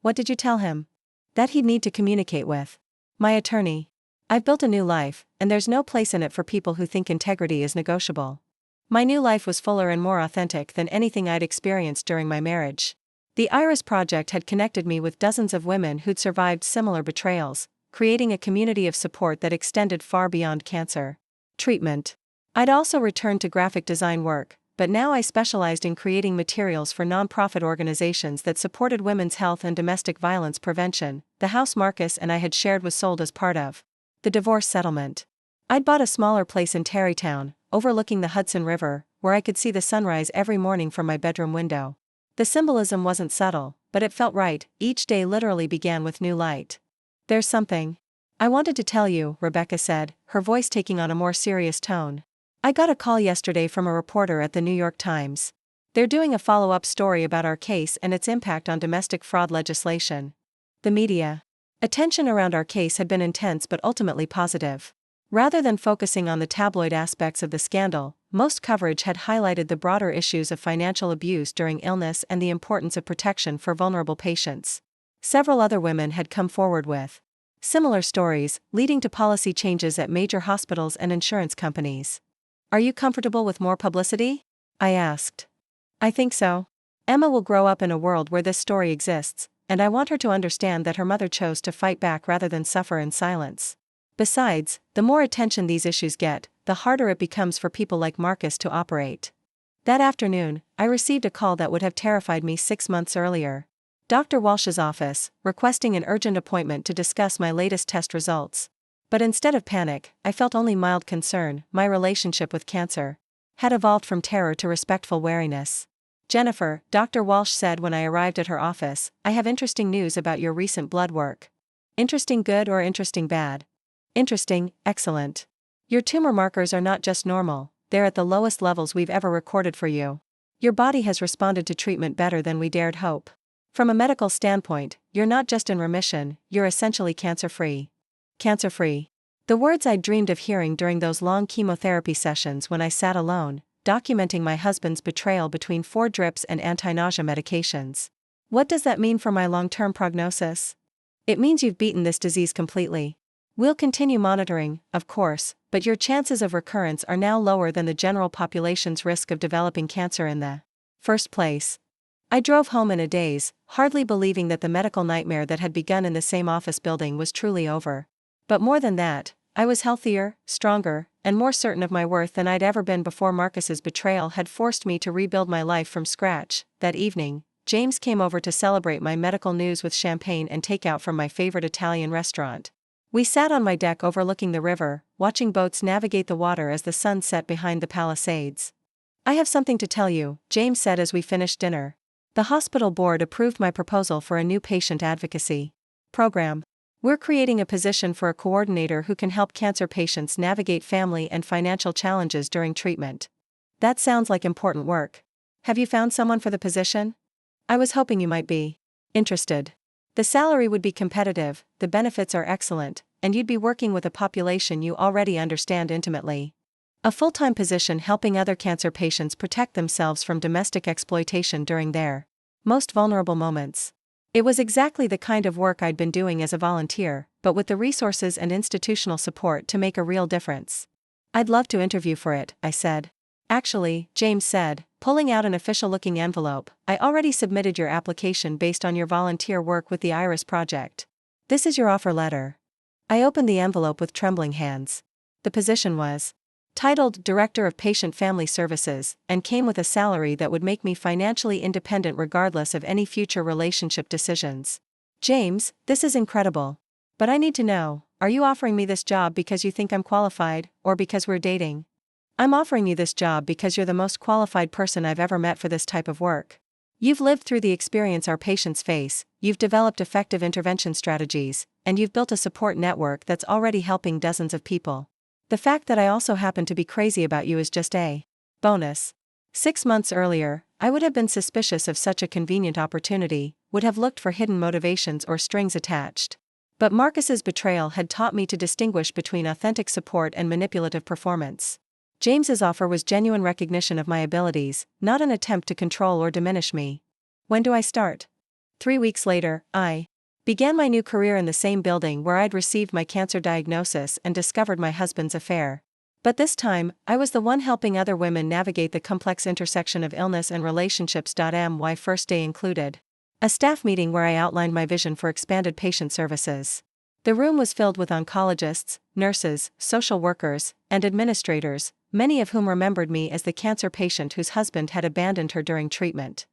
"What did you tell him?" "That he'd need to communicate with my attorney. I've built a new life, and there's no place in it for people who think integrity is negotiable." My new life was fuller and more authentic than anything I'd experienced during my marriage. The Iris Project had connected me with dozens of women who'd survived similar betrayals, creating a community of support that extended far beyond cancer treatment. I'd also returned to graphic design work, but now I specialized in creating materials for nonprofit organizations that supported women's health and domestic violence prevention. The house Marcus and I had shared was sold as part of the divorce settlement. I'd bought a smaller place in Tarrytown, overlooking the Hudson River, where I could see the sunrise every morning from my bedroom window. The symbolism wasn't subtle, but it felt right. Each day literally began with new light. "There's something I wanted to tell you," Rebecca said, her voice taking on a more serious tone. "I got a call yesterday from a reporter at the New York Times. They're doing a follow-up story about our case and its impact on domestic fraud legislation." The media attention around our case had been intense but ultimately positive. Rather than focusing on the tabloid aspects of the scandal, most coverage had highlighted the broader issues of financial abuse during illness and the importance of protection for vulnerable patients. Several other women had come forward with similar stories, leading to policy changes at major hospitals and insurance companies. "Are you comfortable with more publicity?" I asked. "I think so. Emma will grow up in a world where this story exists, and I want her to understand that her mother chose to fight back rather than suffer in silence. Besides, the more attention these issues get, the harder it becomes for people like Marcus to operate." That afternoon, I received a call that would have terrified me 6 months earlier. Dr. Walsh's office, requesting an urgent appointment to discuss my latest test results. But instead of panic, I felt only mild concern. My relationship with cancer had evolved from terror to respectful wariness. "Jennifer," Dr. Walsh said when I arrived at her office, "I have interesting news about your recent blood work." "Interesting good or interesting bad?" "Interesting, excellent. Your tumor markers are not just normal, they're at the lowest levels we've ever recorded for you. Your body has responded to treatment better than we dared hope. From a medical standpoint, you're not just in remission, you're essentially cancer-free." Cancer-free. The words I'd dreamed of hearing during those long chemotherapy sessions when I sat alone, documenting my husband's betrayal between 4 drips and anti-nausea medications. "What does that mean for my long-term prognosis?" "It means you've beaten this disease completely. We'll continue monitoring, of course, but your chances of recurrence are now lower than the general population's risk of developing cancer in the first place." I drove home in a daze, hardly believing that the medical nightmare that had begun in the same office building was truly over. But more than that, I was healthier, stronger, and more certain of my worth than I'd ever been before Marcus's betrayal had forced me to rebuild my life from scratch. That evening, James came over to celebrate my medical news with champagne and takeout from my favorite Italian restaurant. We sat on my deck overlooking the river, watching boats navigate the water as the sun set behind the Palisades. "I have something to tell you," James said as we finished dinner. "The hospital board approved my proposal for a new patient advocacy program. We're creating a position for a coordinator who can help cancer patients navigate family and financial challenges during treatment. That sounds like important work. Have you found someone for the position? I was hoping you might be interested. The salary would be competitive, the benefits are excellent, and you'd be working with a population you already understand intimately. A full-time position helping other cancer patients protect themselves from domestic exploitation during their most vulnerable moments. It was exactly the kind of work I'd been doing as a volunteer, but with the resources and institutional support to make a real difference. I'd love to interview for it, I said. Actually, James said, pulling out an official-looking envelope, I already submitted your application based on your volunteer work with the Iris Project. This is your offer letter. I opened the envelope with trembling hands. The position was titled Director of Patient Family Services, and came with a salary that would make me financially independent regardless of any future relationship decisions. James, this is incredible. But I need to know, are you offering me this job because you think I'm qualified, or because we're dating? I'm offering you this job because you're the most qualified person I've ever met for this type of work. You've lived through the experience our patients face, you've developed effective intervention strategies, and you've built a support network that's already helping dozens of people. The fact that I also happen to be crazy about you is just a bonus. 6 months earlier, I would have been suspicious of such a convenient opportunity, would have looked for hidden motivations or strings attached. But Marcus's betrayal had taught me to distinguish between authentic support and manipulative performance. James's offer was genuine recognition of my abilities, not an attempt to control or diminish me. When do I start? 3 weeks later, I began my new career in the same building where I'd received my cancer diagnosis and discovered my husband's affair. But this time, I was the one helping other women navigate the complex intersection of illness and relationships. My first day included a staff meeting where I outlined my vision for expanded patient services. The room was filled with oncologists, nurses, social workers, and administrators, many of whom remembered me as the cancer patient whose husband had abandoned her during treatment.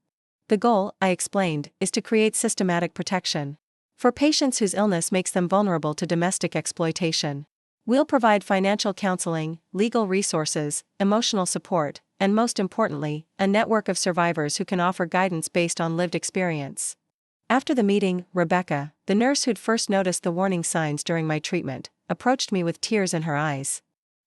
The goal, I explained, is to create systematic protection for patients whose illness makes them vulnerable to domestic exploitation. We'll provide financial counseling, legal resources, emotional support, and most importantly, a network of survivors who can offer guidance based on lived experience. After the meeting, Rebecca, the nurse who'd first noticed the warning signs during my treatment, approached me with tears in her eyes.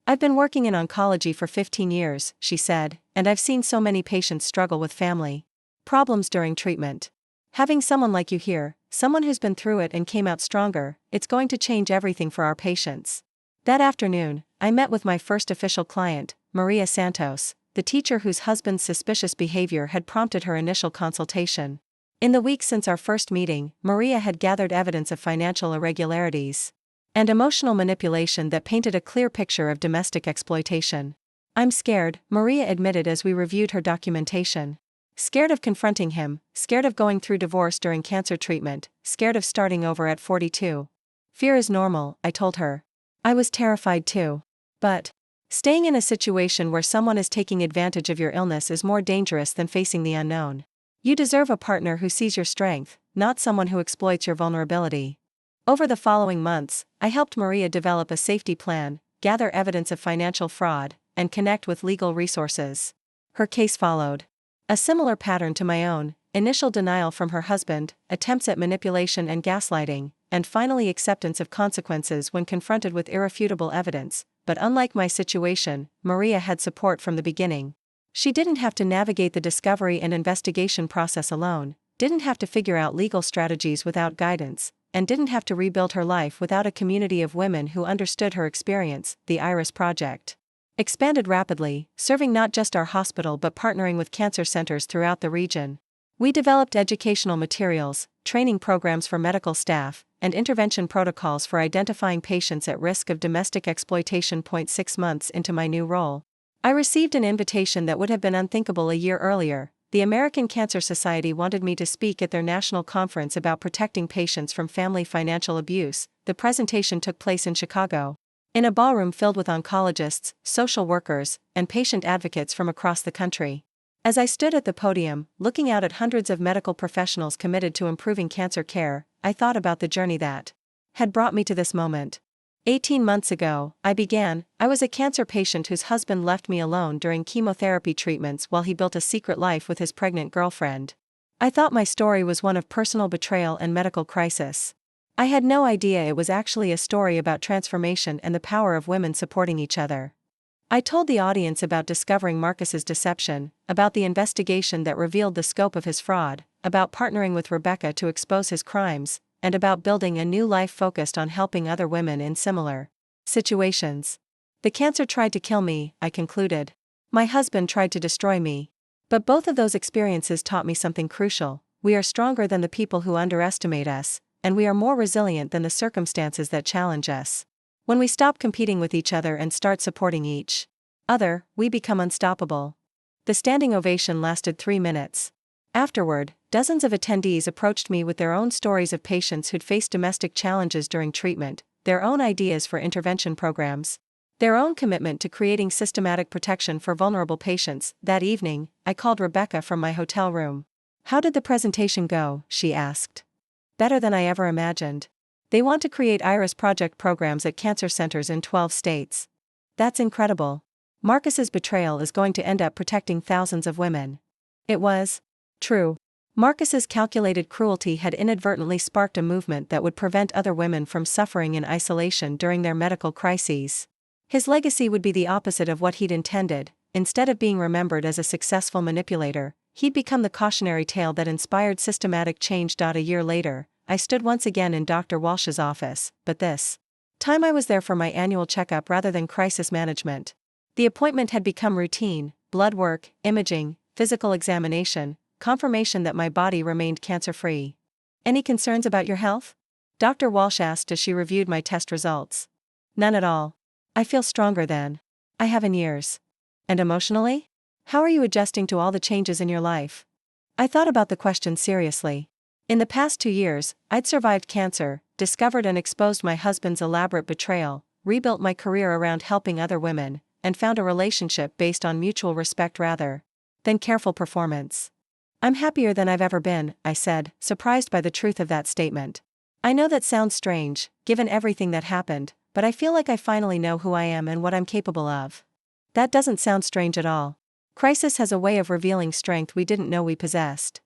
I've been working in oncology for 15 years, she said, and I've seen so many patients struggle with family problems during treatment. Having someone like you here, someone who's been through it and came out stronger, it's going to change everything for our patients. That afternoon, I met with my first official client, Maria Santos, the teacher whose husband's suspicious behavior had prompted her initial consultation. In the weeks since our first meeting, Maria had gathered evidence of financial irregularities and emotional manipulation that painted a clear picture of domestic exploitation. I'm scared, Maria admitted as we reviewed her documentation. Scared of confronting him, scared of going through divorce during cancer treatment, scared of starting over at 42. Fear is normal, I told her. I was terrified too. But staying in a situation where someone is taking advantage of your illness is more dangerous than facing the unknown. You deserve a partner who sees your strength, not someone who exploits your vulnerability. Over the following months, I helped Maria develop a safety plan, gather evidence of financial fraud, and connect with legal resources. Her case followed a similar pattern to my own: initial denial from her husband, attempts at manipulation and gaslighting, and finally acceptance of consequences when confronted with irrefutable evidence. But unlike my situation, Maria had support from the beginning. She didn't have to navigate the discovery and investigation process alone, didn't have to figure out legal strategies without guidance, and didn't have to rebuild her life without a community of women who understood her experience. The Iris Project expanded rapidly, serving not just our hospital but partnering with cancer centers throughout the region. We developed educational materials, training programs for medical staff, and intervention protocols for identifying patients at risk of domestic exploitation. 6 months into my new role, I received an invitation that would have been unthinkable a year earlier. The American Cancer Society wanted me to speak at their national conference about protecting patients from family financial abuse. The presentation took place in Chicago, in a ballroom filled with oncologists, social workers, and patient advocates from across the country. As I stood at the podium, looking out at hundreds of medical professionals committed to improving cancer care, I thought about the journey that had brought me to this moment. 18 months ago, I was a cancer patient whose husband left me alone during chemotherapy treatments while he built a secret life with his pregnant girlfriend. I thought my story was one of personal betrayal and medical crisis. I had no idea it was actually a story about transformation and the power of women supporting each other. I told the audience about discovering Marcus's deception, about the investigation that revealed the scope of his fraud, about partnering with Rebecca to expose his crimes, and about building a new life focused on helping other women in similar situations. The cancer tried to kill me, I concluded. My husband tried to destroy me. But both of those experiences taught me something crucial. We are stronger than the people who underestimate us, and we are more resilient than the circumstances that challenge us. When we stop competing with each other and start supporting each other, we become unstoppable. The standing ovation lasted 3 minutes. Afterward, dozens of attendees approached me with their own stories of patients who'd faced domestic challenges during treatment, their own ideas for intervention programs, their own commitment to creating systematic protection for vulnerable patients. That evening, I called Rebecca from my hotel room. "How did the presentation go?" she asked. "Better than I ever imagined. They want to create IRIS project programs at cancer centers in 12 states. That's incredible. Marcus's betrayal is going to end up protecting thousands of women." It was true. Marcus's calculated cruelty had inadvertently sparked a movement that would prevent other women from suffering in isolation during their medical crises. His legacy would be the opposite of what he'd intended. Instead of being remembered as a successful manipulator, he'd become the cautionary tale that inspired systematic change. A year later, I stood once again in Dr. Walsh's office, but this time I was there for my annual checkup rather than crisis management. The appointment had become routine: blood work, imaging, physical examination, confirmation that my body remained cancer-free. "Any concerns about your health?" Dr. Walsh asked as she reviewed my test results. "None at all. I feel stronger than I have in years." "And emotionally? How are you adjusting to all the changes in your life?" I thought about the question seriously. In the past 2 years, I'd survived cancer, discovered and exposed my husband's elaborate betrayal, rebuilt my career around helping other women, and found a relationship based on mutual respect rather than careful performance. "I'm happier than I've ever been," I said, surprised by the truth of that statement. "I know that sounds strange, given everything that happened, but I feel like I finally know who I am and what I'm capable of." "That doesn't sound strange at all. Crisis has a way of revealing strength we didn't know we possessed."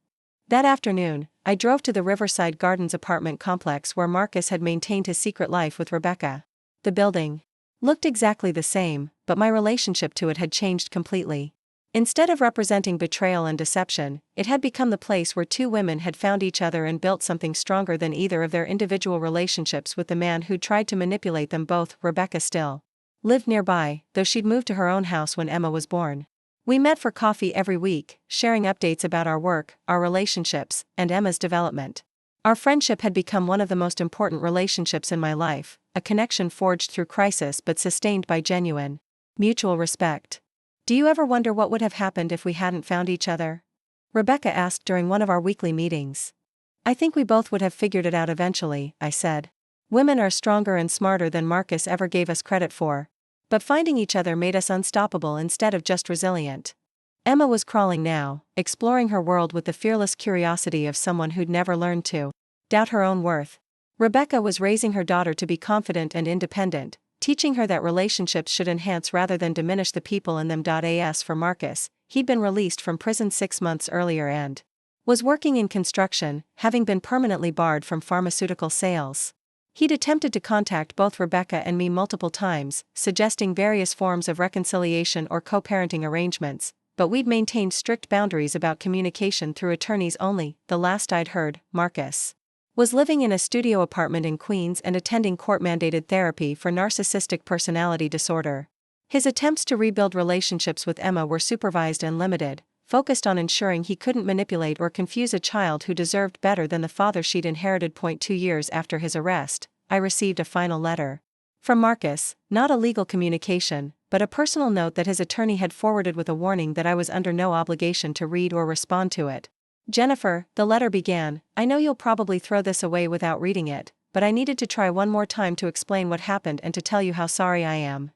That afternoon, I drove to the Riverside Gardens apartment complex where Marcus had maintained his secret life with Rebecca. The building looked exactly the same, but my relationship to it had changed completely. Instead of representing betrayal and deception, it had become the place where 2 women had found each other and built something stronger than either of their individual relationships with the man who tried to manipulate them both. Rebecca still lived nearby, though she'd moved to her own house when Emma was born. We met for coffee every week, sharing updates about our work, our relationships, and Emma's development. Our friendship had become one of the most important relationships in my life, a connection forged through crisis but sustained by genuine mutual respect. "Do you ever wonder what would have happened if we hadn't found each other?" Rebecca asked during one of our weekly meetings. "I think we both would have figured it out eventually," I said. "Women are stronger and smarter than Marcus ever gave us credit for. But finding each other made us unstoppable instead of just resilient." Emma was crawling now, exploring her world with the fearless curiosity of someone who'd never learned to doubt her own worth. Rebecca was raising her daughter to be confident and independent, teaching her that relationships should enhance rather than diminish the people in them. As for Marcus, he'd been released from prison 6 months earlier and was working in construction, having been permanently barred from pharmaceutical sales. He'd attempted to contact both Rebecca and me multiple times, suggesting various forms of reconciliation or co-parenting arrangements, but we'd maintained strict boundaries about communication through attorneys only. The last I'd heard, Marcus was living in a studio apartment in Queens and attending court-mandated therapy for narcissistic personality disorder. His attempts to rebuild relationships with Emma were supervised and limited, focused on ensuring he couldn't manipulate or confuse a child who deserved better than the father she'd inherited. 2 years after his arrest, I received a final letter from Marcus, not a legal communication, but a personal note that his attorney had forwarded with a warning that I was under no obligation to read or respond to it. "Jennifer," the letter began, "I know you'll probably throw this away without reading it, but I needed to try one more time to explain what happened and to tell you how sorry I am."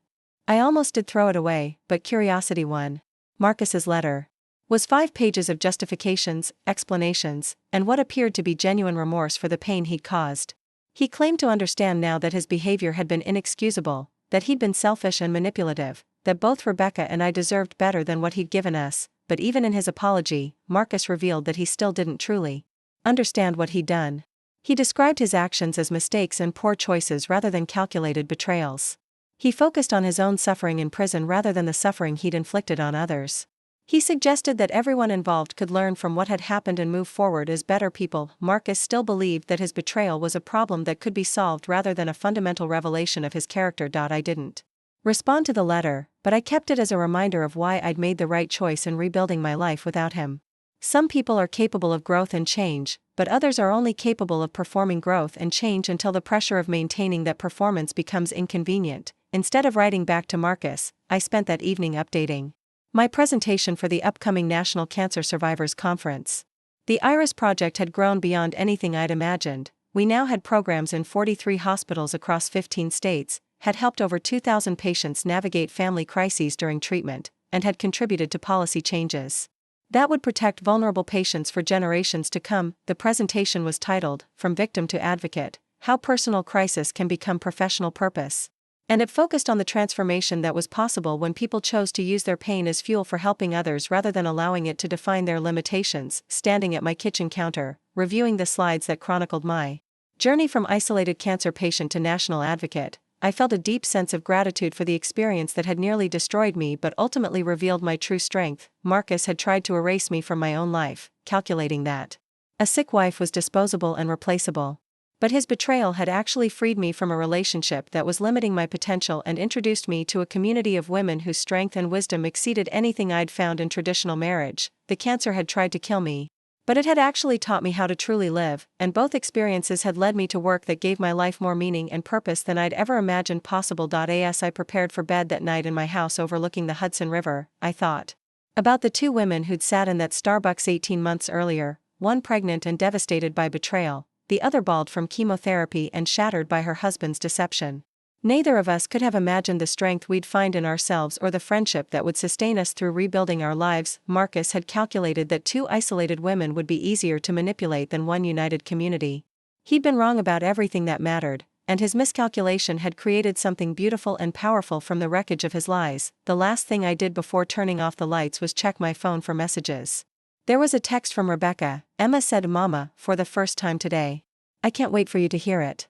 I almost did throw it away, but curiosity won. Marcus's letter was 5 pages of justifications, explanations, and what appeared to be genuine remorse for the pain he'd caused. He claimed to understand now that his behavior had been inexcusable, that he'd been selfish and manipulative, that both Rebecca and I deserved better than what he'd given us, but even in his apology, Marcus revealed that he still didn't truly understand what he'd done. He described his actions as mistakes and poor choices rather than calculated betrayals. He focused on his own suffering in prison rather than the suffering he'd inflicted on others. He suggested that everyone involved could learn from what had happened and move forward as better people. Marcus still believed that his betrayal was a problem that could be solved rather than a fundamental revelation of his character. I didn't respond to the letter, but I kept it as a reminder of why I'd made the right choice in rebuilding my life without him. Some people are capable of growth and change, but others are only capable of performing growth and change until the pressure of maintaining that performance becomes inconvenient. Instead of writing back to Marcus, I spent that evening updating my presentation for the upcoming National Cancer Survivors Conference. The IRIS project had grown beyond anything I'd imagined. We now had programs in 43 hospitals across 15 states, had helped over 2,000 patients navigate family crises during treatment, and had contributed to policy changes that would protect vulnerable patients for generations to come. The presentation was titled, From Victim to Advocate: How Personal Crisis Can Become Professional Purpose. And it focused on the transformation that was possible when people chose to use their pain as fuel for helping others rather than allowing it to define their limitations. Standing at my kitchen counter, reviewing the slides that chronicled my journey from isolated cancer patient to national advocate, I felt a deep sense of gratitude for the experience that had nearly destroyed me but ultimately revealed my true strength. Marcus had tried to erase me from my own life, calculating that a sick wife was disposable and replaceable. But his betrayal had actually freed me from a relationship that was limiting my potential and introduced me to a community of women whose strength and wisdom exceeded anything I'd found in traditional marriage. The cancer had tried to kill me, but it had actually taught me how to truly live, and both experiences had led me to work that gave my life more meaning and purpose than I'd ever imagined possible. As I prepared for bed that night in my house overlooking the Hudson River, I thought about the two women who'd sat in that Starbucks 18 months earlier, one pregnant and devastated by betrayal, the other bald from chemotherapy and shattered by her husband's deception. Neither of us could have imagined the strength we'd find in ourselves or the friendship that would sustain us through rebuilding our lives. Marcus had calculated that two isolated women would be easier to manipulate than one united community. He'd been wrong about everything that mattered, and his miscalculation had created something beautiful and powerful from the wreckage of his lies. The last thing I did before turning off the lights was check my phone for messages. There was a text from Rebecca. Emma said, "Mama, for the first time today. I can't wait for you to hear it."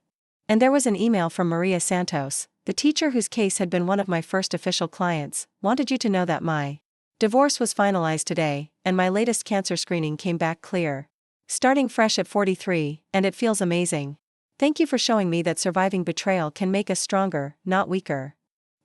And there was an email from Maria Santos, the teacher whose case had been one of my first official clients. "Wanted you to know that my divorce was finalized today, and my latest cancer screening came back clear. Starting fresh at 43, and it feels amazing. Thank you for showing me that surviving betrayal can make us stronger, not weaker."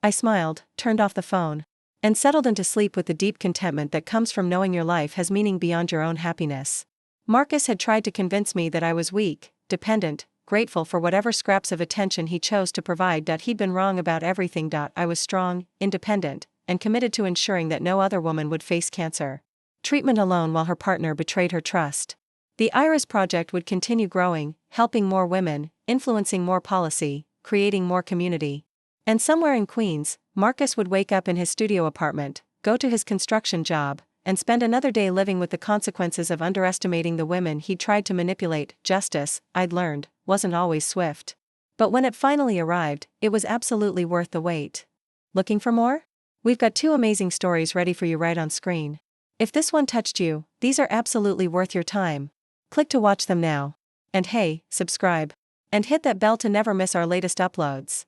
I smiled, turned off the phone, and settled into sleep with the deep contentment that comes from knowing your life has meaning beyond your own happiness. Marcus had tried to convince me that I was weak, dependent, grateful for whatever scraps of attention he chose to provide. He'd been wrong about everything. I was strong, independent, and committed to ensuring that no other woman would face cancer treatment alone while her partner betrayed her trust. The IRIS project would continue growing, helping more women, influencing more policy, creating more community. And somewhere in Queens, Marcus would wake up in his studio apartment, go to his construction job, and spend another day living with the consequences of underestimating the women he'd tried to manipulate. Justice, I'd learned, wasn't always swift. But when it finally arrived, it was absolutely worth the wait. Looking for more? We've got two amazing stories ready for you right on screen. If this one touched you, these are absolutely worth your time. Click to watch them now. And hey, subscribe. And hit that bell to never miss our latest uploads.